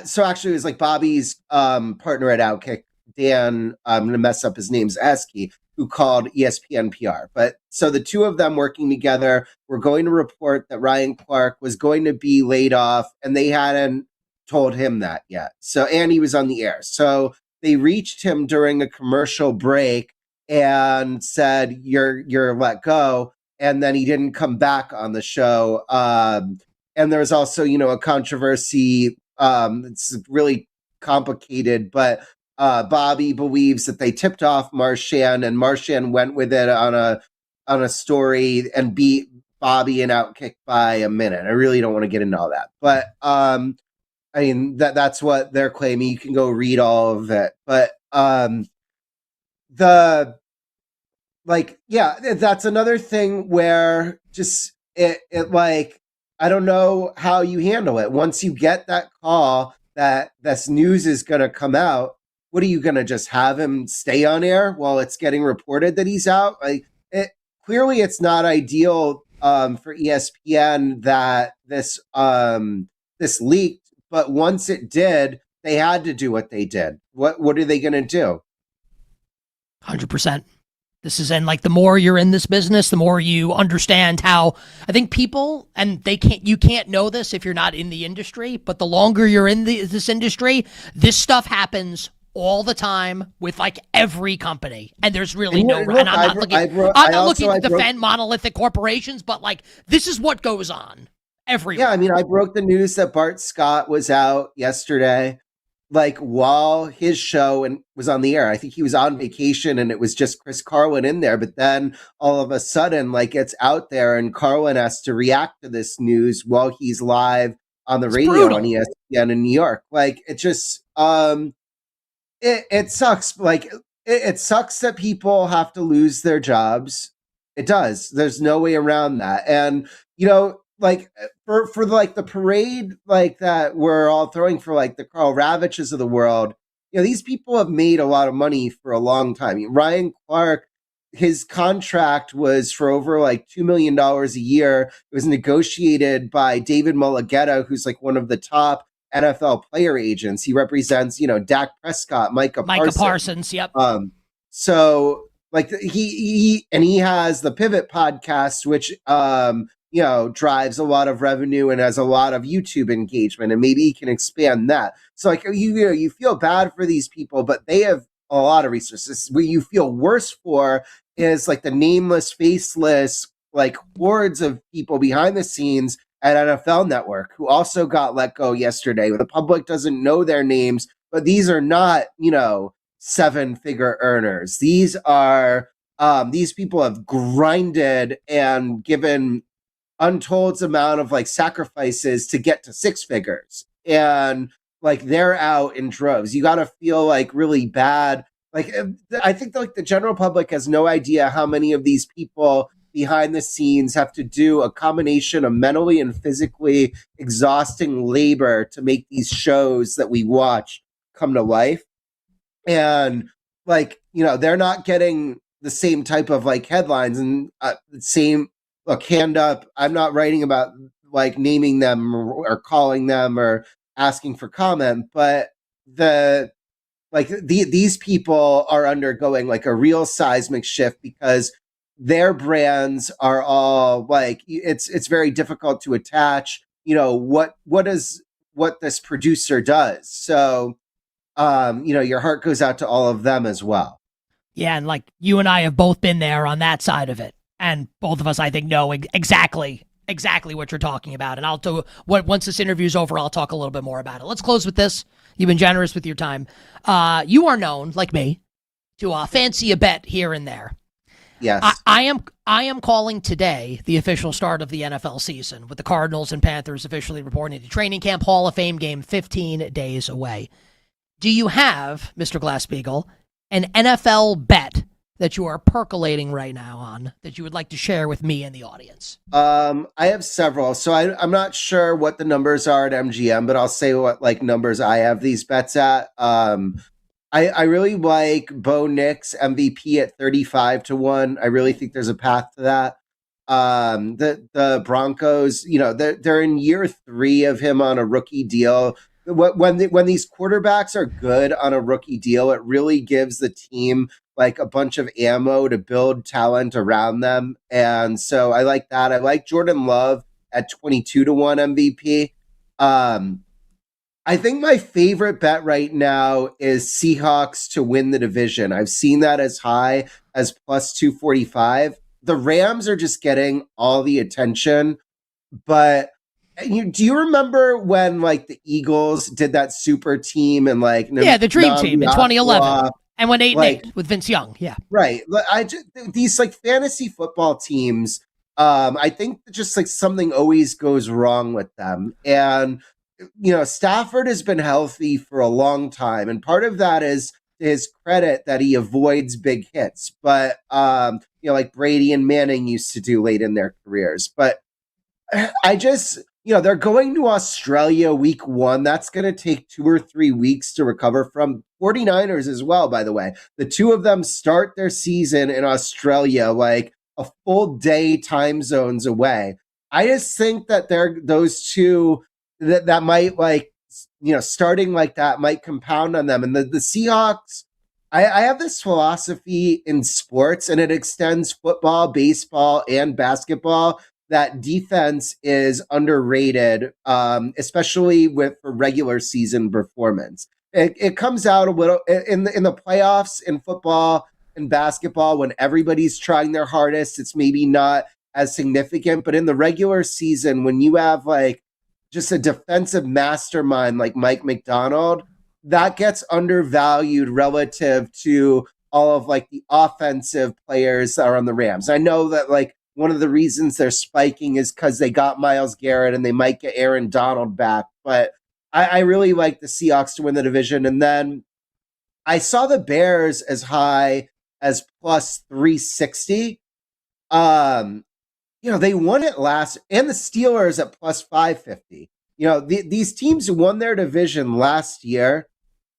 Speaker 15: So actually, it was Bobby's partner at Outkick, Dan, I'm going to mess up his name's Esky, who called ESPN PR. But so the two of them working together were going to report that Ryan Clark was going to be laid off, and they hadn't told him that yet. So, and he was on the air. So they reached him during a commercial break and said, you're let go. And then he didn't come back on the show. And there was also, a controversy. It's really complicated, but Bobby believes that they tipped off Marchand, and Marchand went with it on a story and beat Bobby and Outkick by a minute. I really don't want to get into all that, but that's what they're claiming. You can go read all of it, but that's another thing where just it I don't know how you handle it once you get that call that this news is going to come out. What are you going to just have him stay on air while it's getting reported that he's out? Clearly it's not ideal for ESPN that this leaked, but once it did, they had to do what they did. What are they going to do?
Speaker 7: 100%. This is, and the more you're in this business, the more you understand how, I think people, and you can't know this if you're not in the industry, but the longer you're in this industry, this stuff happens all the time with every company, and there's really and I'm not looking to defend monolithic corporations, but this is what goes on everywhere.
Speaker 15: Yeah, I broke the news that Bart Scott was out yesterday. like while his show and was on the air. I think he was on vacation and it was just Chris Carlin in there. But then all of a sudden, like it's out there and Carlin has to react to this news while he's live on the radio
Speaker 7: brutal.
Speaker 15: on ESPN in New York. Like it just it sucks. Like it sucks that people have to lose their jobs. It does. There's no way around that. And like for like the parade like that we're all throwing for like the Carl Ravages of the world, these people have made a lot of money for a long time. Ryan Clark, his contract was for over like $2 million a year. It was negotiated by David Mulugeta, who's like one of the top NFL player agents. He represents, Dak Prescott, Micah
Speaker 7: Parsons. Yep.
Speaker 15: So like he has the Pivot podcast, which drives a lot of revenue and has a lot of YouTube engagement, and maybe he can expand that. So like you feel bad for these people, but they have a lot of resources. What you feel worse for is like the nameless, faceless, like hordes of people behind the scenes at NFL Network who also got let go yesterday. The public doesn't know their names, but these are not, 7-figure earners. These are these people have grinded and given untold amount of like sacrifices to get to 6 figures, and like they're out in droves. You got to feel like really bad. Like I think like the general public has no idea how many of these people behind the scenes have to do a combination of mentally and physically exhausting labor to make these shows that we watch come to life. And like, they're not getting the same type of like headlines and same look, hand up. I'm not writing about like naming them or calling them or asking for comment, but these people are undergoing like a real seismic shift because their brands are all like it's very difficult to attach what this producer does. So your heart goes out to all of them as well.
Speaker 7: Yeah, and like you and I have both been there on that side of it, and both of us I think know exactly what you're talking about. And I'll do once this interview's over, I'll talk a little bit more about it. Let's close with this. You've been generous with your time. You are known, like me, to fancy a bet here and there.
Speaker 15: Yes.
Speaker 7: I am calling today the official start of the NFL season, with the Cardinals and Panthers officially reporting to training camp, Hall of Fame game 15 days away. Do you have, Mr. Glass-Steagall, an NFL bet that you are percolating right now on that you would like to share with me and the audience?
Speaker 15: I have several. So I'm not sure what the numbers are at MGM, but I'll say what like numbers I have these bets at. I really like Bo Nix MVP at 35-1. I really think there's a path to that. The Broncos, they're in year 3 of him on a rookie deal. When these quarterbacks are good on a rookie deal, it really gives the team like a bunch of ammo to build talent around them. And so I like that. I like Jordan Love at 22-1 MVP. I think my favorite bet right now is Seahawks to win the division. I've seen that as high as plus 245. The Rams are just getting all the attention, but do you remember when like the Eagles did that super team and like
Speaker 7: the dream team in 2011 and went 8-8 with Vince Young? Yeah,
Speaker 15: right. These like fantasy football teams. I think just like something always goes wrong with them, and Stafford has been healthy for a long time, and part of that is his credit that he avoids big hits, but like Brady and Manning used to do late in their careers. But I just they're going to Australia week 1. That's going to take 2 or 3 weeks to recover from. 49ers as well, by the way. The two of them start their season in Australia, like a full day time zones away. I just think that those two that might like, starting like that might compound on them. And the Seahawks, I have this philosophy in sports, and it extends football, baseball, and basketball, that defense is underrated, especially for regular season performance. It comes out a little in the playoffs in football and basketball when everybody's trying their hardest. It's maybe not as significant, but in the regular season, when you have like just a defensive mastermind like Mike McDonald, that gets undervalued relative to all of like the offensive players that are on the Rams. I know that like one of the reasons they're spiking is because they got Myles Garrett and they might get Aaron Donald back, but I really like the Seahawks to win the division. And then I saw the Bears as high as plus 360. They won it last, and the Steelers at plus 550. These teams won their division last year,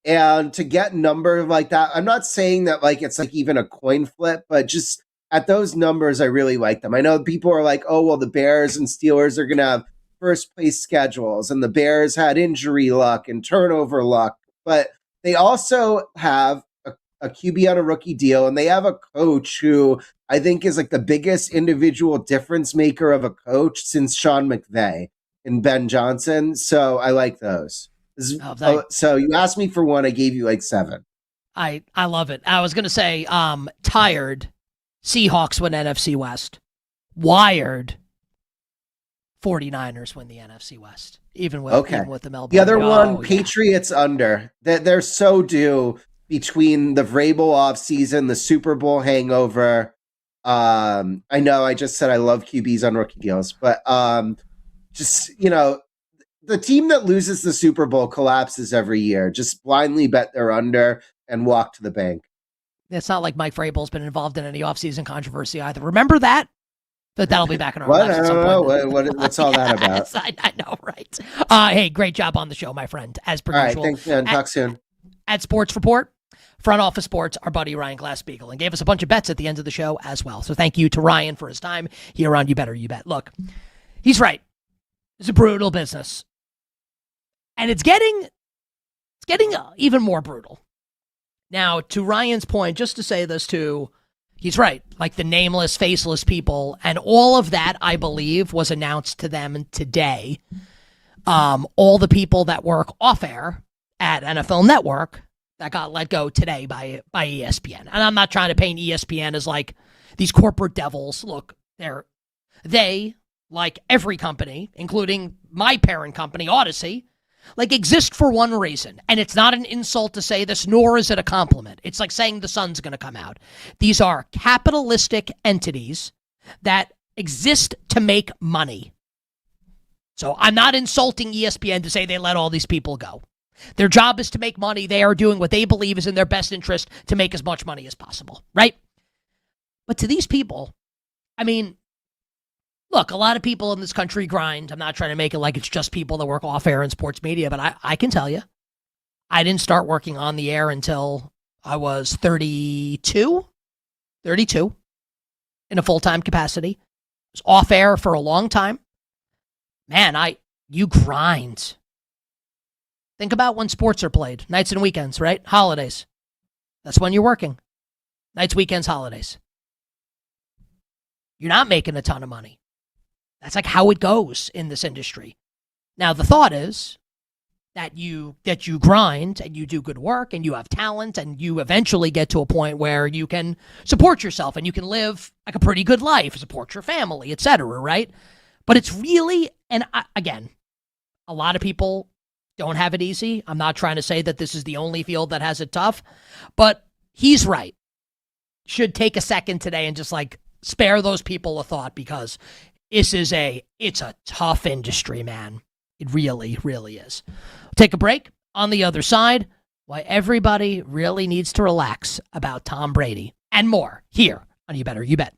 Speaker 15: and to get numbers like that, I'm not saying that like it's like even a coin flip, but just at those numbers, I really like them. I know people are like, oh, well, the Bears and Steelers are going to have first place schedules, and the Bears had injury luck and turnover luck, but they also have a QB on a rookie deal, and they have a coach who I think is like the biggest individual difference maker of a coach since Sean McVay and Ben Johnson. So I like those. So you asked me for one, I gave you like 7.
Speaker 7: I love it. I was going to say, tired, Seahawks win NFC West. Wired, 49ers win the NFC West. Even with the Melbourne.
Speaker 15: The other one, Patriots under. They're so due between the Vrabel offseason, the Super Bowl hangover. I know I just said I love QBs on rookie deals, but the team that loses the Super Bowl collapses every year. Just blindly bet they're under and walk to the bank.
Speaker 7: It's not like Mike Vrabel's been involved in any offseason controversy either. Remember that? But that'll be back in our lives at some point.
Speaker 15: What's all that about?
Speaker 7: I know, right? Hey, great job on the show, my friend, as per usual.
Speaker 15: All right, thanks, man. Talk soon.
Speaker 7: At Sports Report, Front Office Sports, our buddy Ryan Glass-Steagall, and gave us a bunch of bets at the end of the show as well. So thank you to Ryan for his time here on You Better You Bet. Look, he's right. It's a brutal business. And it's getting even more brutal. Now, to Ryan's point, just to say this too, he's right. Like the nameless, faceless people, and all of that, I believe, was announced to them today. All the people that work off air at NFL Network that got let go today by ESPN. And I'm not trying to paint ESPN as like these corporate devils. Look, they, like every company, including my parent company, Odyssey, like exist for one reason. And it's not an insult to say this, nor is it a compliment. It's like saying the sun's going to come out. These are capitalistic entities that exist to make money. So I'm not insulting ESPN to say they let all these people go. Their job is to make money. They are doing what they believe is in their best interest to make as much money as possible, right? But to these people, I mean, look, a lot of people in this country grind. I'm not trying to make it like it's just people that work off air in sports media, but I can tell you, I didn't start working on the air until I was 32 in a full-time capacity. I was off air for a long time. Man, you grind. Think about when sports are played, nights and weekends, right? Holidays. That's when you're working. Nights, weekends, holidays. You're not making a ton of money. That's like how it goes in this industry. Now, the thought is that you grind and you do good work and you have talent and you eventually get to a point where you can support yourself and you can live like a pretty good life, support your family, etc., right? But it's really, and again, a lot of people don't have it easy. I'm not trying to say that this is the only field that has it tough, but he's right. Should take a second today and just like spare those people a thought, because it's a tough industry, man. It really, really is. Take a break. On the other side, why everybody really needs to relax about Tom Brady and more here on You Better You Bet.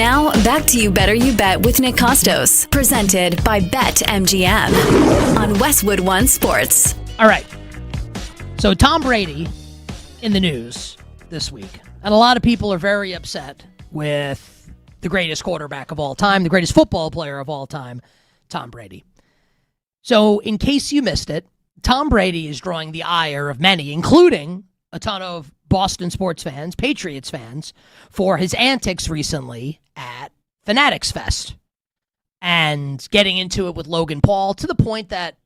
Speaker 9: Now, back to You Better You Bet with Nick Kostos, presented by BetMGM on Westwood One Sports.
Speaker 7: All right. So Tom Brady in the news this week. And a lot of people are very upset with the greatest quarterback of all time, the greatest football player of all time, Tom Brady. So in case you missed it, Tom Brady is drawing the ire of many, including a ton of Boston sports fans, Patriots fans, for his antics recently at Fanatics Fest and getting into it with Logan Paul to the point that,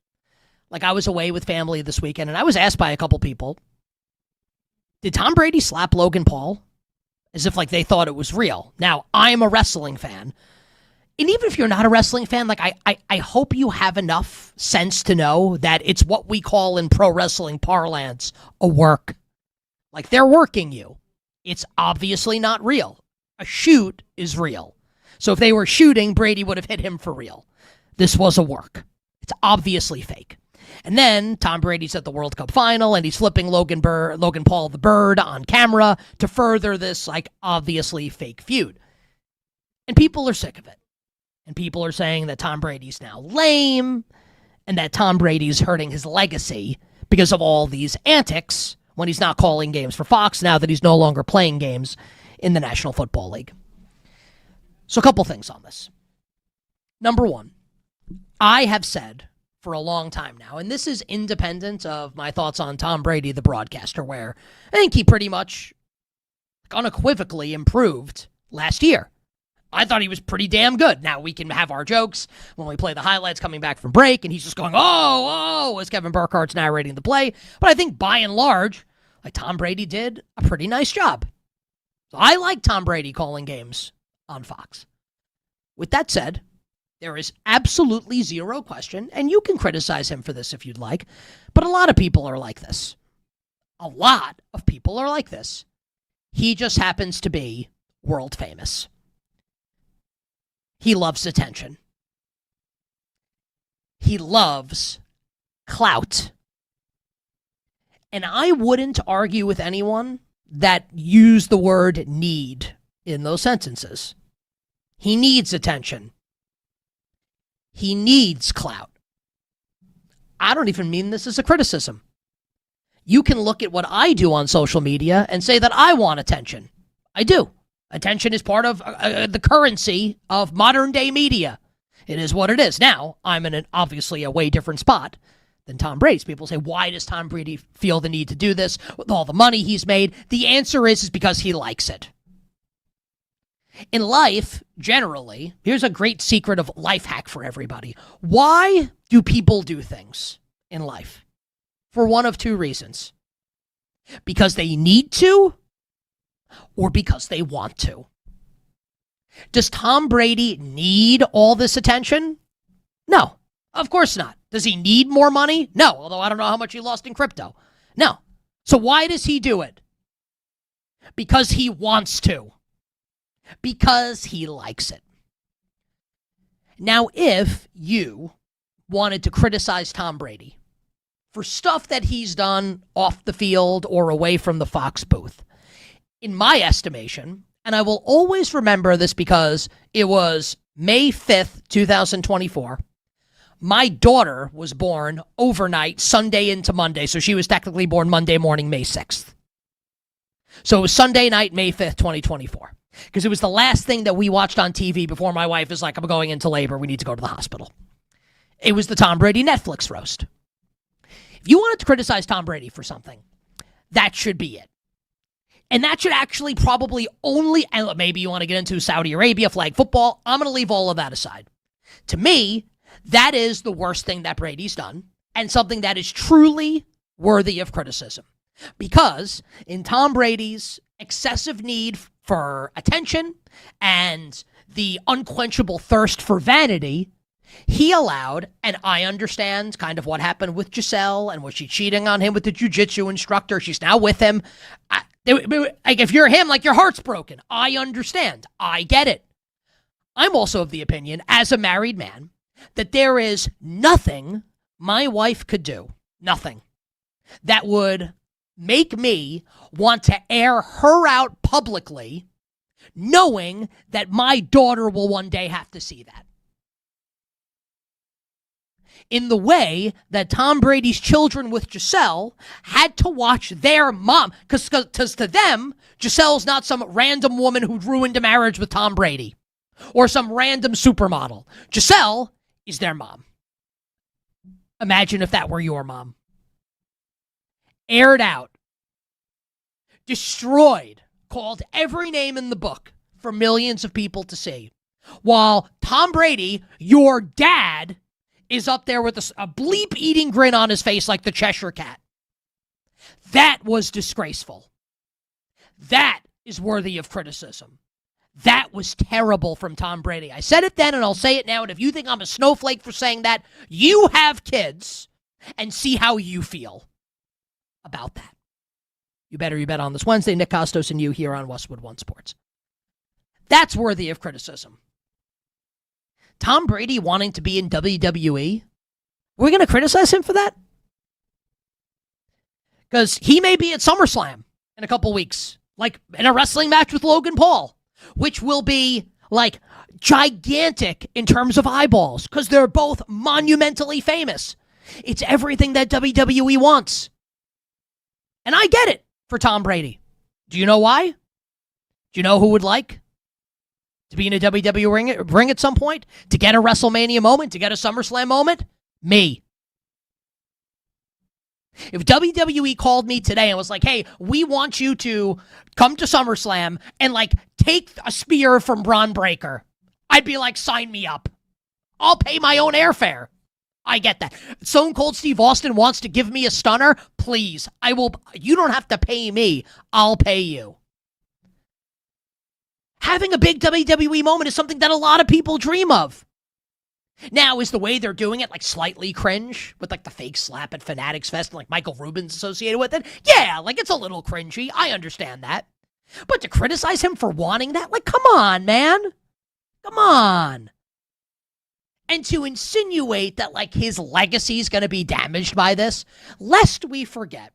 Speaker 7: like, I was away with family this weekend and I was asked by a couple people, did Tom Brady slap Logan Paul? As if, like, they thought it was real. Now, I'm a wrestling fan. And even if you're not a wrestling fan, like, I hope you have enough sense to know that it's what we call in pro wrestling parlance a work. Like, they're working you. It's obviously not real. A shoot is real. So if they were shooting, Brady would have hit him for real. This was a work. It's obviously fake. And then Tom Brady's at the World Cup final, and he's flipping Logan Paul the bird on camera to further this, like, obviously fake feud. And people are sick of it. And people are saying that Tom Brady's now lame, and that Tom Brady's hurting his legacy because of all these antics when he's not calling games for Fox now that he's no longer playing games in the National Football League. So a couple things on this. Number one, I have said for a long time now, and this is independent of my thoughts on Tom Brady, the broadcaster, where I think he pretty much unequivocally improved last year. I thought he was pretty damn good. Now, we can have our jokes when we play the highlights coming back from break, and he's just going, oh, as Kevin Burkhardt's narrating the play. But I think by and large, like, Tom Brady did a pretty nice job. So I like Tom Brady calling games on Fox. With that said, there is absolutely zero question, and you can criticize him for this if you'd like, but a lot of people are like this. A lot of people are like this. He just happens to be world famous. He loves attention. He loves clout. And I wouldn't argue with anyone that used the word need in those sentences. He needs attention. He needs clout. I don't even mean this as a criticism. You can look at what I do on social media and say that I want attention. I do. Attention is part of the currency of modern day media. It is what it is. Now, I'm in obviously a way different spot than Tom Brady. People say, why does Tom Brady feel the need to do this with all the money he's made? The answer is because he likes it. In life, generally, here's a great secret of life hack for everybody. Why do people do things in life? For one of two reasons. Because they need to, or because they want to. Does Tom Brady need all this attention? No, of course not. Does he need more money? No, although I don't know how much he lost in crypto. No. So why does he do it? Because he wants to. Because he likes it. Now, if you wanted to criticize Tom Brady for stuff that he's done off the field or away from the Fox booth, in my estimation, and I will always remember this because it was May 5th, 2024, my daughter was born overnight, Sunday into Monday, so she was technically born Monday morning, May 6th. So it was Sunday night, May 5th, 2024. Because it was the last thing that we watched on TV before my wife is like, I'm going into labor, we need to go to the hospital. It was the Tom Brady Netflix roast. If you wanted to criticize Tom Brady for something, that should be it. And that should actually probably only, and maybe you want to get into Saudi Arabia, flag football, I'm going to leave all of that aside. To me, that is the worst thing that Brady's done, and something that is truly worthy of criticism. Because in Tom Brady's excessive need for attention and the unquenchable thirst for vanity, he allowed, and I understand kind of what happened with Giselle and was she cheating on him with the jiu-jitsu instructor. She's now with him. Like, if you're him, like, your heart's broken. I understand. I get it. I'm also of the opinion, as a married man, that there is nothing my wife could do, nothing, that would make me want to air her out publicly knowing that my daughter will one day have to see that. In the way that Tom Brady's children with Giselle had to watch their mom, because to them, Giselle's not some random woman who ruined a marriage with Tom Brady or some random supermodel. Giselle is their mom. Imagine if that were your mom. Aired out, destroyed, called every name in the book for millions of people to see. While Tom Brady, your dad, is up there with a bleep-eating grin on his face like the Cheshire Cat. That was disgraceful. That is worthy of criticism. That was terrible from Tom Brady. I said it then and I'll say it now, and if you think I'm a snowflake for saying that, you have kids and see how you feel about that. You better you bet on this Wednesday. Nick Kostos and you here on Westwood One Sports. That's worthy of criticism. Tom Brady wanting to be in WWE? We're going to criticize him for that? Because he may be at SummerSlam in a couple weeks, like in a wrestling match with Logan Paul, which will be like gigantic in terms of eyeballs because they're both monumentally famous. It's everything that WWE wants. And I get it for Tom Brady. Do you know why? Do you know who would like to be in a WWE ring at some point? To get a WrestleMania moment? To get a SummerSlam moment? Me. If WWE called me today and was like, hey, we want you to come to SummerSlam and like take a spear from Braun Breaker, I'd be like, sign me up. I'll pay my own airfare. I get that. Stone Cold Steve Austin wants to give me a stunner. Please, I will. You don't have to pay me. I'll pay you. Having a big WWE moment is something that a lot of people dream of. Now, is the way they're doing it like slightly cringe with like the fake slap at Fanatics Fest and like Michael Rubin's associated with it? Yeah, like it's a little cringy. I understand that. But to criticize him for wanting that, like, come on, man. Come on. And to insinuate that like his legacy is going to be damaged by this, lest we forget,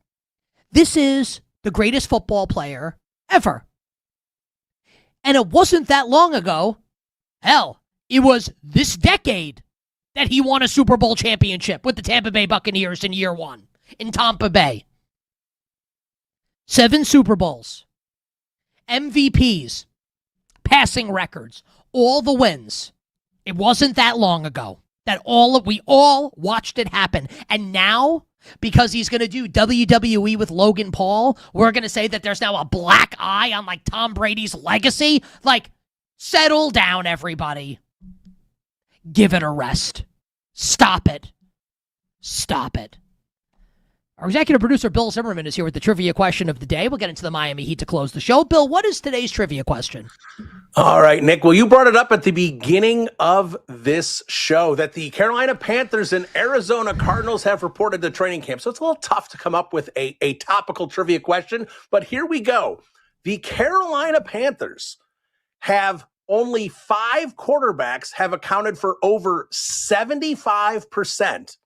Speaker 7: this is the greatest football player ever. And it wasn't that long ago. Hell, it was this decade that he won a Super Bowl championship with the Tampa Bay Buccaneers in year one in Tampa Bay. 7 Super Bowls, MVPs, passing records, all the wins. It wasn't that long ago that we all watched it happen. And now, because he's going to do WWE with Logan Paul, we're going to say that there's now a black eye on like Tom Brady's legacy. Like, settle down, everybody. Give it a rest. Stop it. Stop it. Our executive producer, Bill Zimmerman, is here with the trivia question of the day. We'll get into the Miami Heat to close the show. Bill, what is today's trivia question?
Speaker 16: All right, Nick. Well, you brought it up at the beginning of this show that the Carolina Panthers and Arizona Cardinals have reported to training camp. So it's a little tough to come up with a topical trivia question. But here we go. The Carolina Panthers have only 5 quarterbacks have accounted for over 75%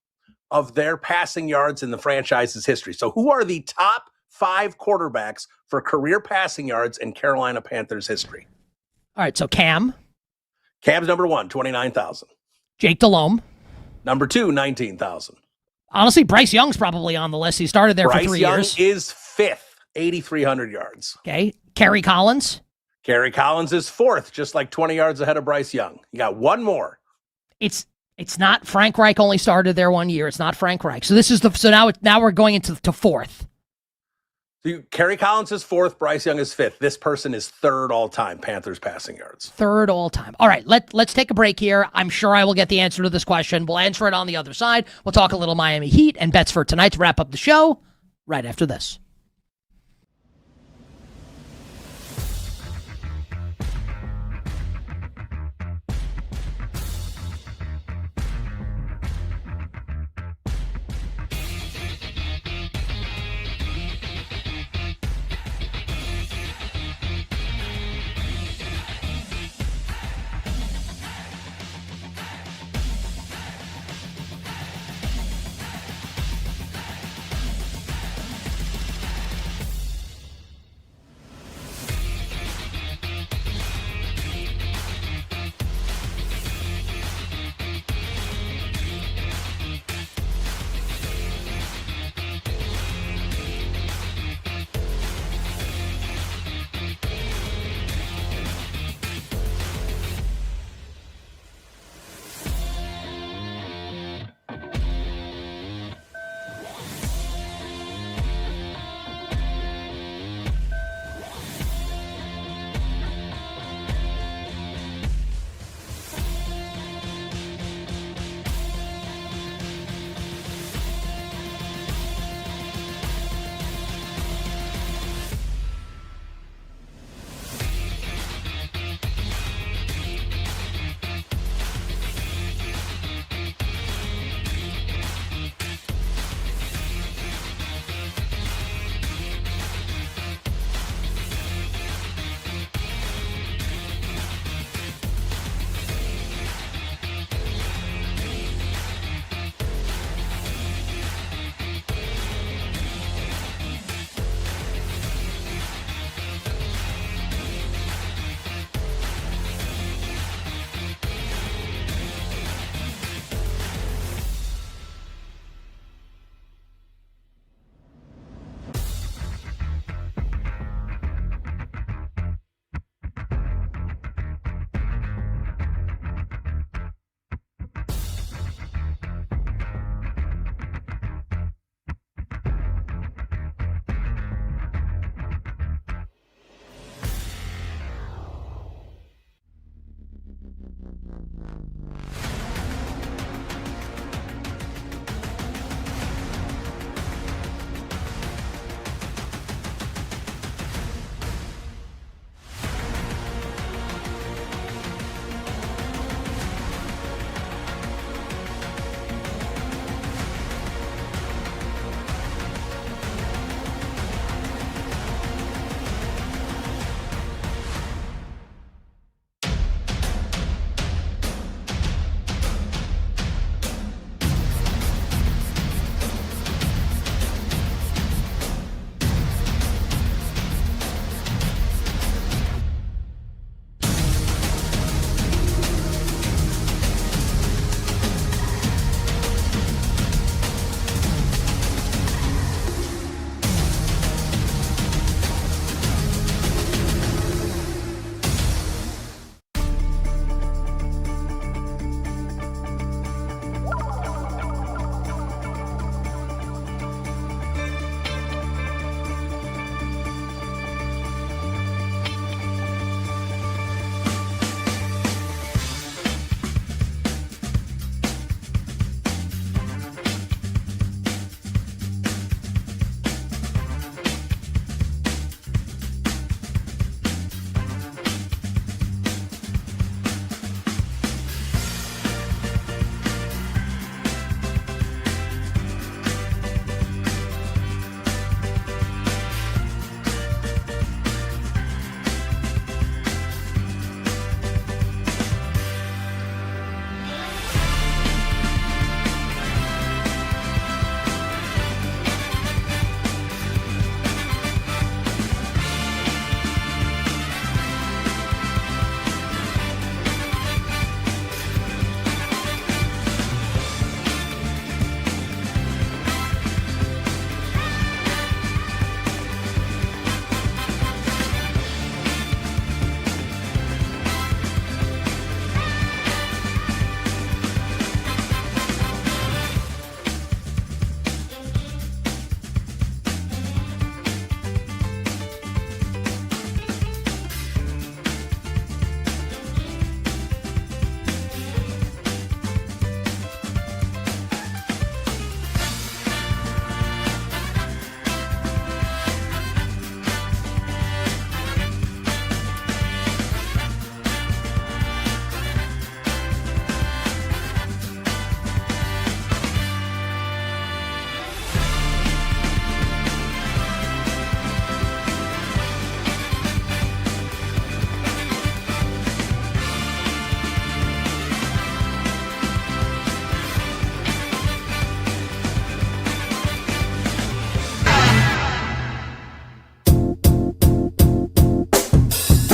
Speaker 16: of their passing yards in the franchise's history. So who are the top 5 quarterbacks for career passing yards in Carolina Panthers history?
Speaker 7: All right, so Cam's
Speaker 16: number 1, 29,000.
Speaker 7: Jake Delhomme.
Speaker 16: Number 2, 19,000.
Speaker 7: Honestly, Bryce Young's probably on the list. He started there for 3 years.
Speaker 16: Bryce Young is 5th, 8,300 yards.
Speaker 7: Okay, Kerry Collins.
Speaker 16: Kerry Collins is 4th, just like 20 yards ahead of Bryce Young. You got one more.
Speaker 7: It's not Frank Reich only started there 1 year. It's not Frank Reich. So this is now we're going into to 4th.
Speaker 16: So Kerry Collins is 4th, Bryce Young is 5th. This person is 3rd all time Panthers passing yards.
Speaker 7: 3rd all time. All right, let's take a break here. I'm sure I will get the answer to this question. We'll answer it on the other side. We'll talk a little Miami Heat and bets for tonight to wrap up the show right after this.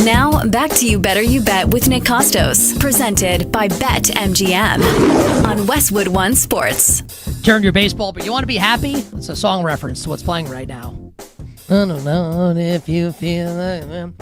Speaker 9: Now, back to You Better You Bet with Nick Kostos, presented by BetMGM on Westwood One Sports.
Speaker 7: Turn your baseball, but you want to be happy? It's a song reference to what's playing right now. I don't know if you feel like...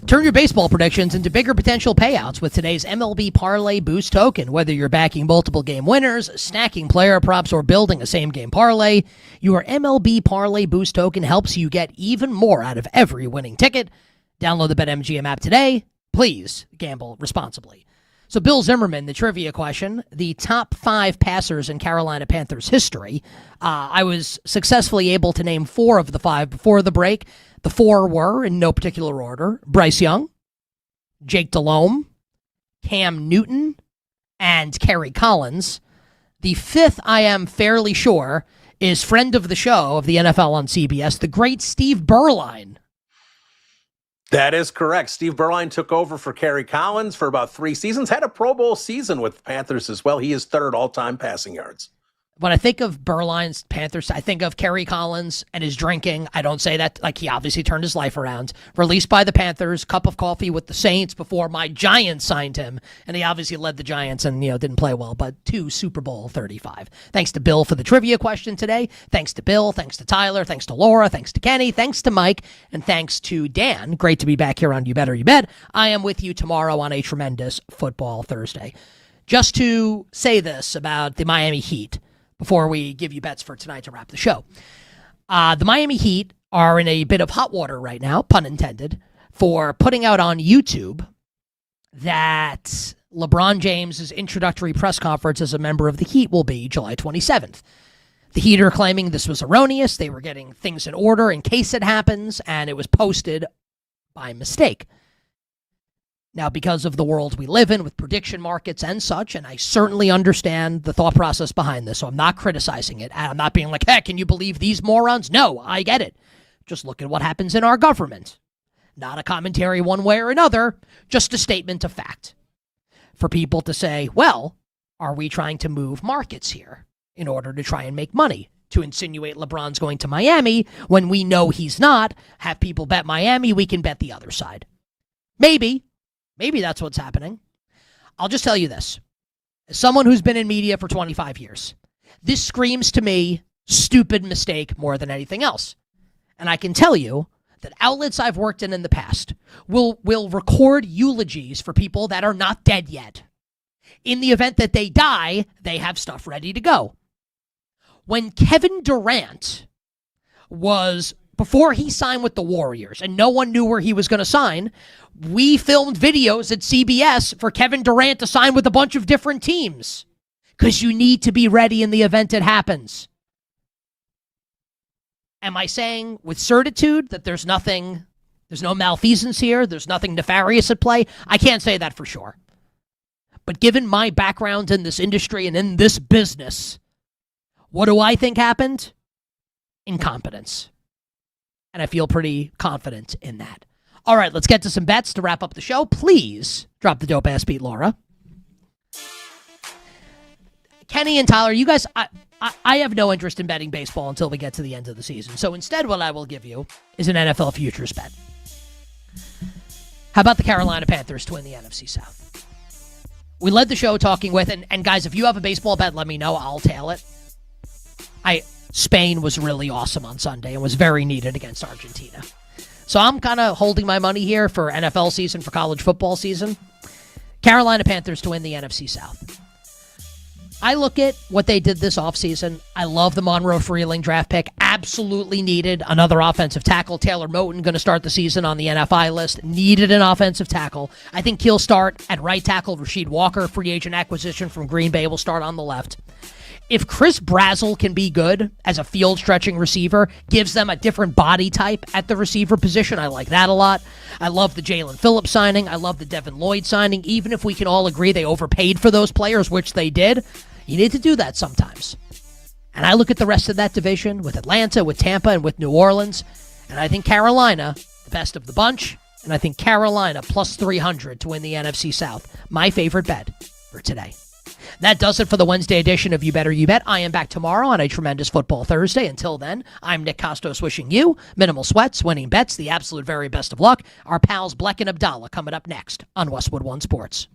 Speaker 7: Turn your baseball predictions into bigger potential payouts with today's MLB Parlay Boost token. Whether you're backing multiple game winners, stacking player props, or building a same-game parlay, your MLB Parlay Boost token helps you get even more out of every winning ticket. Download the BetMGM app today. Please gamble responsibly. So Bill Zimmerman, the trivia question, the top 5 passers in Carolina Panthers history. I was successfully able to name 4 of the 5 before the break. The 4 were, in no particular order, Bryce Young, Jake Delhomme, Cam Newton, and Kerry Collins. The 5th, I am fairly sure, is friend of the show of the NFL on CBS, the great Steve Berline.
Speaker 16: That is correct. Steve Berline took over for Kerry Collins for about 3 seasons, had a Pro Bowl season with the Panthers as well. He is 3rd all-time passing yards.
Speaker 7: When I think of Berline's Panthers, I think of Kerry Collins and his drinking. I don't say that like he obviously turned his life around. Released by the Panthers, cup of coffee with the Saints before my Giants signed him. And he obviously led the Giants and, didn't play well, but 2 Super Bowl 35. Thanks to Bill for the trivia question today. Thanks to Bill. Thanks to Tyler. Thanks to Laura. Thanks to Kenny. Thanks to Mike. And thanks to Dan. Great to be back here on You Better You Bet. I am with you tomorrow on a tremendous Football Thursday. Just to say this about the Miami Heat, before we give you bets for tonight to wrap the show. The Miami Heat are in a bit of hot water right now, pun intended, for putting out on YouTube that LeBron James' introductory press conference as a member of the Heat will be July 27th. The Heat are claiming this was erroneous. They were getting things in order in case it happens, and it was posted by mistake. Now, because of the world we live in with prediction markets and such, and I certainly understand the thought process behind this, so I'm not criticizing it. I'm not being like, hey, can you believe these morons? No, I get it. Just look at what happens in our government. Not a commentary one way or another, just a statement of fact. For people to say, well, are we trying to move markets here in order to try and make money? To insinuate LeBron's going to Miami when we know he's not, have people bet Miami, we can bet the other side. Maybe that's what's happening. I'll just tell you this. As someone who's been in media for 25 years, this screams to me stupid mistake more than anything else. And I can tell you that outlets I've worked in the past will record eulogies for people that are not dead yet. In the event that they die, they have stuff ready to go. When Kevin Durant before he signed with the Warriors and no one knew where he was going to sign, we filmed videos at CBS for Kevin Durant to sign with a bunch of different teams because you need to be ready in the event it happens. Am I saying with certitude that there's no malfeasance here, there's nothing nefarious at play? I can't say that for sure. But given my background in this industry and in this business, what do I think happened? Incompetence. And I feel pretty confident in that. All right, let's get to some bets to wrap up the show. Please drop the dope ass beat, Laura. Kenny and Tyler, you guys, I have no interest in betting baseball until we get to the end of the season. So instead, what I will give you is an NFL futures bet. How about the Carolina Panthers to win the NFC South? We led the show talking with, and guys, if you have a baseball bet, let me know. I'll tail it. Spain was really awesome on Sunday and was very needed against Argentina. So I'm kind of holding my money here for NFL season, for college football season. Carolina Panthers to win the NFC South. I look at what they did this offseason. I love the Monroe Freeling draft pick. Absolutely needed another offensive tackle. Taylor Moton going to start the season on the NFI list. Needed an offensive tackle. I think he'll start at right tackle. Rasheed Walker, free agent acquisition from Green Bay, will start on the left. If Chris Brazzell can be good as a field-stretching receiver, gives them a different body type at the receiver position, I like that a lot. I love the Jalen Phillips signing. I love the Devin Lloyd signing. Even if we can all agree they overpaid for those players, which they did, you need to do that sometimes. And I look at the rest of that division with Atlanta, with Tampa, and with New Orleans, and I think Carolina, the best of the bunch, and I think Carolina plus 300 to win the NFC South. My favorite bet for today. That does it for the Wednesday edition of You Better You Bet. I am back tomorrow on a tremendous football Thursday. Until then, I'm Nick Kostos wishing you minimal sweats, winning bets, the absolute very best of luck. Our pals Bleck and Abdallah coming up next on Westwood One Sports.